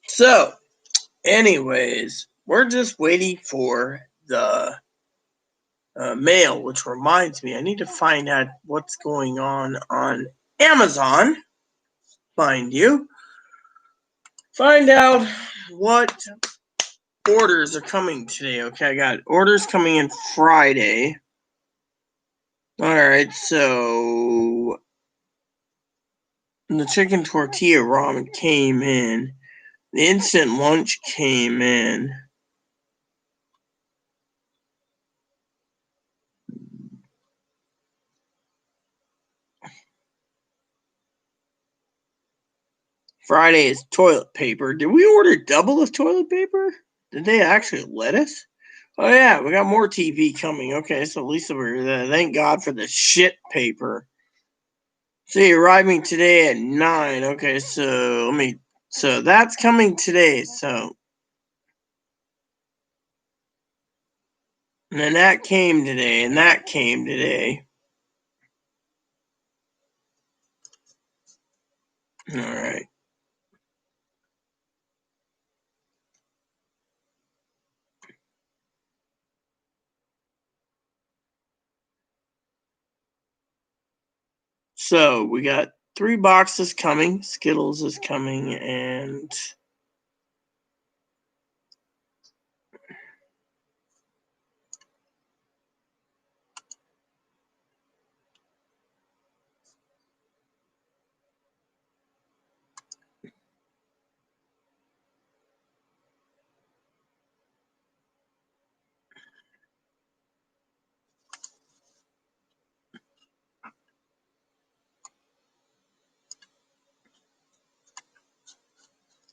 [SPEAKER 1] So, anyways, we're just waiting for the mail, which reminds me, I need to find out what's going on Amazon. Find out what orders are coming today. Okay, I got orders coming in Friday. Alright, so the chicken tortilla ramen came in. The instant lunch came in. Friday is toilet paper. Did we order double of toilet paper? Did they actually let us? Oh yeah, we got more TV coming. Okay, so at least we're thank God for the shit paper. See, arriving today at 9. Okay, so so that's coming today. So and then that came today, and that came today. All right. So we got 3 boxes coming. Skittles is coming, and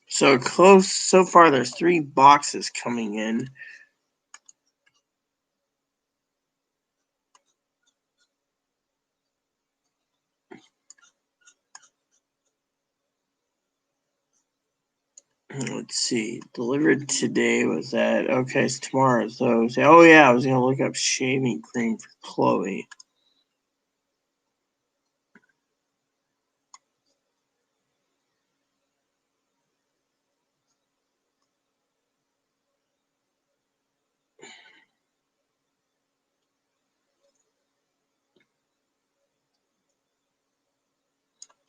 [SPEAKER 1] so close. So far, there's 3 boxes coming in. Let's see. Delivered today was that okay? So tomorrow's those. Oh yeah, I was gonna look up shaving cream for Chloe.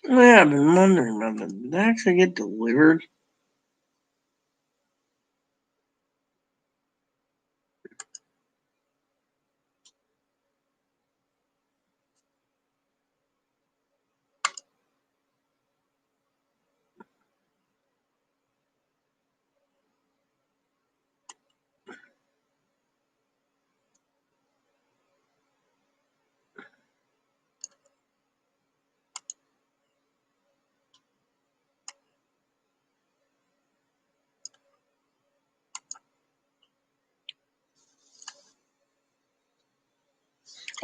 [SPEAKER 1] Oh, yeah, I've been wondering about that. Did they actually get delivered?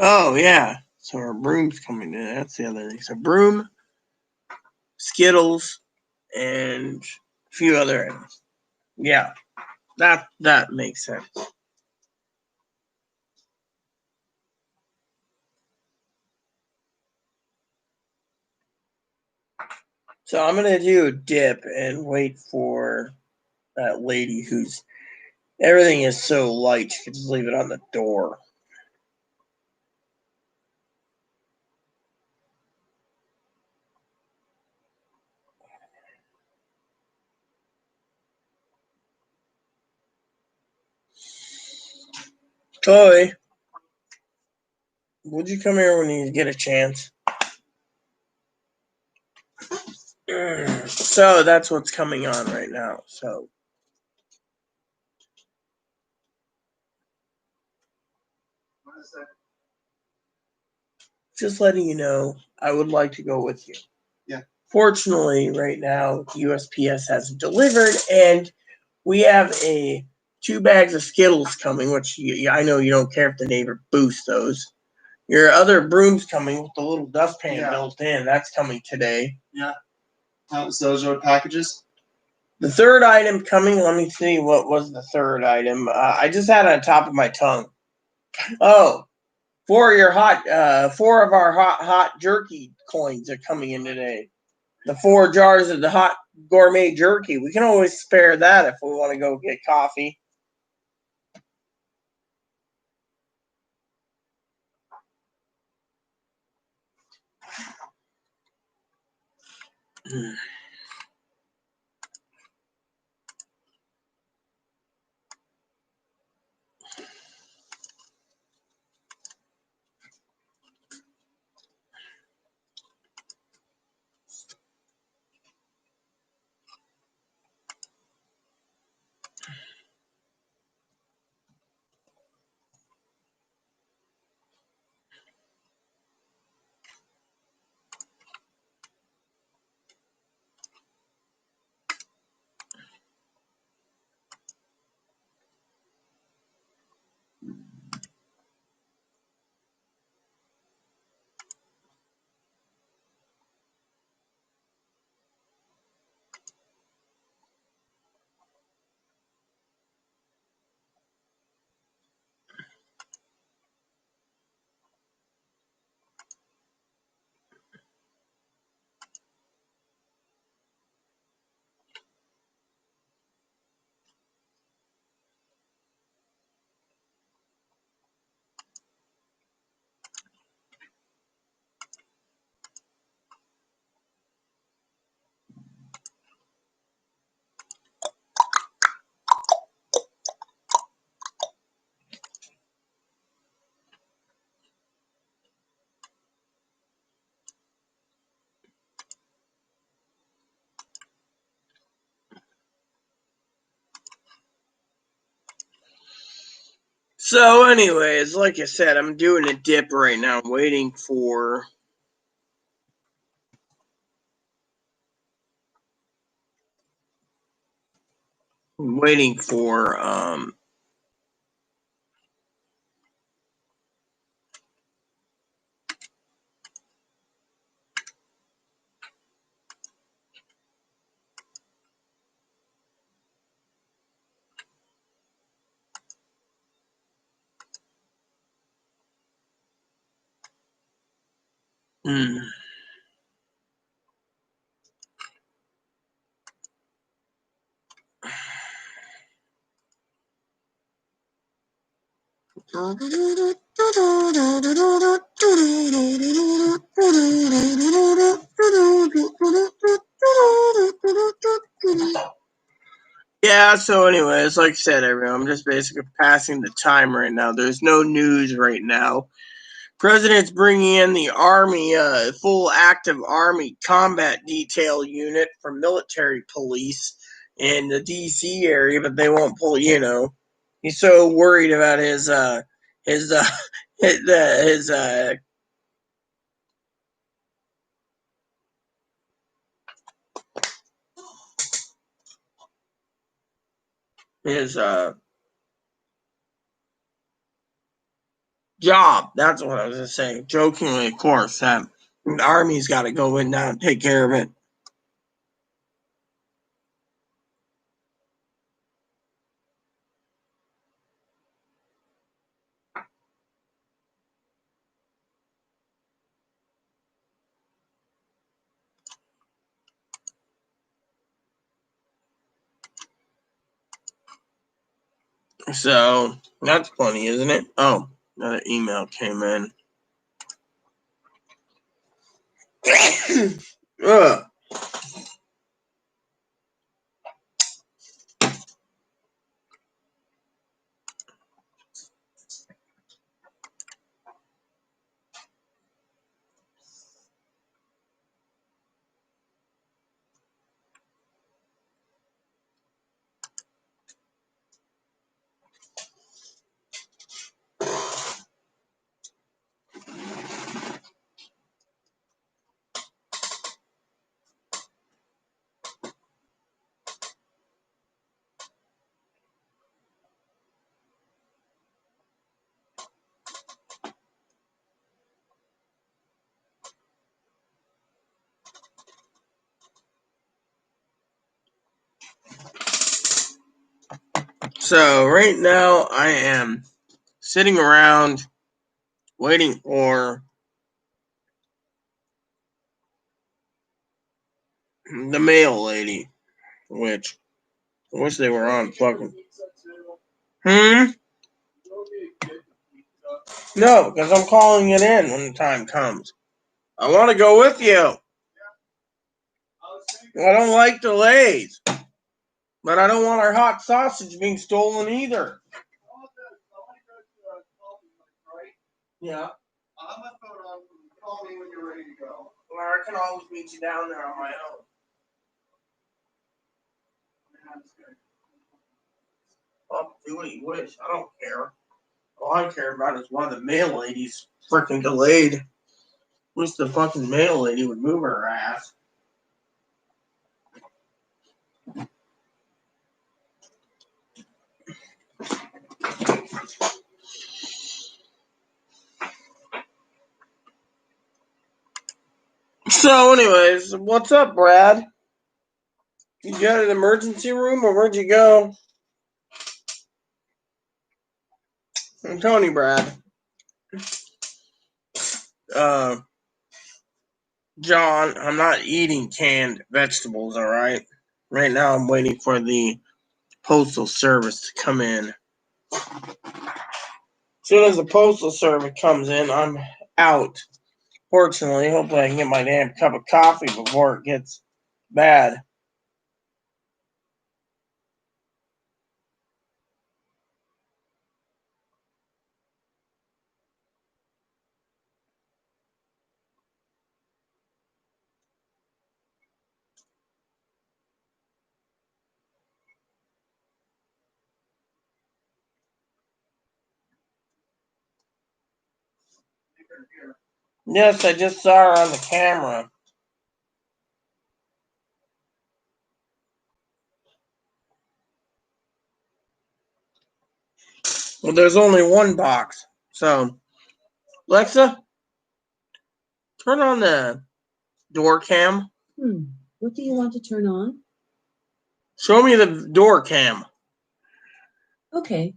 [SPEAKER 1] Oh yeah. So our broom's coming in. That's the other thing. So broom, Skittles, and a few other items. Yeah, that makes sense. So I'm gonna do a dip and wait for that lady who's everything is so light she can just leave it on the door. Chloe, would you come here when you get a chance? So that's what's coming on right now. So just letting you know, I would like to go with you.
[SPEAKER 3] Yeah.
[SPEAKER 1] Fortunately, right now, USPS hasn't delivered, and we have 2 bags of Skittles coming, which I know you don't care if the neighbor boosts those. Your other broom's coming with the little dustpan built in. That's coming today.
[SPEAKER 3] Yeah. So those are packages?
[SPEAKER 1] The third item coming, let me see what was the third item. I just had it on top of my tongue. Oh, 4 of our hot jerky coins are coming in today. The 4 jars of the hot gourmet jerky. We can always spare that if we want to go get coffee. So, anyways, like I said, I'm doing a dip right now. I'm waiting for hmm. Yeah, so anyways, like I said, everyone, I'm just basically passing the time right now. There's no news right now. President's bringing in the Army, full active Army combat detail unit for military police in the D.C. area, but they won't pull. He's so worried about his his his job. That's what I was gonna say. Jokingly, of course, that the Army's got to go in now and take care of it. So that's funny, isn't it? Oh, another email came in. Ugh. So right now I am sitting around waiting for the mail lady, which I wish they were on fucking. Hmm. No, because I'm calling it in when the time comes. I want to go with you. I don't like delays, but I don't want our hot sausage being stolen either. Yeah.
[SPEAKER 3] I'm gonna put on. Call me when you're ready to go.
[SPEAKER 1] Or I can always meet you down there on my own. Well, do what you wish. I don't care. All I care about is why the mail lady's freaking delayed. Wish the fucking mail lady would move her ass. So, anyways, what's up, Brad? You got an emergency room, or where'd you go? I'm Tony, Brad. Uh, John, I'm not eating canned vegetables, alright? Right now, I'm waiting for the Postal Service to come in. As soon as the Postal Service comes in, I'm out. Fortunately, hopefully I can get my damn cup of coffee before it gets bad. Yes, I just saw her on the camera. Well, there's only one box. So, Alexa, turn on the door cam.
[SPEAKER 4] What do you want to turn on?
[SPEAKER 1] Show me the door cam.
[SPEAKER 4] Okay.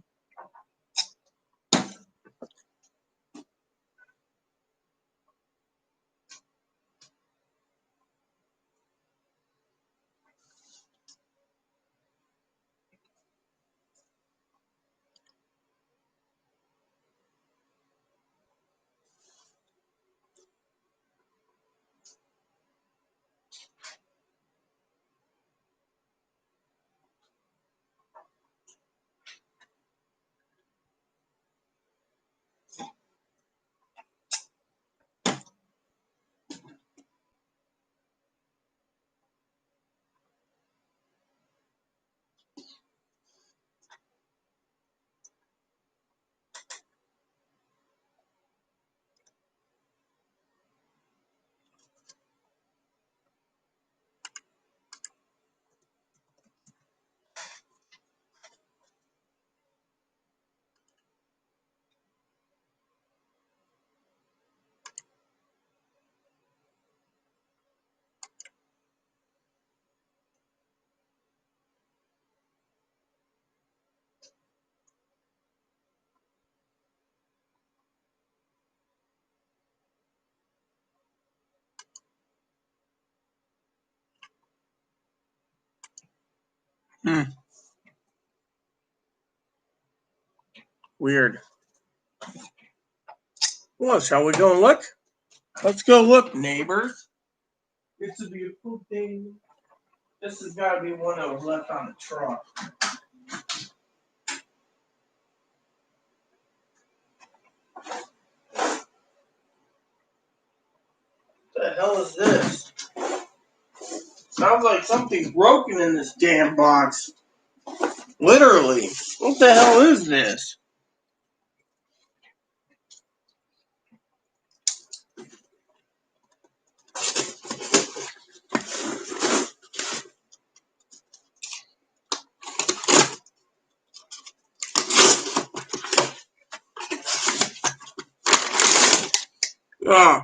[SPEAKER 1] Weird. Well, shall we go and look? Let's go look, neighbors. It's a beautiful day. This has got to be one that was left on the truck. What the hell is this? Sounds like something's broken in this damn box. Literally. What the hell is this? Oh,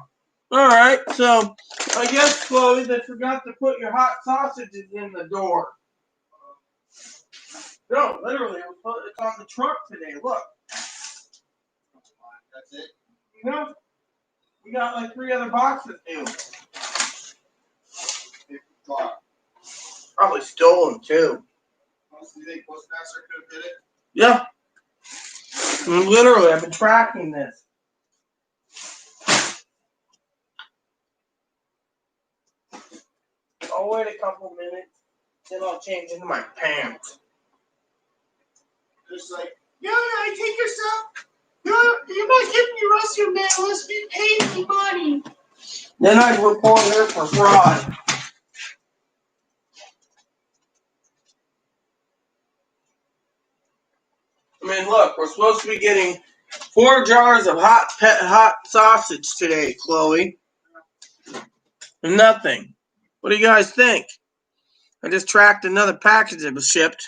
[SPEAKER 1] alright, so I guess, Chloe, they forgot to put your hot sausages in the door. No, literally, it's on the truck today. Look.
[SPEAKER 3] That's it?
[SPEAKER 1] You know, we got like 3 other boxes new. Probably stolen too.
[SPEAKER 3] You think Postmaster could have did it?
[SPEAKER 1] Yeah. I mean, literally, I've been tracking this. I'll wait a couple minutes, then I'll change into my pants.
[SPEAKER 3] Just like, I take yourself. You're not giving us your mail unless we pay me money.
[SPEAKER 1] Then I'd report her for fraud. I mean, look, we're supposed to be getting 4 jars of hot sausage today, Chloe. Nothing. What do you guys think? I just tracked another package that was shipped.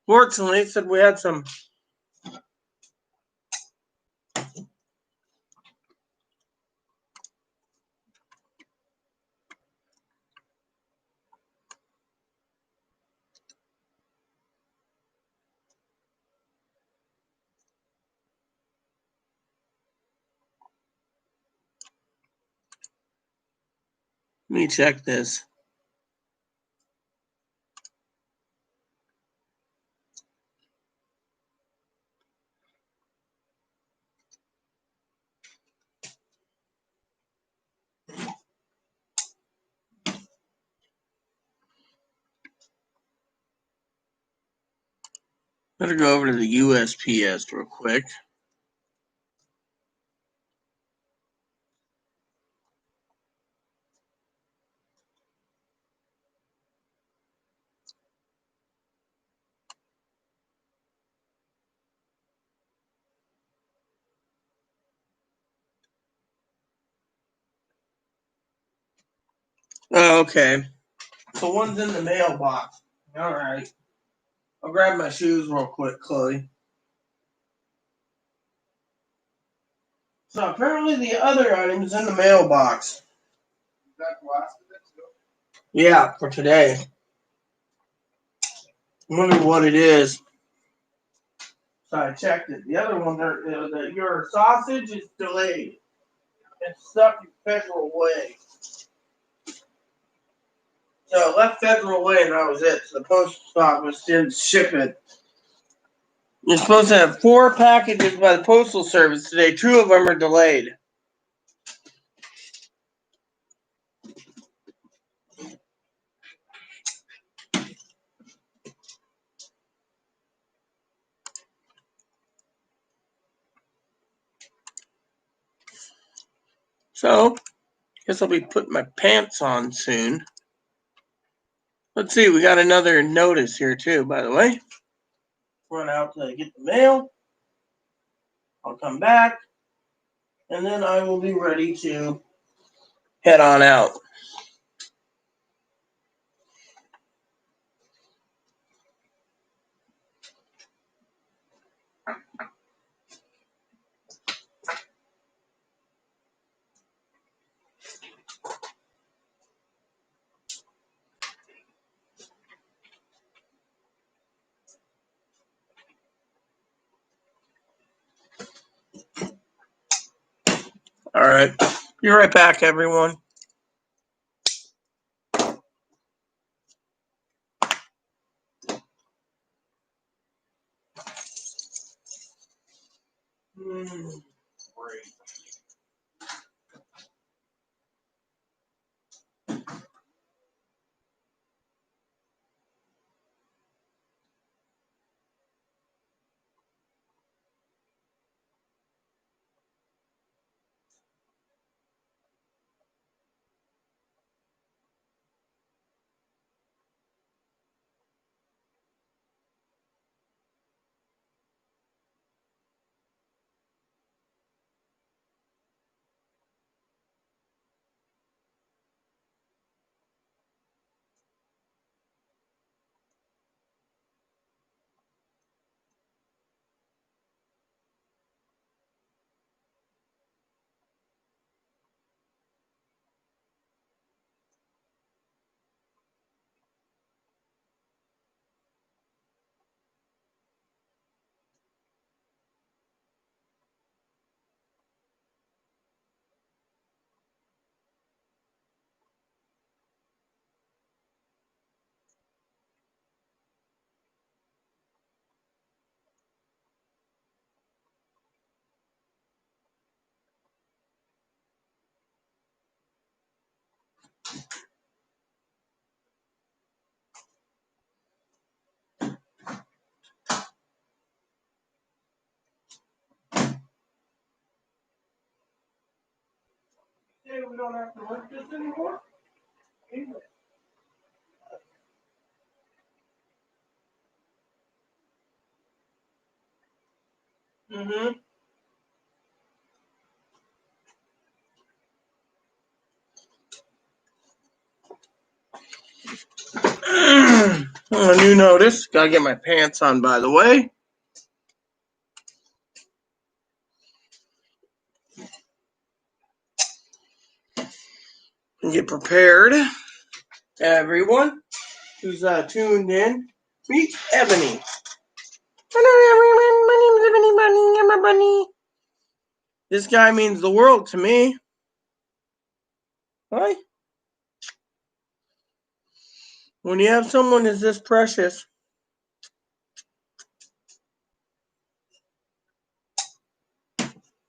[SPEAKER 1] Fortunately, it said we had some. Let me check this. Better go over to the USPS real quick. Oh, okay. So one's in the mailbox. All right. I'll grab my shoes real quick, Chloe. So apparently the other item's in the mailbox.
[SPEAKER 3] Is that the last of it too?
[SPEAKER 1] Yeah, for today. I wonder what it is. So I checked it. The other one, your sausage is delayed. It's stuck in Federal Way. So I left Federal Way and that was it. So the post office didn't ship it. You're supposed to have 4 packages by the Postal Service today. 2 of them are delayed. So, guess I'll be putting my pants on soon. Let's see, we got another notice here too, by the way. Run out to get the mail. I'll come back. And then I will be ready to head on out. All right. Be right back, everyone. Great. Hey, we don't have to work this anymore? Mm-hmm. A new notice. Gotta get my pants on, by the way. And get prepared. Everyone who's tuned in, meet Ebony. Hello, everyone. My name's Ebony Bunny. I'm a bunny. This guy means the world to me. Right? When you have someone who's this precious,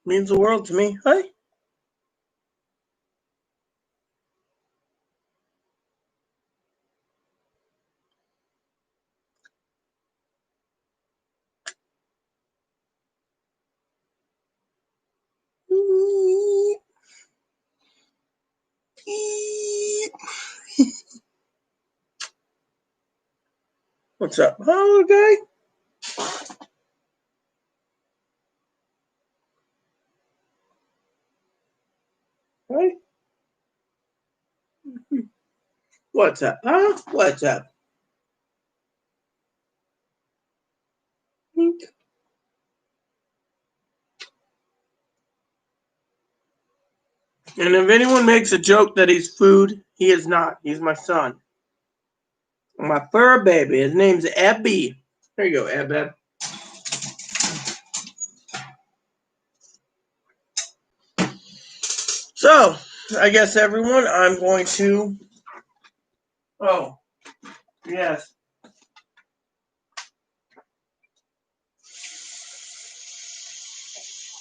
[SPEAKER 1] means the world to me. Hi. What's up? Hello, guy. Hi. What's up, huh? What's up? And if anyone makes a joke that he's food, he is not. He's my son. My fur baby. His name's Ebby. There you go, Eb. So, I guess everyone, I'm going to. Oh, yes.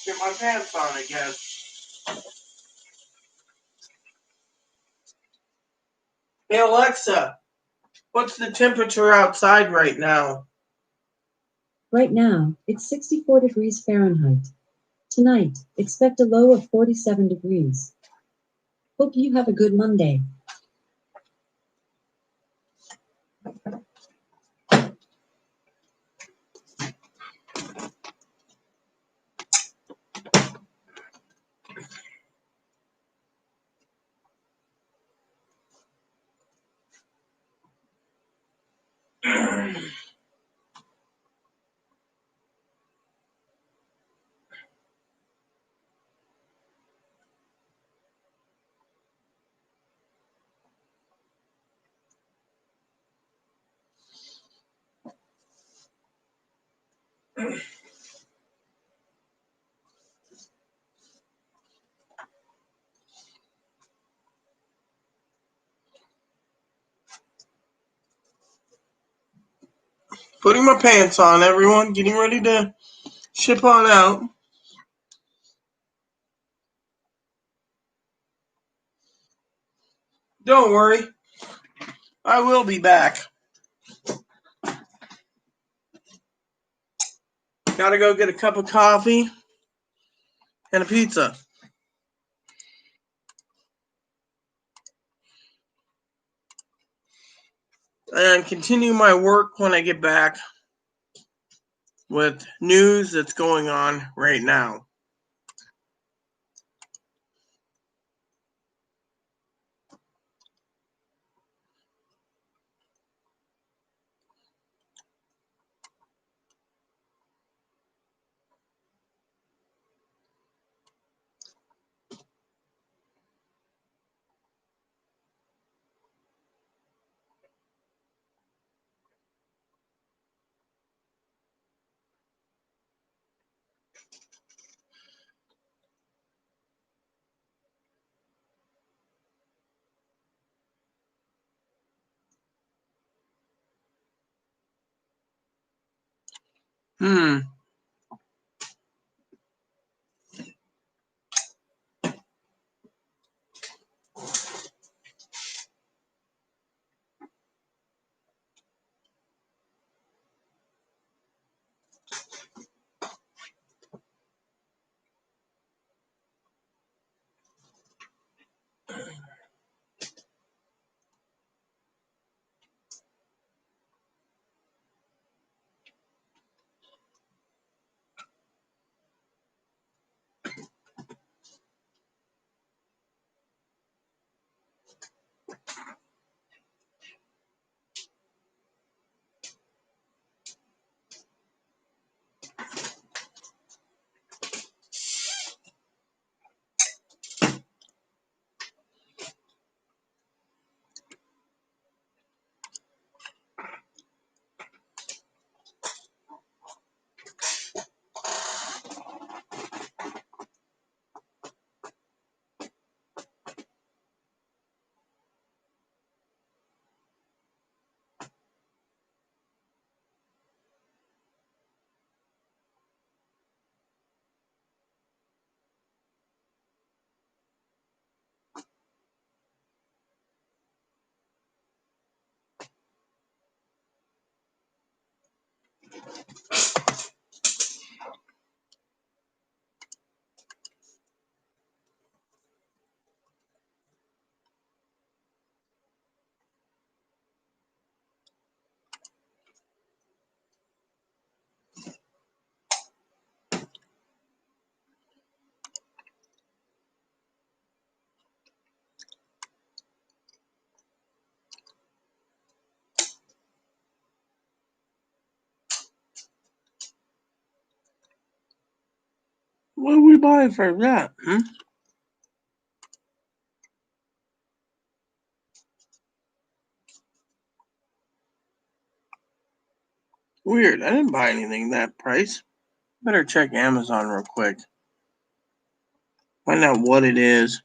[SPEAKER 1] Get my pants on, I guess. Hey, Alexa, what's the temperature outside right now?
[SPEAKER 4] Right now, it's 64 degrees Fahrenheit. Tonight, expect a low of 47 degrees. Hope you have a good Monday.
[SPEAKER 1] Putting my pants on, everyone. Getting ready to ship on out. Don't worry. I will be back. Gotta go get a cup of coffee and a pizza. And continue my work when I get back with news that's going on right now. Hmm. you buy for that? Weird. I didn't buy anything that price. Better check Amazon real quick. Find out what it is.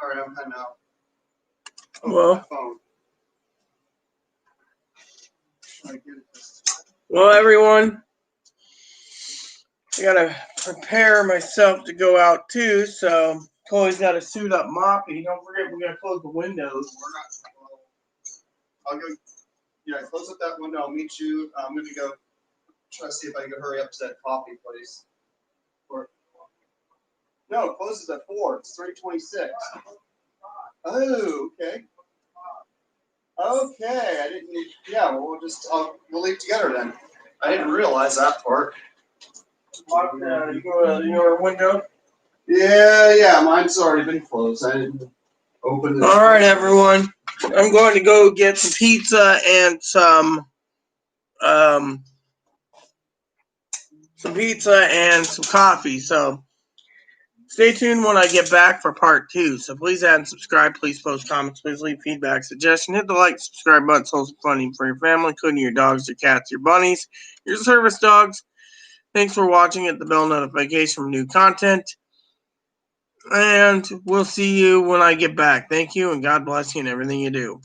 [SPEAKER 3] All right, I'm heading out. Oh,
[SPEAKER 1] Well, everyone, I gotta prepare myself to go out too. So Chloe's got to suit up Moppy. Don't forget, we gotta close the windows.
[SPEAKER 3] I'll go. Yeah, close up that window. I'll meet you. I'm gonna go try to see if I can hurry up to that coffee place. No, it closes at 4. It's 3:26. Oh, okay. Okay, I didn't need. Yeah, well, we'll leave together then. I didn't realize that part.
[SPEAKER 1] Lock your window.
[SPEAKER 3] Yeah, mine's already been closed. I didn't open it.
[SPEAKER 1] All right, everyone. I'm going to go get some pizza and some coffee. So stay tuned when I get back for part 2. So please add and subscribe. Please post comments. Please leave feedback, suggestion. Hit the like, subscribe button so it's funny for your family, including your dogs, your cats, your bunnies, your service dogs. Thanks for watching. Hit the bell notification for new content. And we'll see you when I get back. Thank you, and God bless you in everything you do.